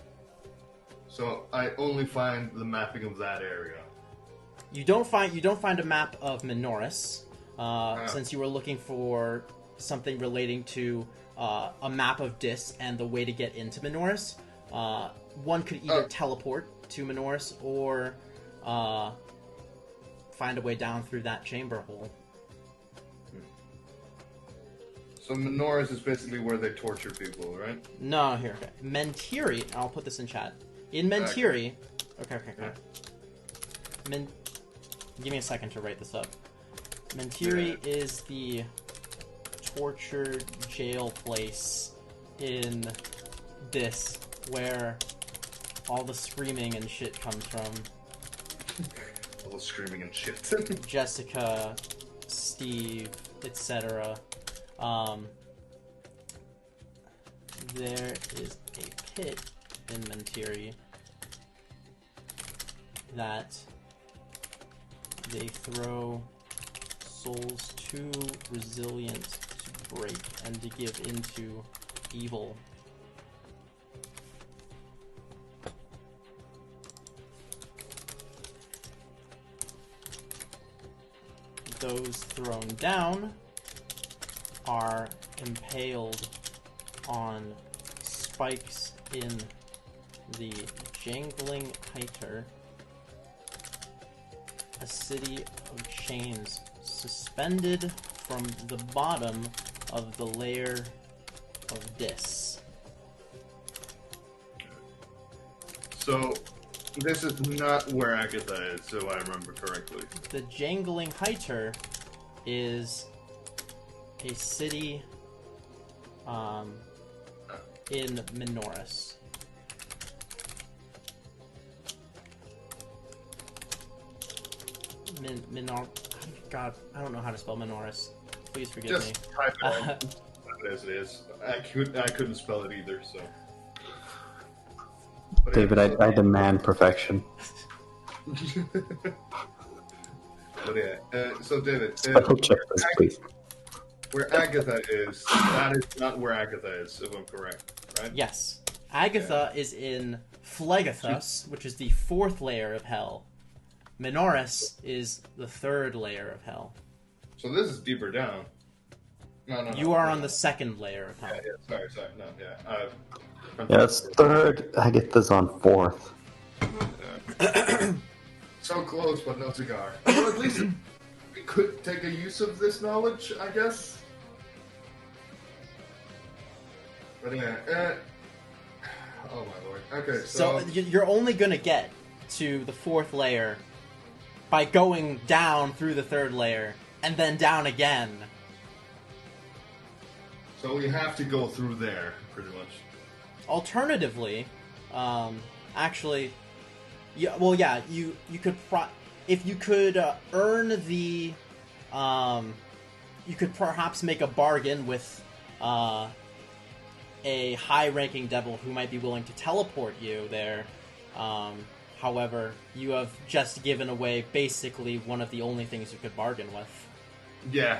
So I only find the mapping of that area. You don't find a map of Minoris, since you were looking for something relating to a map of Dis and the way to get into Minoris. One could either teleport to Minoris or find a way down through that chamber hole. So Minoris is basically where they torture people, right? No, here. Okay. Mentiri, I'll put this in chat. In Mentiri... Okay. Give me a second to write this up. Mentiri is the torture jail place in Dis, where all the screaming and shit comes from. All the screaming and shit. Jessica, Steve, etc. There is a pit in Mentiri that they throw souls too resilient to break and to give into evil. those thrown down are impaled on spikes in the jangling Heiter, a city of chains suspended from the bottom of the layer of Dis. So, this is not where Agatha is, so I remember correctly. The jangling Heiter is a city in Minoris. God, I don't know how to spell Minoris. Please forgive me. Just type it as it is. I couldn't spell it either, so. But David, yeah, I demand perfection. But yeah, so David, Special checklist, please. where Agatha is, that is not where Agatha is, if I'm correct, right? Yes. Agatha is in Phlegethus, which is the 4th layer of hell. Minoris is the 3rd layer of hell. So this is deeper down. No. You are on the 2nd layer of hell. Yeah, sorry. No, yeah. Yeah, it's third. Agatha's on fourth. So close, but no cigar. Well, at least we could take a use of this knowledge, I guess. But yeah, oh my lord. Okay, So you're only going to get to the 4th layer by going down through the 3rd layer and then down again. So we have to go through there, pretty much. Alternatively, actually, you could if you could earn the, you could perhaps make a bargain with a high-ranking devil who might be willing to teleport you there. However, you have just given away basically one of the only things you could bargain with. Yeah,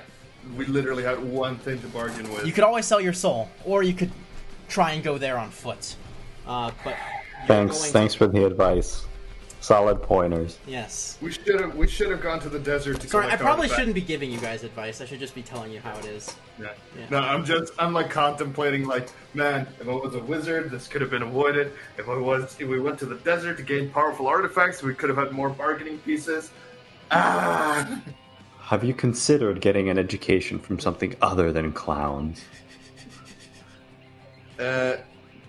we literally had one thing to bargain with. You could always sell your soul, or you could try and go there on foot. But Thanks for the advice. Solid pointers. Yes. We should have gone to the desert to Sorry, I collect probably artifacts. shouldn't be giving you guys advice. I should just be telling you how it is. Yeah. Yeah. No, I'm like contemplating, like, man, if I was a wizard, this could have been avoided. If we went to the desert to gain powerful artifacts, we could have had more bargaining pieces. Ah! Have you considered getting an education from something other than clowns?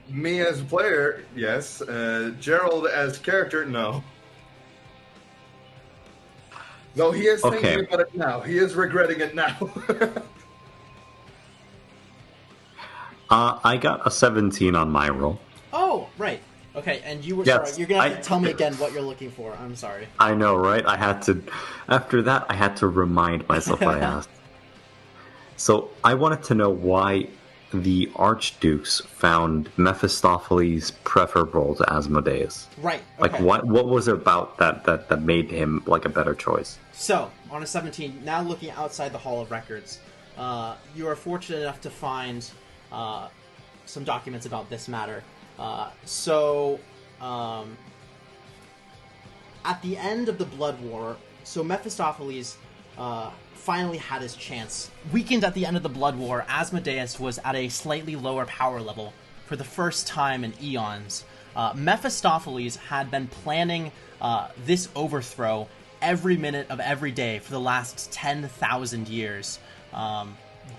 Me as a player, yes. Gerald as character, no. Though he is thinking about it now. He is regretting it now. I got a 17 on my roll. Oh, right. Okay, and you were Yes, sorry. You're gonna have to tell me again what you're looking for. I'm sorry. I know, right? After that, I had to remind myself I asked. So I wanted to know why the Archdukes found Mephistopheles preferable to Asmodeus. Right. Like, okay. what was it about that made him like a better choice? So, on a 17, now looking outside the Hall of Records, you are fortunate enough to find some documents about this matter. At the end of the Blood War, so Mephistopheles finally had his chance. Weakened at the end of the Blood War, Asmodeus was at a slightly lower power level for the first time in eons. Mephistopheles had been planning this overthrow every minute of every day for the last 10,000 years.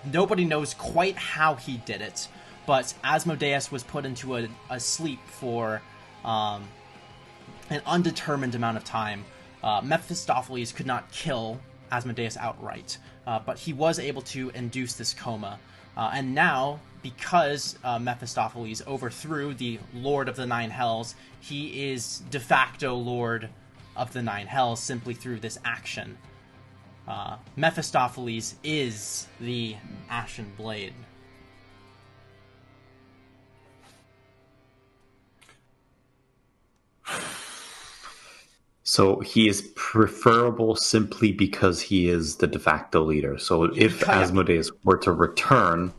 Nobody knows quite how he did it, but Asmodeus was put into a sleep for an undetermined amount of time. Mephistopheles could not kill Asmodeus outright, but he was able to induce this coma. And now, because Mephistopheles overthrew the Lord of the Nine Hells, he is de facto Lord of the Nine Hells simply through this action. Mephistopheles is the Ashen Blade. So he is preferable simply because he is the de facto leader. So if Asmodeus were to return,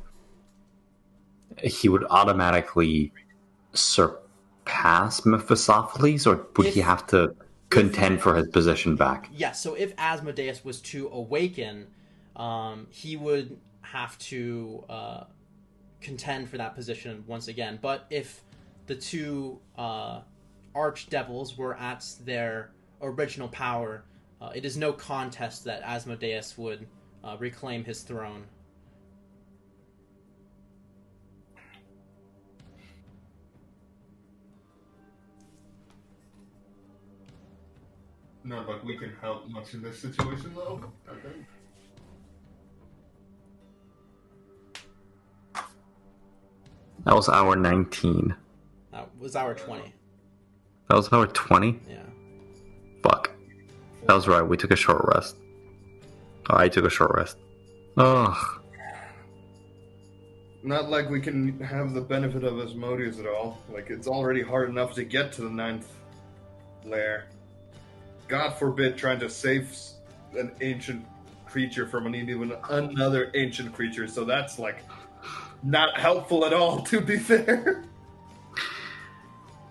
he would automatically surpass Mephistopheles, or would he have to contend for his position back. Yes, so if Asmodeus was to awaken, he would have to contend for that position once again. But if the two archdevils were at their original power, it is no contest that Asmodeus would reclaim his throne. Not like we can help much in this situation, though. Okay. That was hour 19. That was hour 20. That was hour 20? Yeah. Fuck. That was right, we took a short rest. Oh, I took a short rest. Ugh. Not like we can have the benefit of Asmodeus at all. Like, it's already hard enough to get to the 9th lair. God forbid trying to save an ancient creature from even another ancient creature, so that's, like, not helpful at all, to be fair.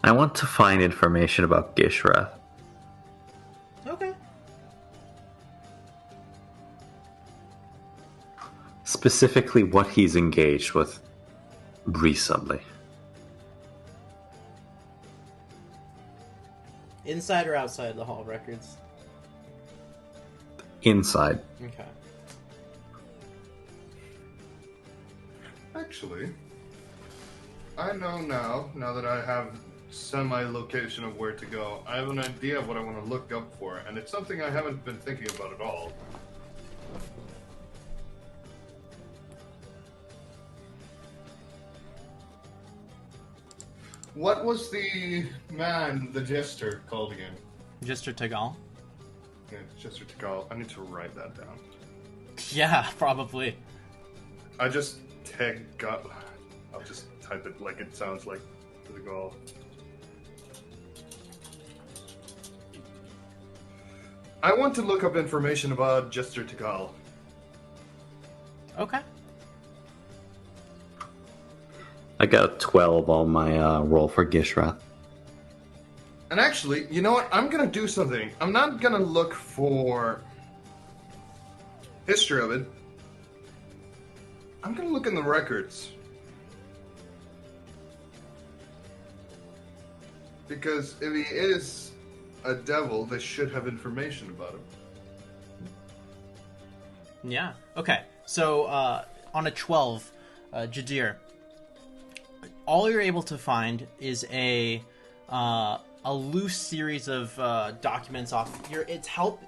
I want to find information about Gishrath. Okay. Specifically what he's engaged with recently. Inside or outside the Hall of Records? Inside. Okay. Actually, I know now that I have semi-location of where to go, I have an idea of what I want to look up for, and it's something I haven't been thinking about at all. What was the man, the jester, called again? Jester Tagal? Yeah, Jester Tikal. I need to write that down. Yeah, probably. I just I'll just type it like it sounds like the goal. I want to look up information about Jester Tikal. Okay. I got a 12 on my roll for Gishrath. And actually, you know what? I'm gonna do something. I'm not gonna look for history of it. I'm gonna look in the records. Because if he is a devil, they should have information about him. Yeah. Okay. So on a 12, Jadir, all you're able to find is a loose series of documents off your. It's help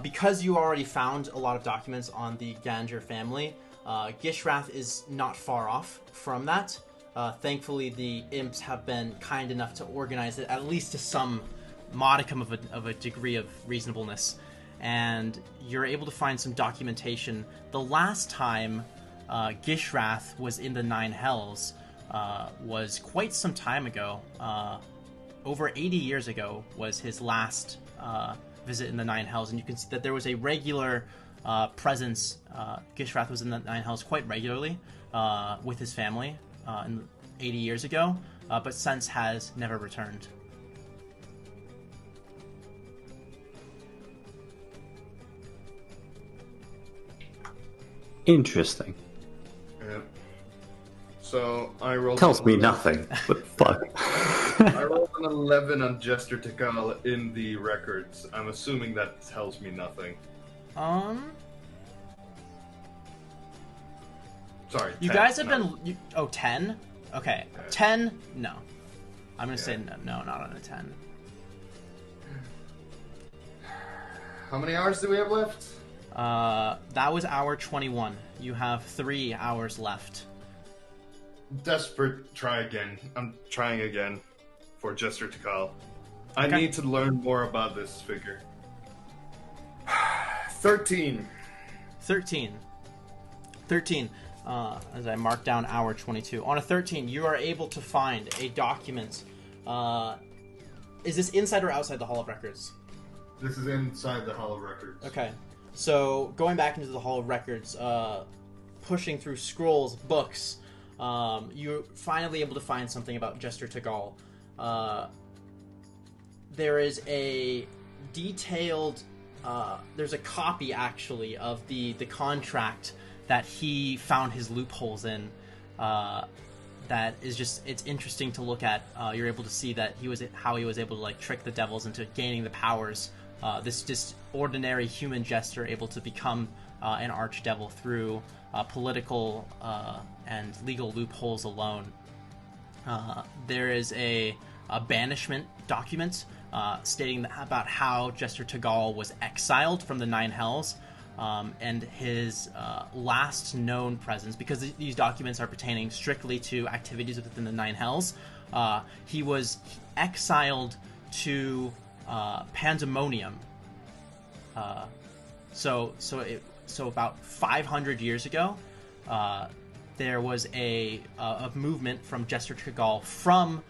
because you already found a lot of documents on the Ganger family. Gishrath is not far off from that. Thankfully, the imps have been kind enough to organize it, at least to some modicum of a degree of reasonableness. And you're able to find some documentation. The last time Gishrath was in the Nine Hells was quite some time ago. Over 80 years ago was his last visit in the Nine Hells, and you can see that there was a regular presence. Gishrath was in the Nine Hells quite regularly with his family 80 years ago, but since has never returned. Interesting. Yeah. So I rolled. Tells me nothing, but fuck. I rolled an 11 on Jester Tikal in the records. I'm assuming that tells me nothing. Sorry. You 10, guys have no. been... 10? Okay. 10? No. I'm going to say no, not on a 10. How many hours do we have left? That was hour 21. You have 3 hours left. Desperate, try again. I'm trying again for Jester Tikal. I Okay. need to learn more about this figure. 13. 13. As I mark down hour 22. On a 13, you are able to find a document. Is this inside or outside the Hall of Records? This is inside the Hall of Records. Okay. So, going back into the Hall of Records, pushing through scrolls, books, you're finally able to find something about Jester Tagal. there is a detailed there's a copy actually of the contract that he found his loopholes in, that is just, it's interesting to look at. You're able to see that how he was able to like trick the devils into gaining the powers. This just ordinary human jester able to become an archdevil through political and legal loopholes alone. There is a banishment document stating about how Jester Tagal was exiled from the Nine Hells, and his last known presence, because these documents are pertaining strictly to activities within the Nine Hells. He was exiled to Pandemonium. So about 500 years ago, there was a movement from Jester Tagal from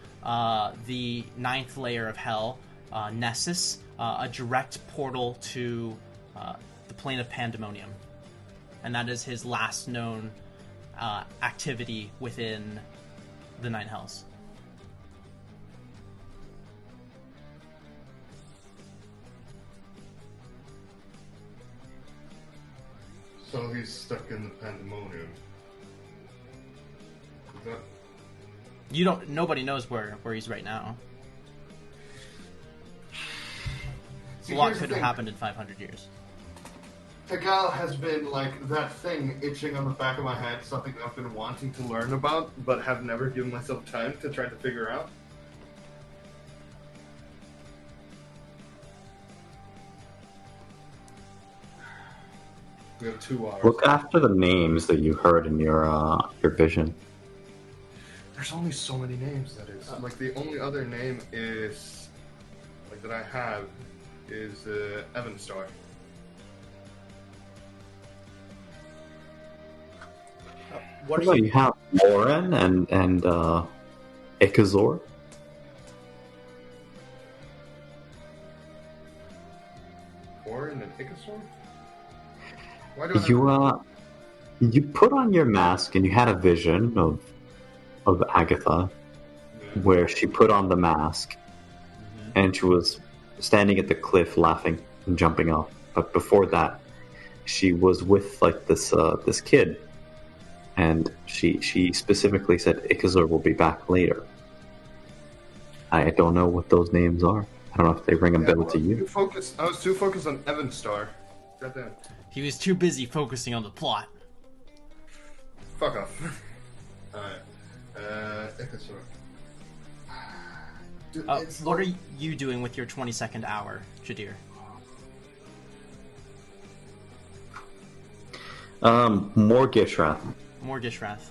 the ninth layer of Hell, Nessus, a direct portal to the plane of Pandemonium. And that is his last known activity within the Nine Hells. So he's stuck in the Pandemonium. Is that... Nobody knows where he's right now. A lot could have happened in 500 years. Tagal has been like that thing itching on the back of my head, something I've been wanting to learn about, but have never given myself time to try to figure out. We have 2 hours. Look after the names that you heard in your vision. There's only so many names, that is. Like, the only other name is... like, that I have is Evanstar. What are Well, you? you have Lauren and Ikazor. Orin and Ikasor? Why do I have... You put on your mask and you had a vision of Agatha, where she put on the mask, and she was standing at the cliff laughing and jumping off. But before that, she was with like this kid, and she specifically said Ikazor will be back later. I don't know what those names are. I don't know if they ring a bell to you. I was too focused on Evanstar. Goddamn. He was too busy focusing on the plot. Fuck off. Alright. Ikasor. Dude, What are you doing with your 22nd hour, Jadir? More Gishrath. More Gishrath.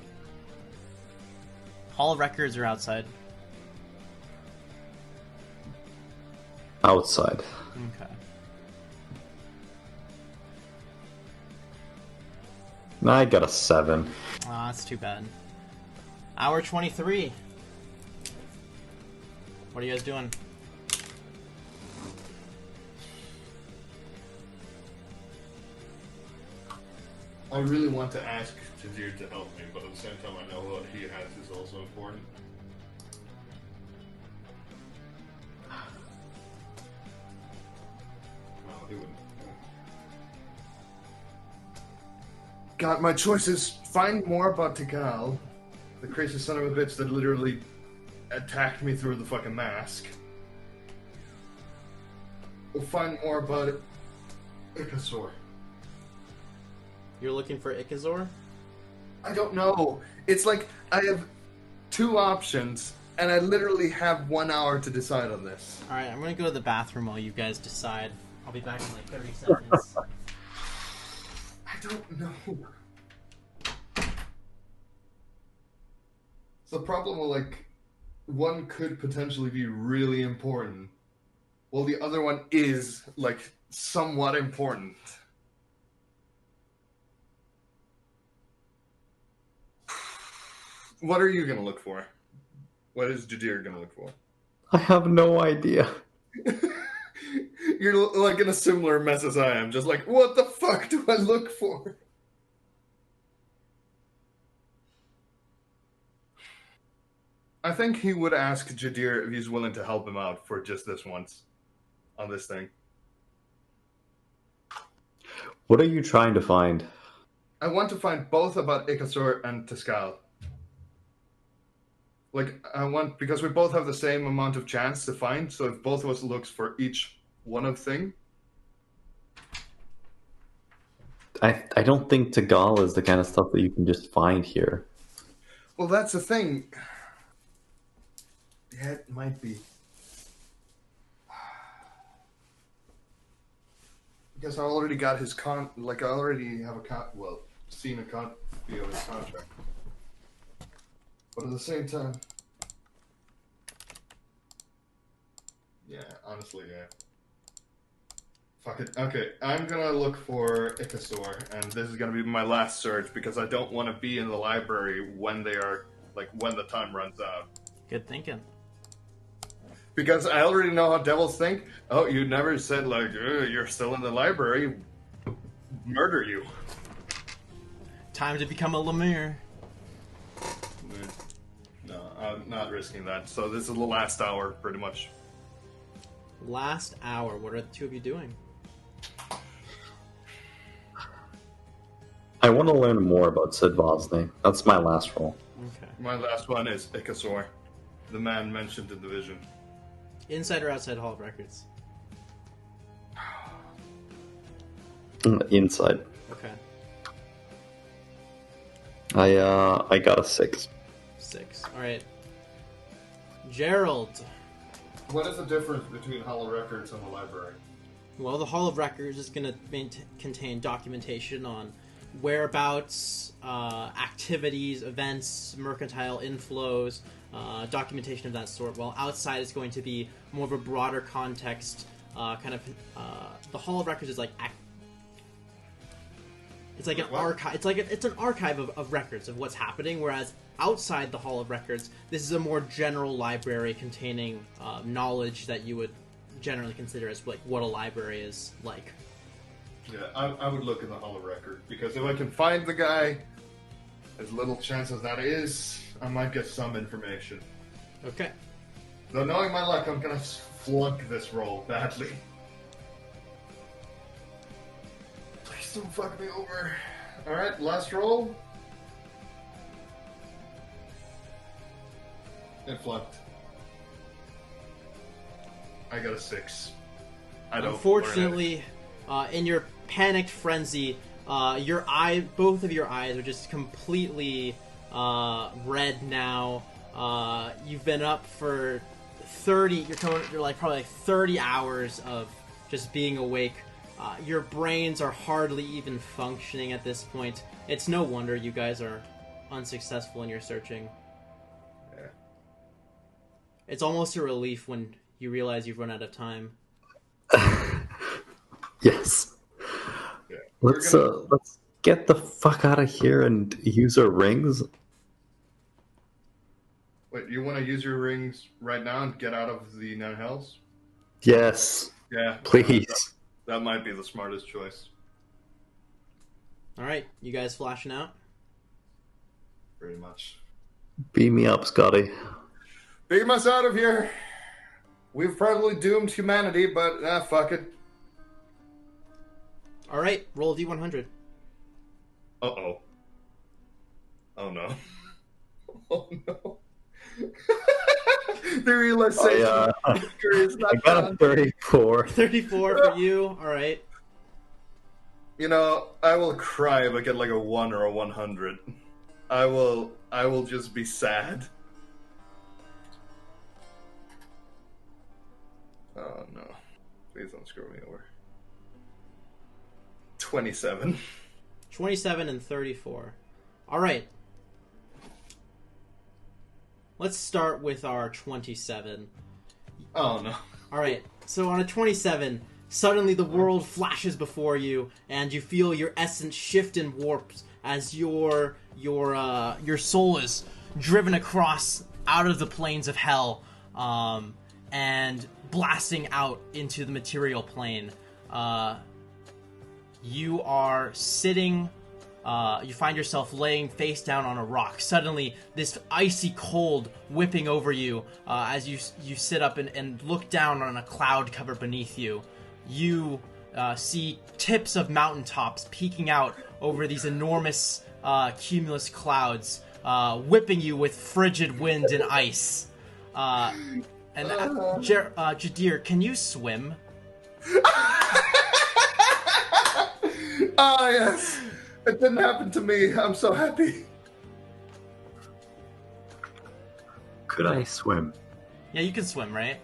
Hall of Records are outside. Outside. Okay. I got a 7. Ah, that's too bad. Hour 23. What are you guys doing? I really want to ask Jadir to help me, but at the same time I know what he has is also important. No, he wouldn't. God, my choice is find more about Tagal, the crazy son of a bitch that literally attacked me through the fucking mask. Or find more about Ikasor. You're looking for Ikazor? I don't know. It's like I have 2 options, and I literally have 1 hour to decide on this. Alright, I'm gonna go to the bathroom while you guys decide. I'll be back in like 30 seconds. I don't know. It's the problem with, like, one could potentially be really important, while the other one is, like, somewhat important. What are you gonna look for? What is Jadir gonna look for? I have no idea. You're like in a similar mess as I am, just like, what the fuck do I look for? I think he would ask Jadir if he's willing to help him out for just this once. on this thing. What are you trying to find? I want to find both about Ikasaur and Tescal. Like, I want, because we both have the same amount of chance to find, so if both of us looks for each one of thing. I don't think Tagal is the kind of stuff that you can just find here. Well, that's the thing. Yeah, it might be. Because I already got his I already have seen a copy of his contract. But at the same time, yeah, honestly, yeah. Fuck it. Okay, I'm gonna look for Ikasaur, and this is gonna be my last search because I don't want to be in the library when they are, when the time runs out. Good thinking. Because I already know how devils think. Oh, you never said, you're still in the library. Murder you. Time to become a Lemure. No, I'm not risking that. So this is the last hour, pretty much. Last hour. What are the two of you doing? I want to learn more about Sid Vosney. That's my last role. Okay. My last one is Ikasaur, the man mentioned in the vision. Inside or outside Hall of Records? Inside. Okay. I got a 6. 6. Alright. Gerald. What is the difference between Hall of Records and the library? Well, the Hall of Records is going to contain documentation on whereabouts, activities, events, mercantile inflows, documentation of that sort, while outside is going to be more of a broader context, the Hall of Records is like it's like an archive. It's an archive of records of what's happening. Whereas outside the Hall of Records, this is a more general library containing knowledge that you would generally consider as like what a library is like. Yeah, I would look in the Hall of Record because if I can find the guy, as little chance as that is, I might get some information. Okay. Though knowing my luck, I'm gonna flunk this roll badly. Please don't fuck me over. Alright, last roll. It flunked. I got a 6. I don't. Unfortunately, in your panicked frenzy, both of your eyes are just completely red now. You've been up for 30. You're like probably 30 hours of just being awake. Your brains are hardly even functioning at this point. It's no wonder you guys are unsuccessful in your searching. Yeah. It's almost a relief when you realize you've run out of time. Yes. Yeah. Let's get the fuck out of here and use our rings. Wait, you want to use your rings right now and get out of the Nine Hells? Yes. Yeah. Please. That might be the smartest choice. Alright, you guys flashing out? Pretty much. Beam me up, Scotty. Beam us out of here! We've probably doomed humanity, but fuck it. Alright, roll a d100. Uh-oh. Oh no. Oh no. The realization is not I got a 34. 34 for you, alright. You know, I will cry if I get like a 1 or a 100. I will just be sad. Oh no. Please don't screw me over. 27. 27 and 34. Alright. Let's start with our 27. Oh no. Alright, so on a 27, suddenly the world flashes before you, and you feel your essence shift and warp as your soul is driven across out of the plains of hell, and blasting out into the material plane. You are sitting you find yourself laying face down on a rock. Suddenly, this icy cold whipping over you as you sit up and look down on a cloud cover beneath you. You see tips of mountaintops peeking out over these enormous cumulus clouds, whipping you with frigid wind and ice. Jadir, can you swim? Ah, yes. It didn't happen to me. I'm so happy. Could I swim? Yeah, you can swim, right?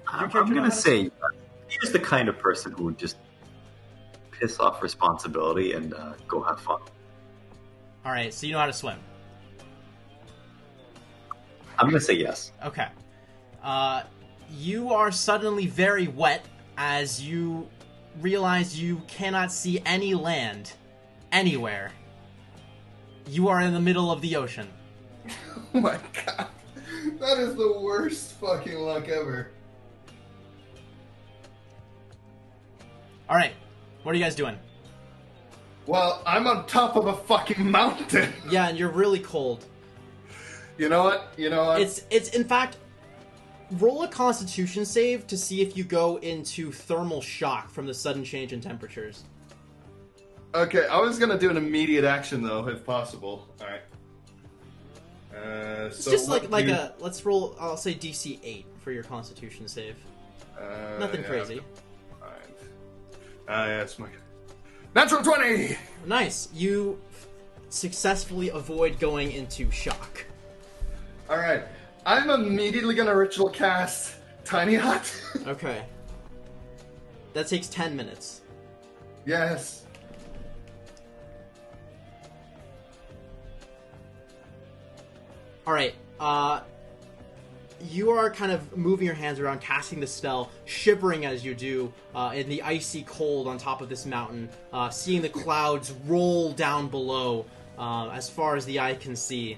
I'm going to say he's the kind of person who would just piss off responsibility and go have fun. All right, so you know how to swim. I'm going to say yes. Okay. You are suddenly very wet as you realize you cannot see any land anywhere. You are in the middle of the ocean. Oh my god. That is the worst fucking luck ever. All right, what are you guys doing? Well, I'm on top of a fucking mountain. Yeah, and you're really cold. You know what? It's in fact, roll a Constitution save to see if you go into thermal shock from the sudden change in temperatures. Okay, I was gonna do an immediate action though, if possible. All right. It's just let's roll. I'll say DC 8 for your Constitution save. Nothing crazy. Alright. Yes, my natural 20. Nice. You successfully avoid going into shock. All right. I'm immediately gonna ritual cast Tiny Hut. Okay. That takes 10 minutes. Yes. Alright, you are kind of moving your hands around, casting the spell, shivering as you do in the icy cold on top of this mountain, seeing the clouds roll down below as far as the eye can see.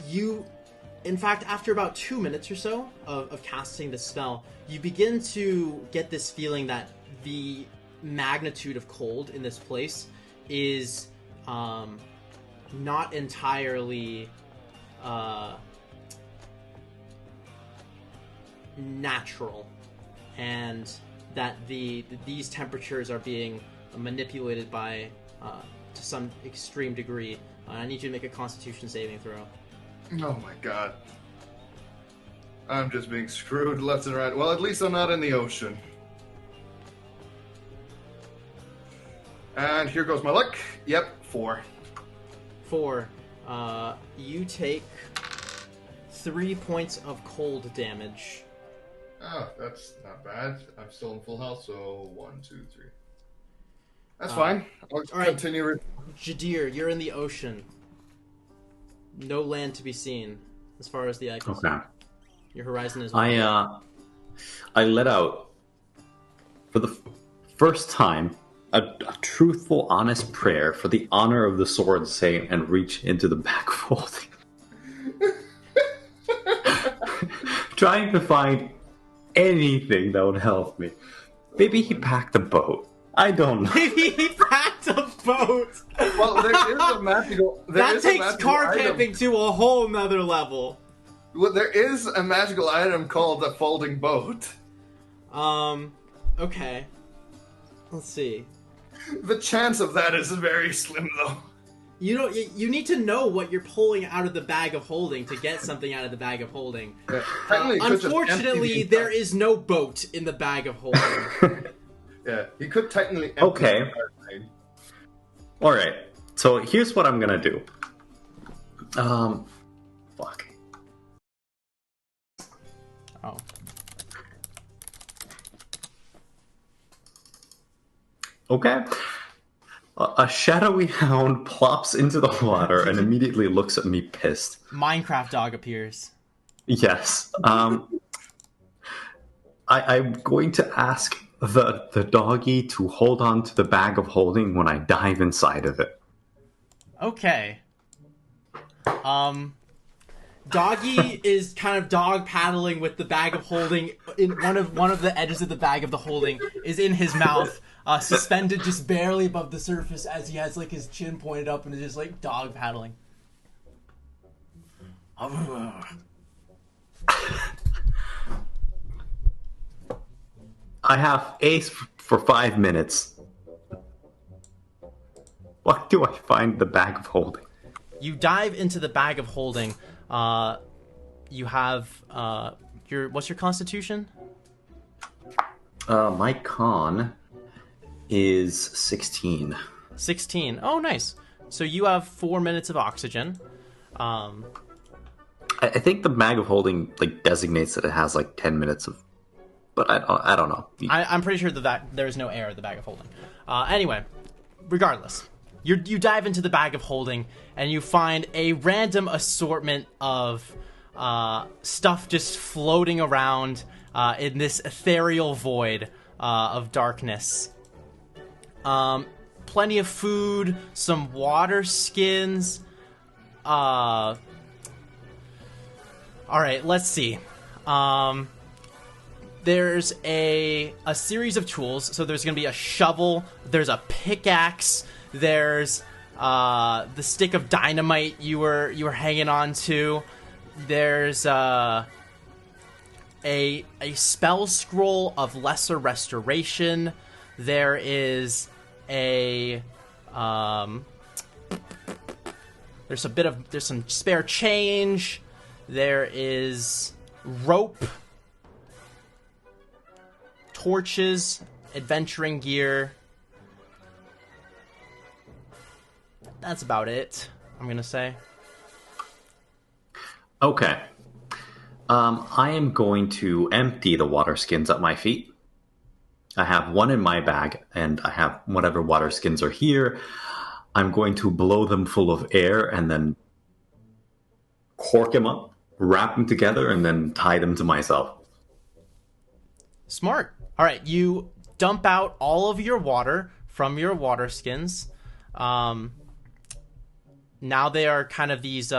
You, in fact, after about 2 minutes or so of casting the spell, you begin to get this feeling that the magnitude of cold in this place is not entirely natural, and that these temperatures are being manipulated by to some extreme degree. I need you to make a Constitution saving throw. Oh my god. I'm just being screwed left and right. Well, at least I'm not in the ocean. And here goes my luck. Yep, 4. 4. You take 3 points of cold damage. Oh, that's not bad. I'm still in full health, so 1, 2, 3. That's fine. I'll continue. Right. Jadir, you're in the ocean. No land to be seen, as far as the eye can see. Your horizon is. I let out for the first time a truthful, honest prayer for the honor of the sword saint, and reach into the back folding, trying to find anything that would help me. Maybe he packed a boat. I don't know. Maybe he packed a boat. Well, there is a magical. That takes car camping to a whole nother level. Well, there is a magical item called a folding boat. Okay. Let's see. The chance of that is very slim, though. You need to know what you're pulling out of the bag of holding to get something out of the bag of holding. Unfortunately, there is no boat in the bag of holding. Yeah, he could technically. Okay. All right. So here's what I'm gonna do. Fuck. Oh. Okay. A shadowy hound plops into the water and immediately looks at me pissed. Minecraft dog appears. Yes. I'm going to ask the doggy to hold on to the bag of holding when I dive inside of it. Okay. Doggy is kind of dog paddling with the bag of holding in one of the edges of the bag of the holding is in his mouth. suspended just barely above the surface as he has like his chin pointed up and is just like dog paddling. I have Ace for 5 minutes. What do I find the bag of holding? You dive into the bag of holding. You have what's your constitution? My con is 16. 16. Oh, nice. So you have 4 minutes of oxygen. I think the bag of holding like designates that it has like 10 minutes of, but I don't know. I'm pretty sure that there's no air in the bag of holding. Anyway, regardless, you dive into the bag of holding and you find a random assortment of stuff just floating around in this ethereal void of darkness. Plenty of food, some water skins. All right, let's see. There's a series of tools. So there's going to be a shovel. There's a pickaxe. There's the stick of dynamite you were hanging on to. There's a spell scroll of lesser restoration. There is there's some spare change. There is rope, torches, adventuring gear. That's about it, I'm gonna say. Okay. I am going to empty the water skins at my feet. I have one in my bag, and I have whatever water skins are here. I'm going to blow them full of air and then cork them up, wrap them together, and then tie them to myself. Smart. All right, you dump out all of your water from your water skins. Now they are kind of these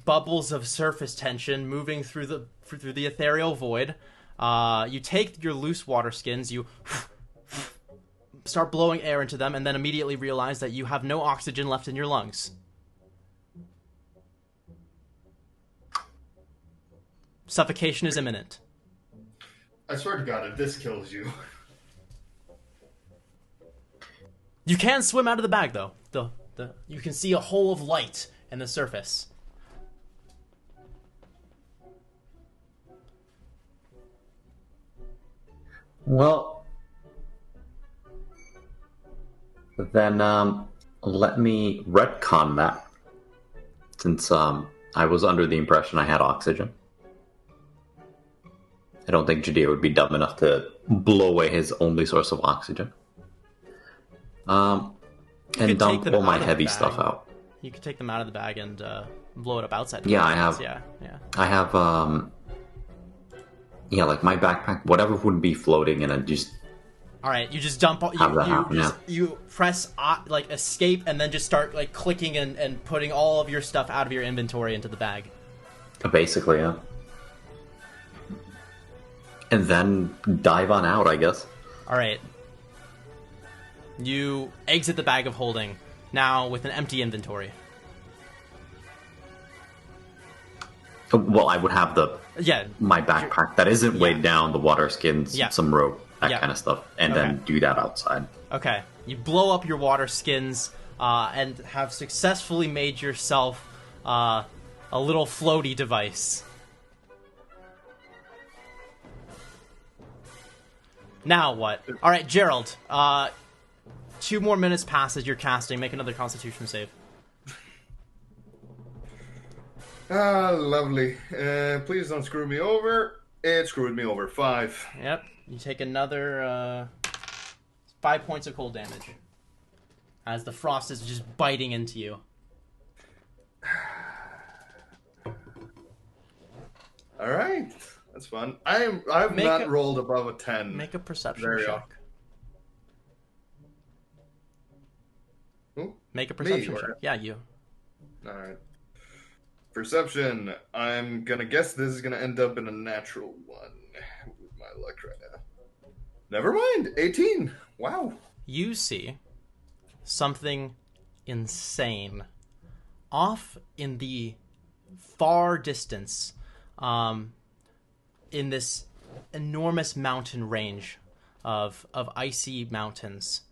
bubbles of surface tension moving through the ethereal void. You take your loose water skins, you start blowing air into them, and then immediately realize that you have no oxygen left in your lungs. Suffocation is imminent. I swear to God, if this kills you. You can swim out of the bag, though. You can see a hole of light in the surface. Well, then let me retcon that, since I was under the impression I had oxygen. I don't think Judea would be dumb enough to blow away his only source of oxygen. And dump all my heavy stuff out. You could take them out of the bag and blow it up outside. Yeah, I have. Yeah. I have, like my backpack, whatever would be floating, and I just. All right, you just dump. You press like escape, and then just start like clicking and putting all of your stuff out of your inventory into the bag. Basically, yeah. And then dive on out, I guess. All right. You exit the bag of holding, now with an empty inventory. Well, I would have my backpack that isn't weighed down, the water skins, some rope, that kind of stuff, and then do that outside. Okay. You blow up your water skins and have successfully made yourself a little floaty device. Now what? All right, Gerald. 2 more minutes pass as you're casting. Make another Constitution save. Ah, lovely. Please don't screw me over. It screwed me over. 5. Yep. You take another 5 points of cold damage as the frost is just biting into you. All right. That's fun. I've not rolled above a 10. Make a perception check. Who? Make a perception Me, check. Yeah, you. All right. Perception. I'm gonna guess this is gonna end up in a natural 1 with my luck right now. Never mind. 18. Wow. You see something insane off in the far distance, in this enormous mountain range of icy mountains.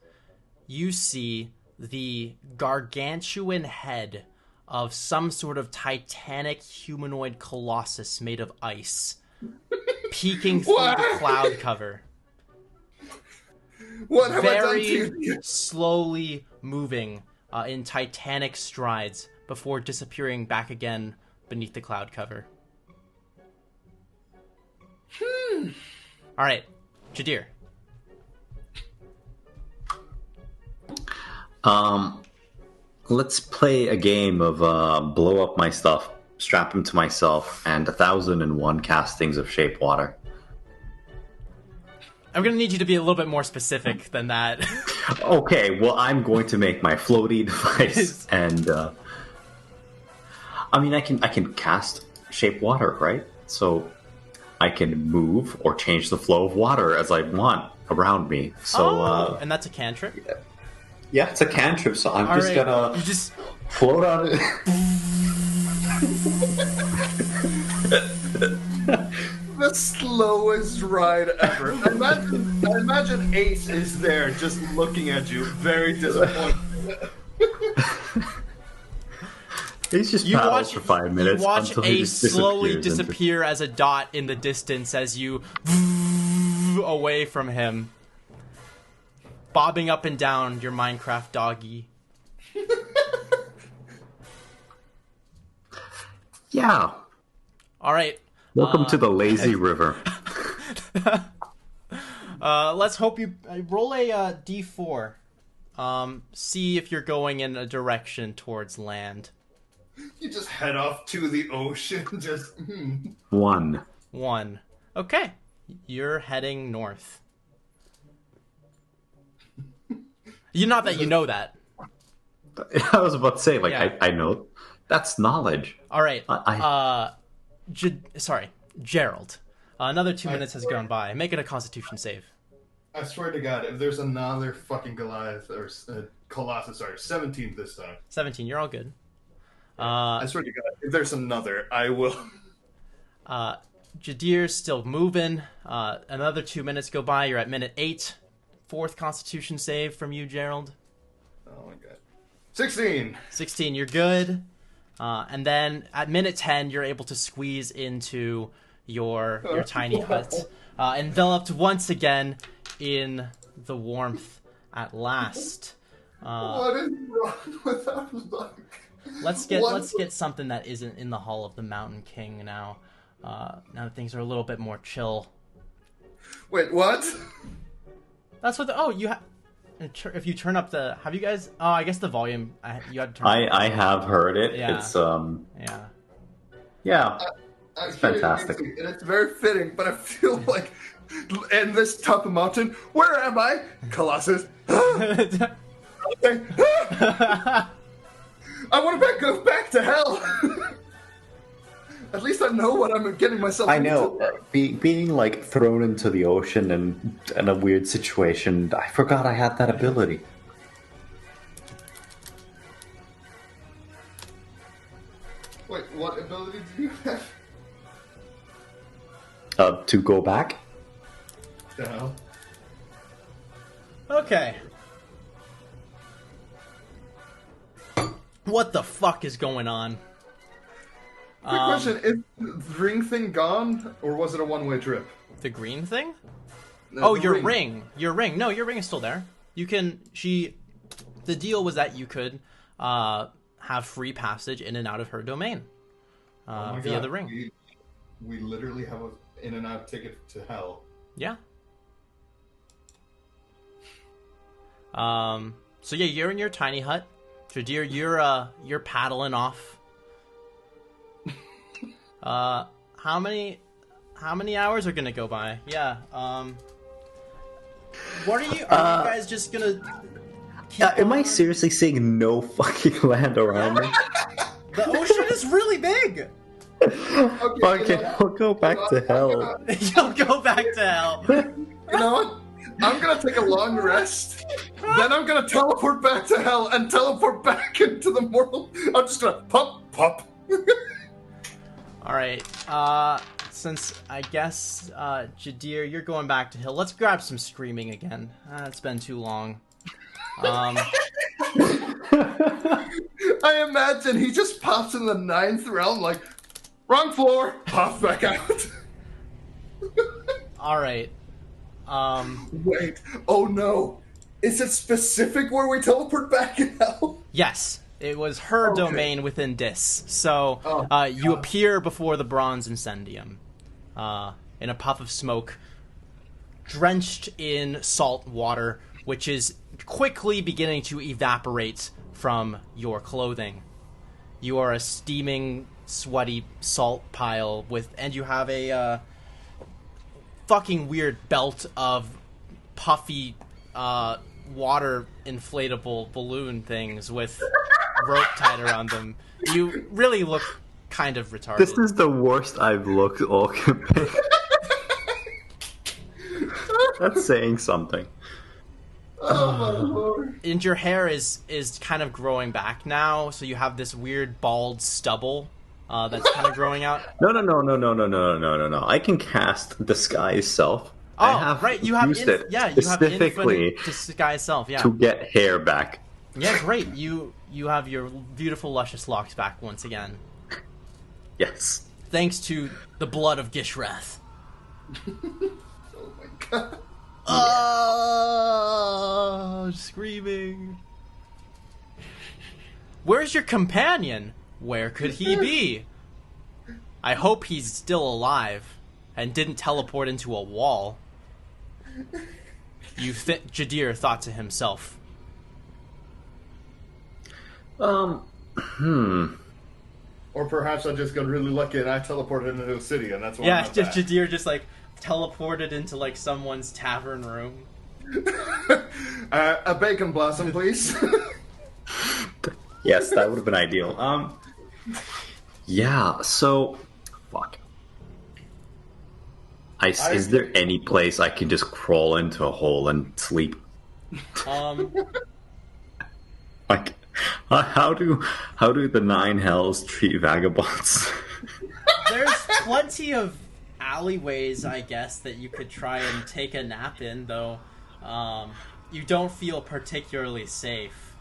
You see the gargantuan head of some sort of titanic humanoid colossus made of ice peeking through the cloud cover. What have I done to Very you? slowly moving in titanic strides before disappearing back again beneath the cloud cover. All right, Jadir. Let's play a game of blow up my stuff, strap him to myself, and 1,001 castings of shape water. I'm going to need you to be a little bit more specific than that. Okay, well, I'm going to make my floaty device, and I mean, I can cast shape water, right? So I can move or change the flow of water as I want around me. So, and that's a cantrip? yeah, it's a cantrip. So I'm All just right, gonna you just float on it. The slowest ride ever. I imagine Ace is there just looking at you, very disappointed. He's just you paddles watch for 5 minutes You watch until he Ace just slowly disappears into- disappear as a dot in the distance as you away from him, bobbing up and down your Minecraft doggy. Yeah. All right. Welcome to the lazy river. Let's hope you roll a d4. See if you're going in a direction towards land. You just head off to the ocean, just... 1. 1. Okay. You're heading north. Not that you know that. I was about to say, like, Yeah. I know. That's knowledge. All right. I- Gerald. Another 2 minutes has gone by. Make it a Constitution save. I swear to God, if there's another fucking Goliath, or Colossus, sorry, 17 this time. 17. You're all good. I swear to God, if there's another, I will... Jadir's still moving. Another 2 minutes go by. You're at minute 8. Fourth Constitution save from you, Gerald. Oh my God. 16! 16, you're good. And then at minute 10, you're able to squeeze into your tiny hut, enveloped once again in the warmth at last. What is wrong with our luck? Let's get something that isn't in the Hall of the Mountain King now. Now that things are a little bit more chill. Wait, what? That's what you have. If you turn up the, have you guys? Oh, I guess the volume. You had to turn. I have heard it. Yeah. It's Yeah. It's fantastic. And it's very fitting, but I feel like in this top of mountain, where am I? Colossus. I want to go back to hell. At least I know what I'm getting myself I into. know. Being like thrown into the ocean and in a weird situation, I forgot I had that ability. Wait, what ability do you have? To go back? The hell? Okay. What the fuck is going on? Quick question, is the ring thing gone, or was it a one-way trip? The green thing? The Your ring. Your ring. No, your ring is still there. You can. The deal was that you could have free passage in and out of her domain Oh my via God, the ring. We literally have an in and out ticket to hell. Yeah. So yeah, you're in your tiny hut. Jadir, you're paddling off. How many hours are gonna go by? Yeah. What are you guys just gonna Am I seriously seeing no fucking land around me? The ocean is really big. Okay, Fucking, I'll go back to hell. You'll go back to hell. You know what? I'm gonna take a long rest. Then I'm gonna teleport back to hell and teleport back into the mortal. I'm just gonna pop. All right. Since I guess Jadir, you're going back to hill. Let's grab some screaming again. It's been too long. I imagine he just pops in the 9th realm, like, wrong floor, pops back out. All right. Wait, oh no. Is it specific where we teleport back in hell? Yes, it was her Okay. domain within Dis. So you appear before the bronze incendium in a puff of smoke, drenched in salt water, which is quickly beginning to evaporate from your clothing. You are a steaming, sweaty salt pile and you have a fucking weird belt of puffy water inflatable balloon things with rope tied around them. You really look kind of retarded. This is the worst I've looked all campaign. That's saying something. Oh my lord. And your hair is kind of growing back now, so you have this weird bald stubble that's kind of growing out. No. I can cast Disguise Self. Oh, I have right, you have used it you have specifically infinite disguise self, yeah. to get hair back. Yeah, great. You have your beautiful luscious locks back once again. Yes. Thanks to the blood of Gishrath. Oh my god. Oh, screaming. Where's your companion? Where could he be? I hope he's still alive and didn't teleport into a wall. Jadir thought to himself. Or perhaps I just got really lucky and I teleported into a city and that's why I'm not back. Jadir just like teleported into like someone's tavern room. A bacon blossom, please. Yes, that would have been ideal. Yeah, so... Fuck. Is there any place I can just crawl into a hole and sleep? Like, how do the 9 hells treat vagabonds? There's plenty of alleyways, I guess, that you could try and take a nap in, though. You don't feel particularly safe.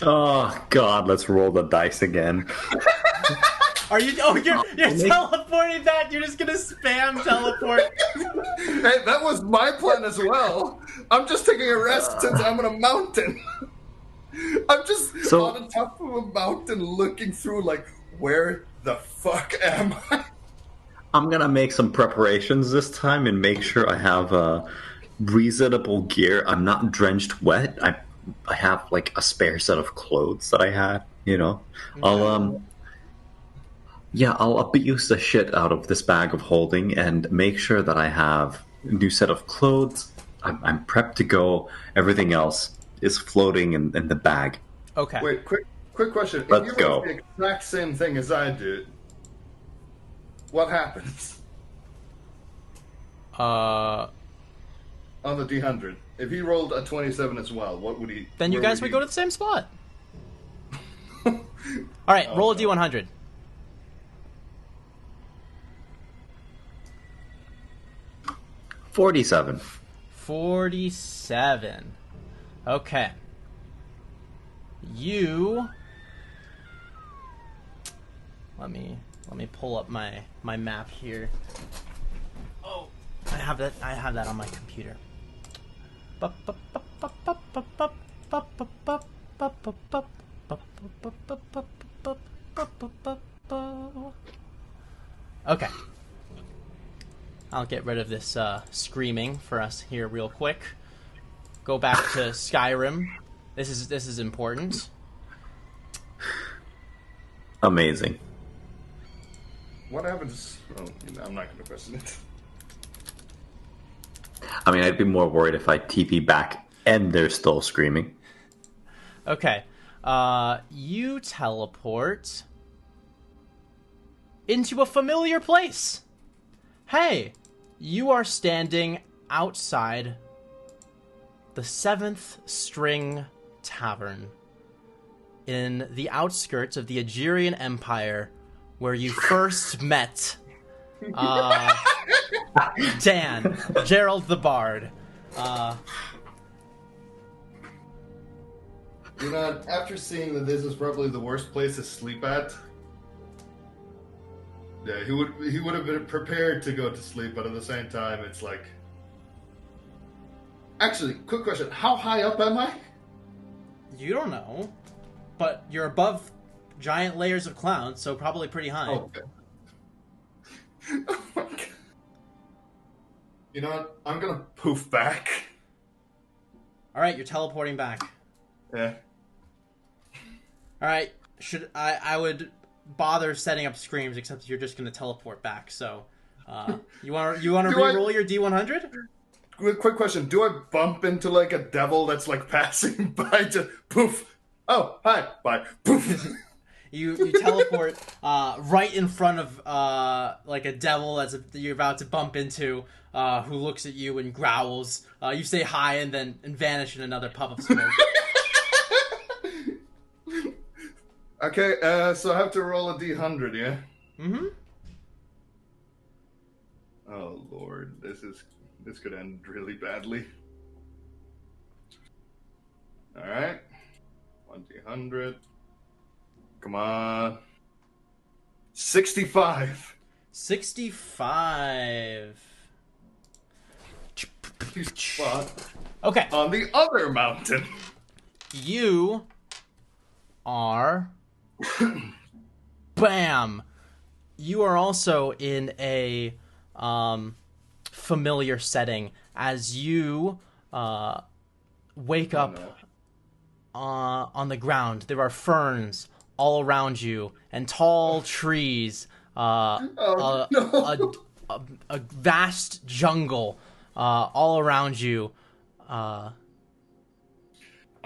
Oh god, let's roll the dice again. Are you? Oh, you're teleporting back. You're just gonna spam teleport. Hey, that was my plan as well. I'm just taking a rest since I'm on a mountain. I'm just on the top of a mountain looking through like, where the fuck am I? I'm gonna make some preparations this time and make sure I have reasonable gear. I'm not drenched wet. I have like a spare set of clothes that I had, you know. I'll abuse the shit out of this bag of holding and make sure that I have a new set of clothes. I'm prepped to go. Everything else is floating in the bag. Okay. Wait, quick question. Let's if you go. do the exact same thing as I did, what happens? Uh, On the D100. If he rolled a 27 as well, what would he... Then you where guys would he- go to the same spot. All right, roll a D100. $47. 47. Okay. You... Let me pull up my map here. Oh, I have that on my computer. Okay. I'll get rid of this screaming for us here real quick. Go back to Skyrim. This is important. Amazing. What happens... Oh, I'm not going to question it. I mean, I'd be more worried if I TP back and they're still screaming. Okay. You teleport into a familiar place. Hey, you are standing outside the 7th String Tavern in the outskirts of the Aegirian Empire, where you first met Dan, Gerald the Bard. You know, after seeing that this is probably the worst place to sleep at, yeah, he would have been prepared to go to sleep, but at the same time, it's like. Actually, quick question: how high up am I? You don't know, but you're above giant layers of clouds, so probably pretty high. Okay. Oh my god. You know what? I'm gonna poof back. All right, you're teleporting back. Yeah. All right, I would bother setting up screams, except you're just going to teleport back. So, you want to re-roll your D100? Quick question: do I bump into like a devil that's like passing by? Just poof. Oh, hi, bye. Poof. You teleport right in front of like a devil that you're about to bump into, who looks at you and growls. You say hi and then vanish in another puff of smoke. Okay, so I have to roll a D100, yeah? Mm-hmm. Oh lord, this could end really badly. Alright. 1 D100. Come on. 65. 65. Spot Okay. on the other mountain. You are... Bam! You are also in a familiar setting as you wake up on the ground. There are ferns all around you and tall trees, a vast jungle all around you.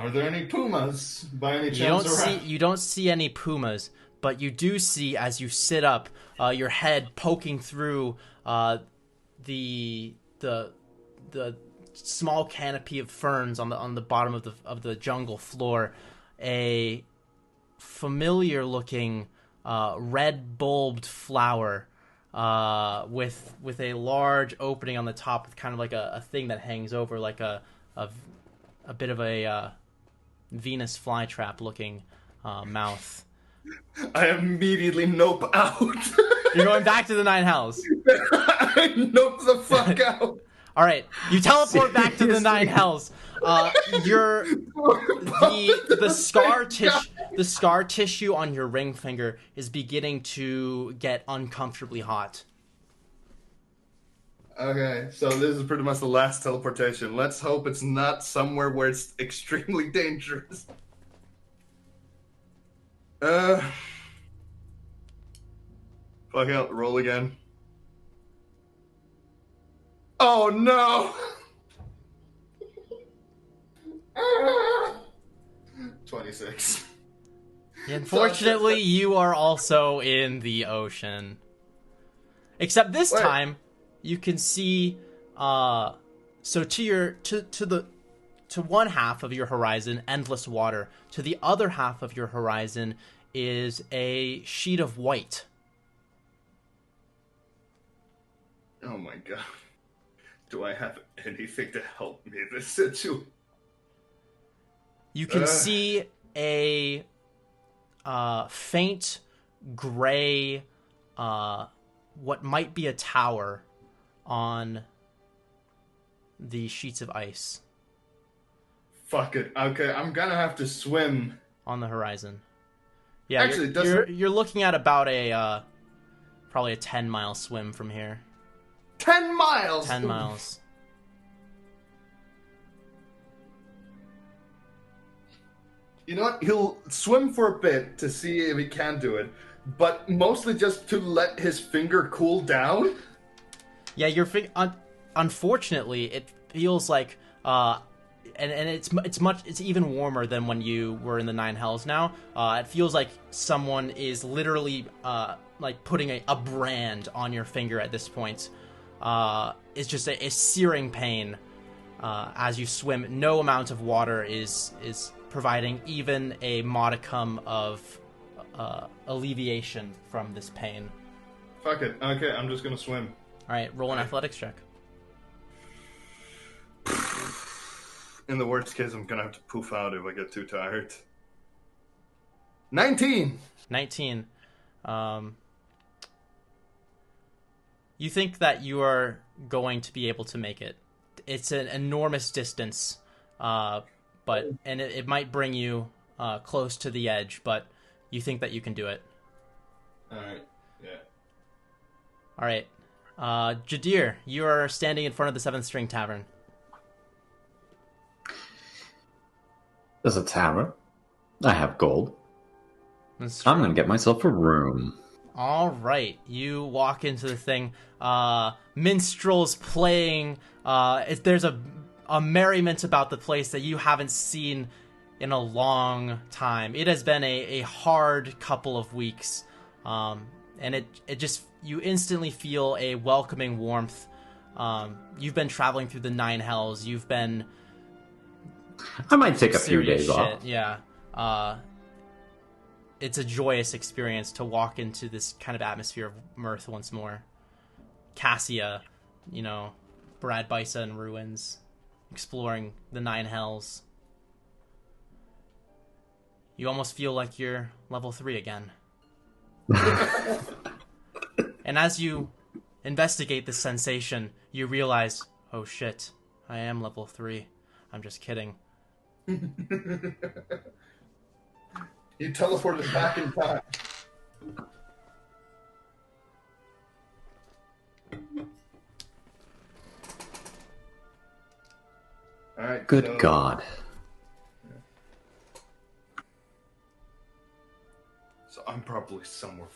Are there any pumas by any chance? You don't see any pumas, but you do see, as you sit up, your head poking through the small canopy of ferns on the bottom of the jungle floor, a familiar looking red bulbed flower with a large opening on the top with kind of like a thing that hangs over, like a bit of a Venus flytrap looking mouth. I immediately nope out. You're going back to the Nine Hells. I nope the fuck out. All right, you teleport back to the Nine Hells. The scar tissue on your ring finger is beginning to get uncomfortably hot. Okay, so this is pretty much the last teleportation. Let's hope it's not somewhere where it's extremely dangerous. Fuck out, roll again. Oh no! 26. Unfortunately, you are also in the ocean. Except this time, you can see, so to one half of your horizon, endless water. To the other half of your horizon is a sheet of white. Oh my god. Do I have anything to help me in this situation? You can see a faint gray, what might be a tower on the sheets of ice. Fuck it. Okay, I'm gonna have to swim on the horizon. Yeah, actually, you're looking at about a probably a 10-mile swim from here. 10 miles. 10 miles. You know what? He'll swim for a bit to see if he can do it, but mostly just to let his finger cool down. Yeah, unfortunately, it feels like and it's even warmer than when you were in the Nine Hells now. It feels like someone is literally like putting a brand on your finger at this point. It's just a searing pain. as you swim. No amount of water is providing even a modicum of alleviation from this pain. Fuck it. Okay, I'm just gonna swim. All right, roll an athletics check. In the worst case, I'm gonna have to poof out if I get too tired. 19! 19. You think that you are going to be able to make it. It's an enormous distance, but it might bring you close to the edge, but you think that you can do it. Alright, yeah. Alright. Jadir, you are standing in front of the 7th String Tavern. There's a tavern. I have gold. I'm gonna get myself a room. All right, you walk into the thing. Minstrels playing. There's a merriment about the place that you haven't seen in a long time. It has been a hard couple of weeks, and it just, you instantly feel a welcoming warmth. You've been traveling through the 9 hells. You've been. I might take a few days off. Yeah. It's a joyous experience to walk into this kind of atmosphere of mirth once more. Cassia, Brad Bisa in ruins, exploring the 9 hells. You almost feel like you're level 3 again. And as you investigate this sensation, you realize, oh shit, I am level 3. I'm just kidding. You teleported back in time. All right. Good God. So I'm probably somewhere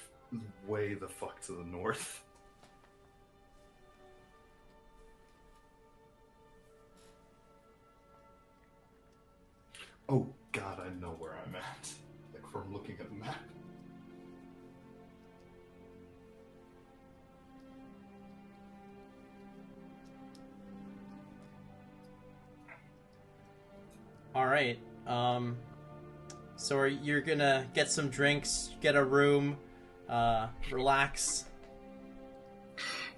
way the fuck to the north. Oh God, I know where I'm at. Like from looking at the map. All right. So you're gonna get some drinks, get a room, relax.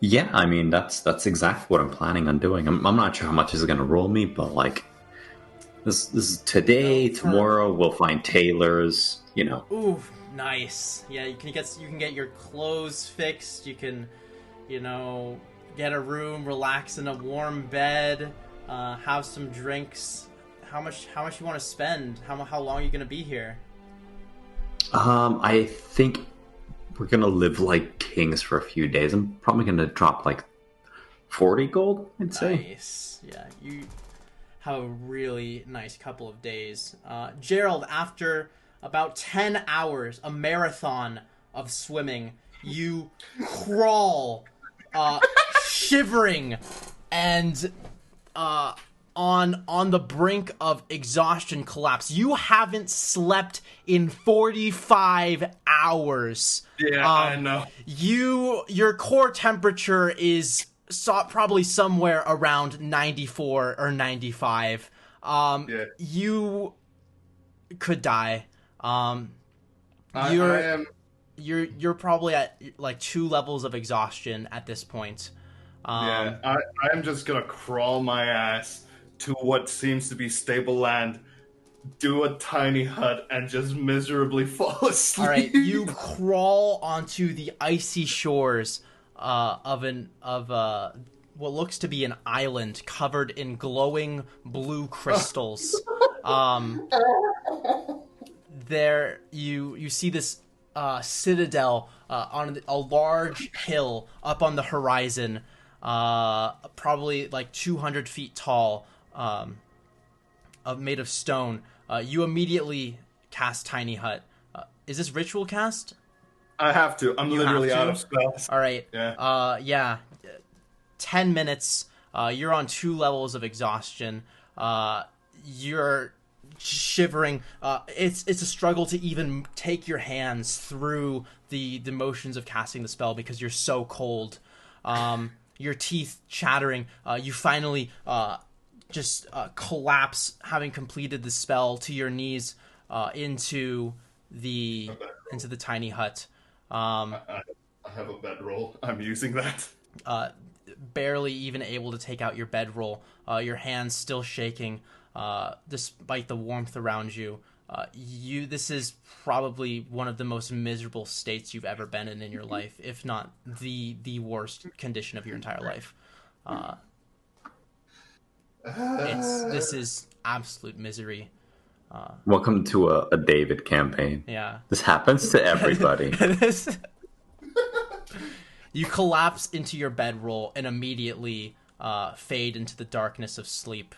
Yeah, I mean that's exactly what I'm planning on doing. I'm not sure how much is gonna roll me, but like this is today, tomorrow we'll find tailors, Ooh, nice. Yeah, you can get your clothes fixed. You can, get a room, relax in a warm bed, have some drinks. How much you want to spend? How long are you gonna be here? I think we're gonna live like kings for a few days. I'm probably gonna drop like 40 gold, I'd say. Nice. Yeah, you have a really nice couple of days. Gerald, after about 10 hours, a marathon of swimming, you crawl, shivering, and on the brink of exhaustion collapse. You haven't slept in 45 hours. Yeah, I know. Your core temperature is probably somewhere around 94 or 95. Yeah. You could die. You're probably at like 2 levels of exhaustion at this point. I'm just gonna crawl my ass to what seems to be stable land, do a tiny hut, and just miserably fall asleep. All right, you crawl onto the icy shores of what looks to be an island covered in glowing blue crystals. There, you see this citadel on a large hill up on the horizon, probably like 200 feet tall, made of stone. You immediately cast Tiny Hut. Is this ritual cast? I have to. I'm literally out of spells. All right. Yeah. 10 minutes. You're on 2 levels of exhaustion. You're shivering. It's a struggle to even take your hands through the motions of casting the spell because you're so cold. Your teeth chattering. You finally just collapse, having completed the spell, to your knees into the tiny hut. I have a bedroll. I'm using that. Barely even able to take out your bedroll. Your hands still shaking, despite the warmth around you. This is probably one of the most miserable states you've ever been in your life, if not the worst condition of your entire life. This is absolute misery. Welcome to a David campaign. Yeah. This happens to everybody. You collapse into your bedroll and immediately fade into the darkness of sleep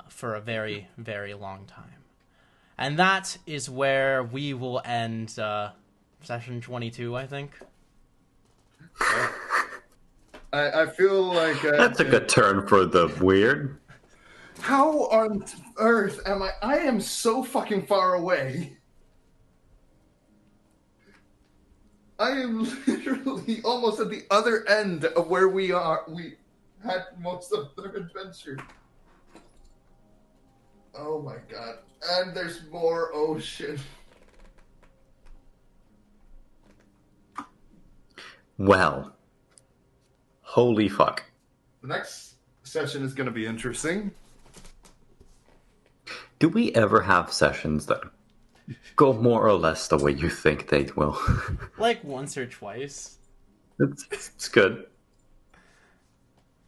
for a very, very long time. And that is where we will end session 22, I think. I feel like... That's a good turn for the weird. How on earth am I? I am so fucking far away. I am literally almost at the other end of where we are. We had most of their adventure. Oh my god. And there's more ocean. Well, holy fuck. The next session is going to be interesting. Do we ever have sessions that go more or less the way you think they will? Like once or twice. It's good.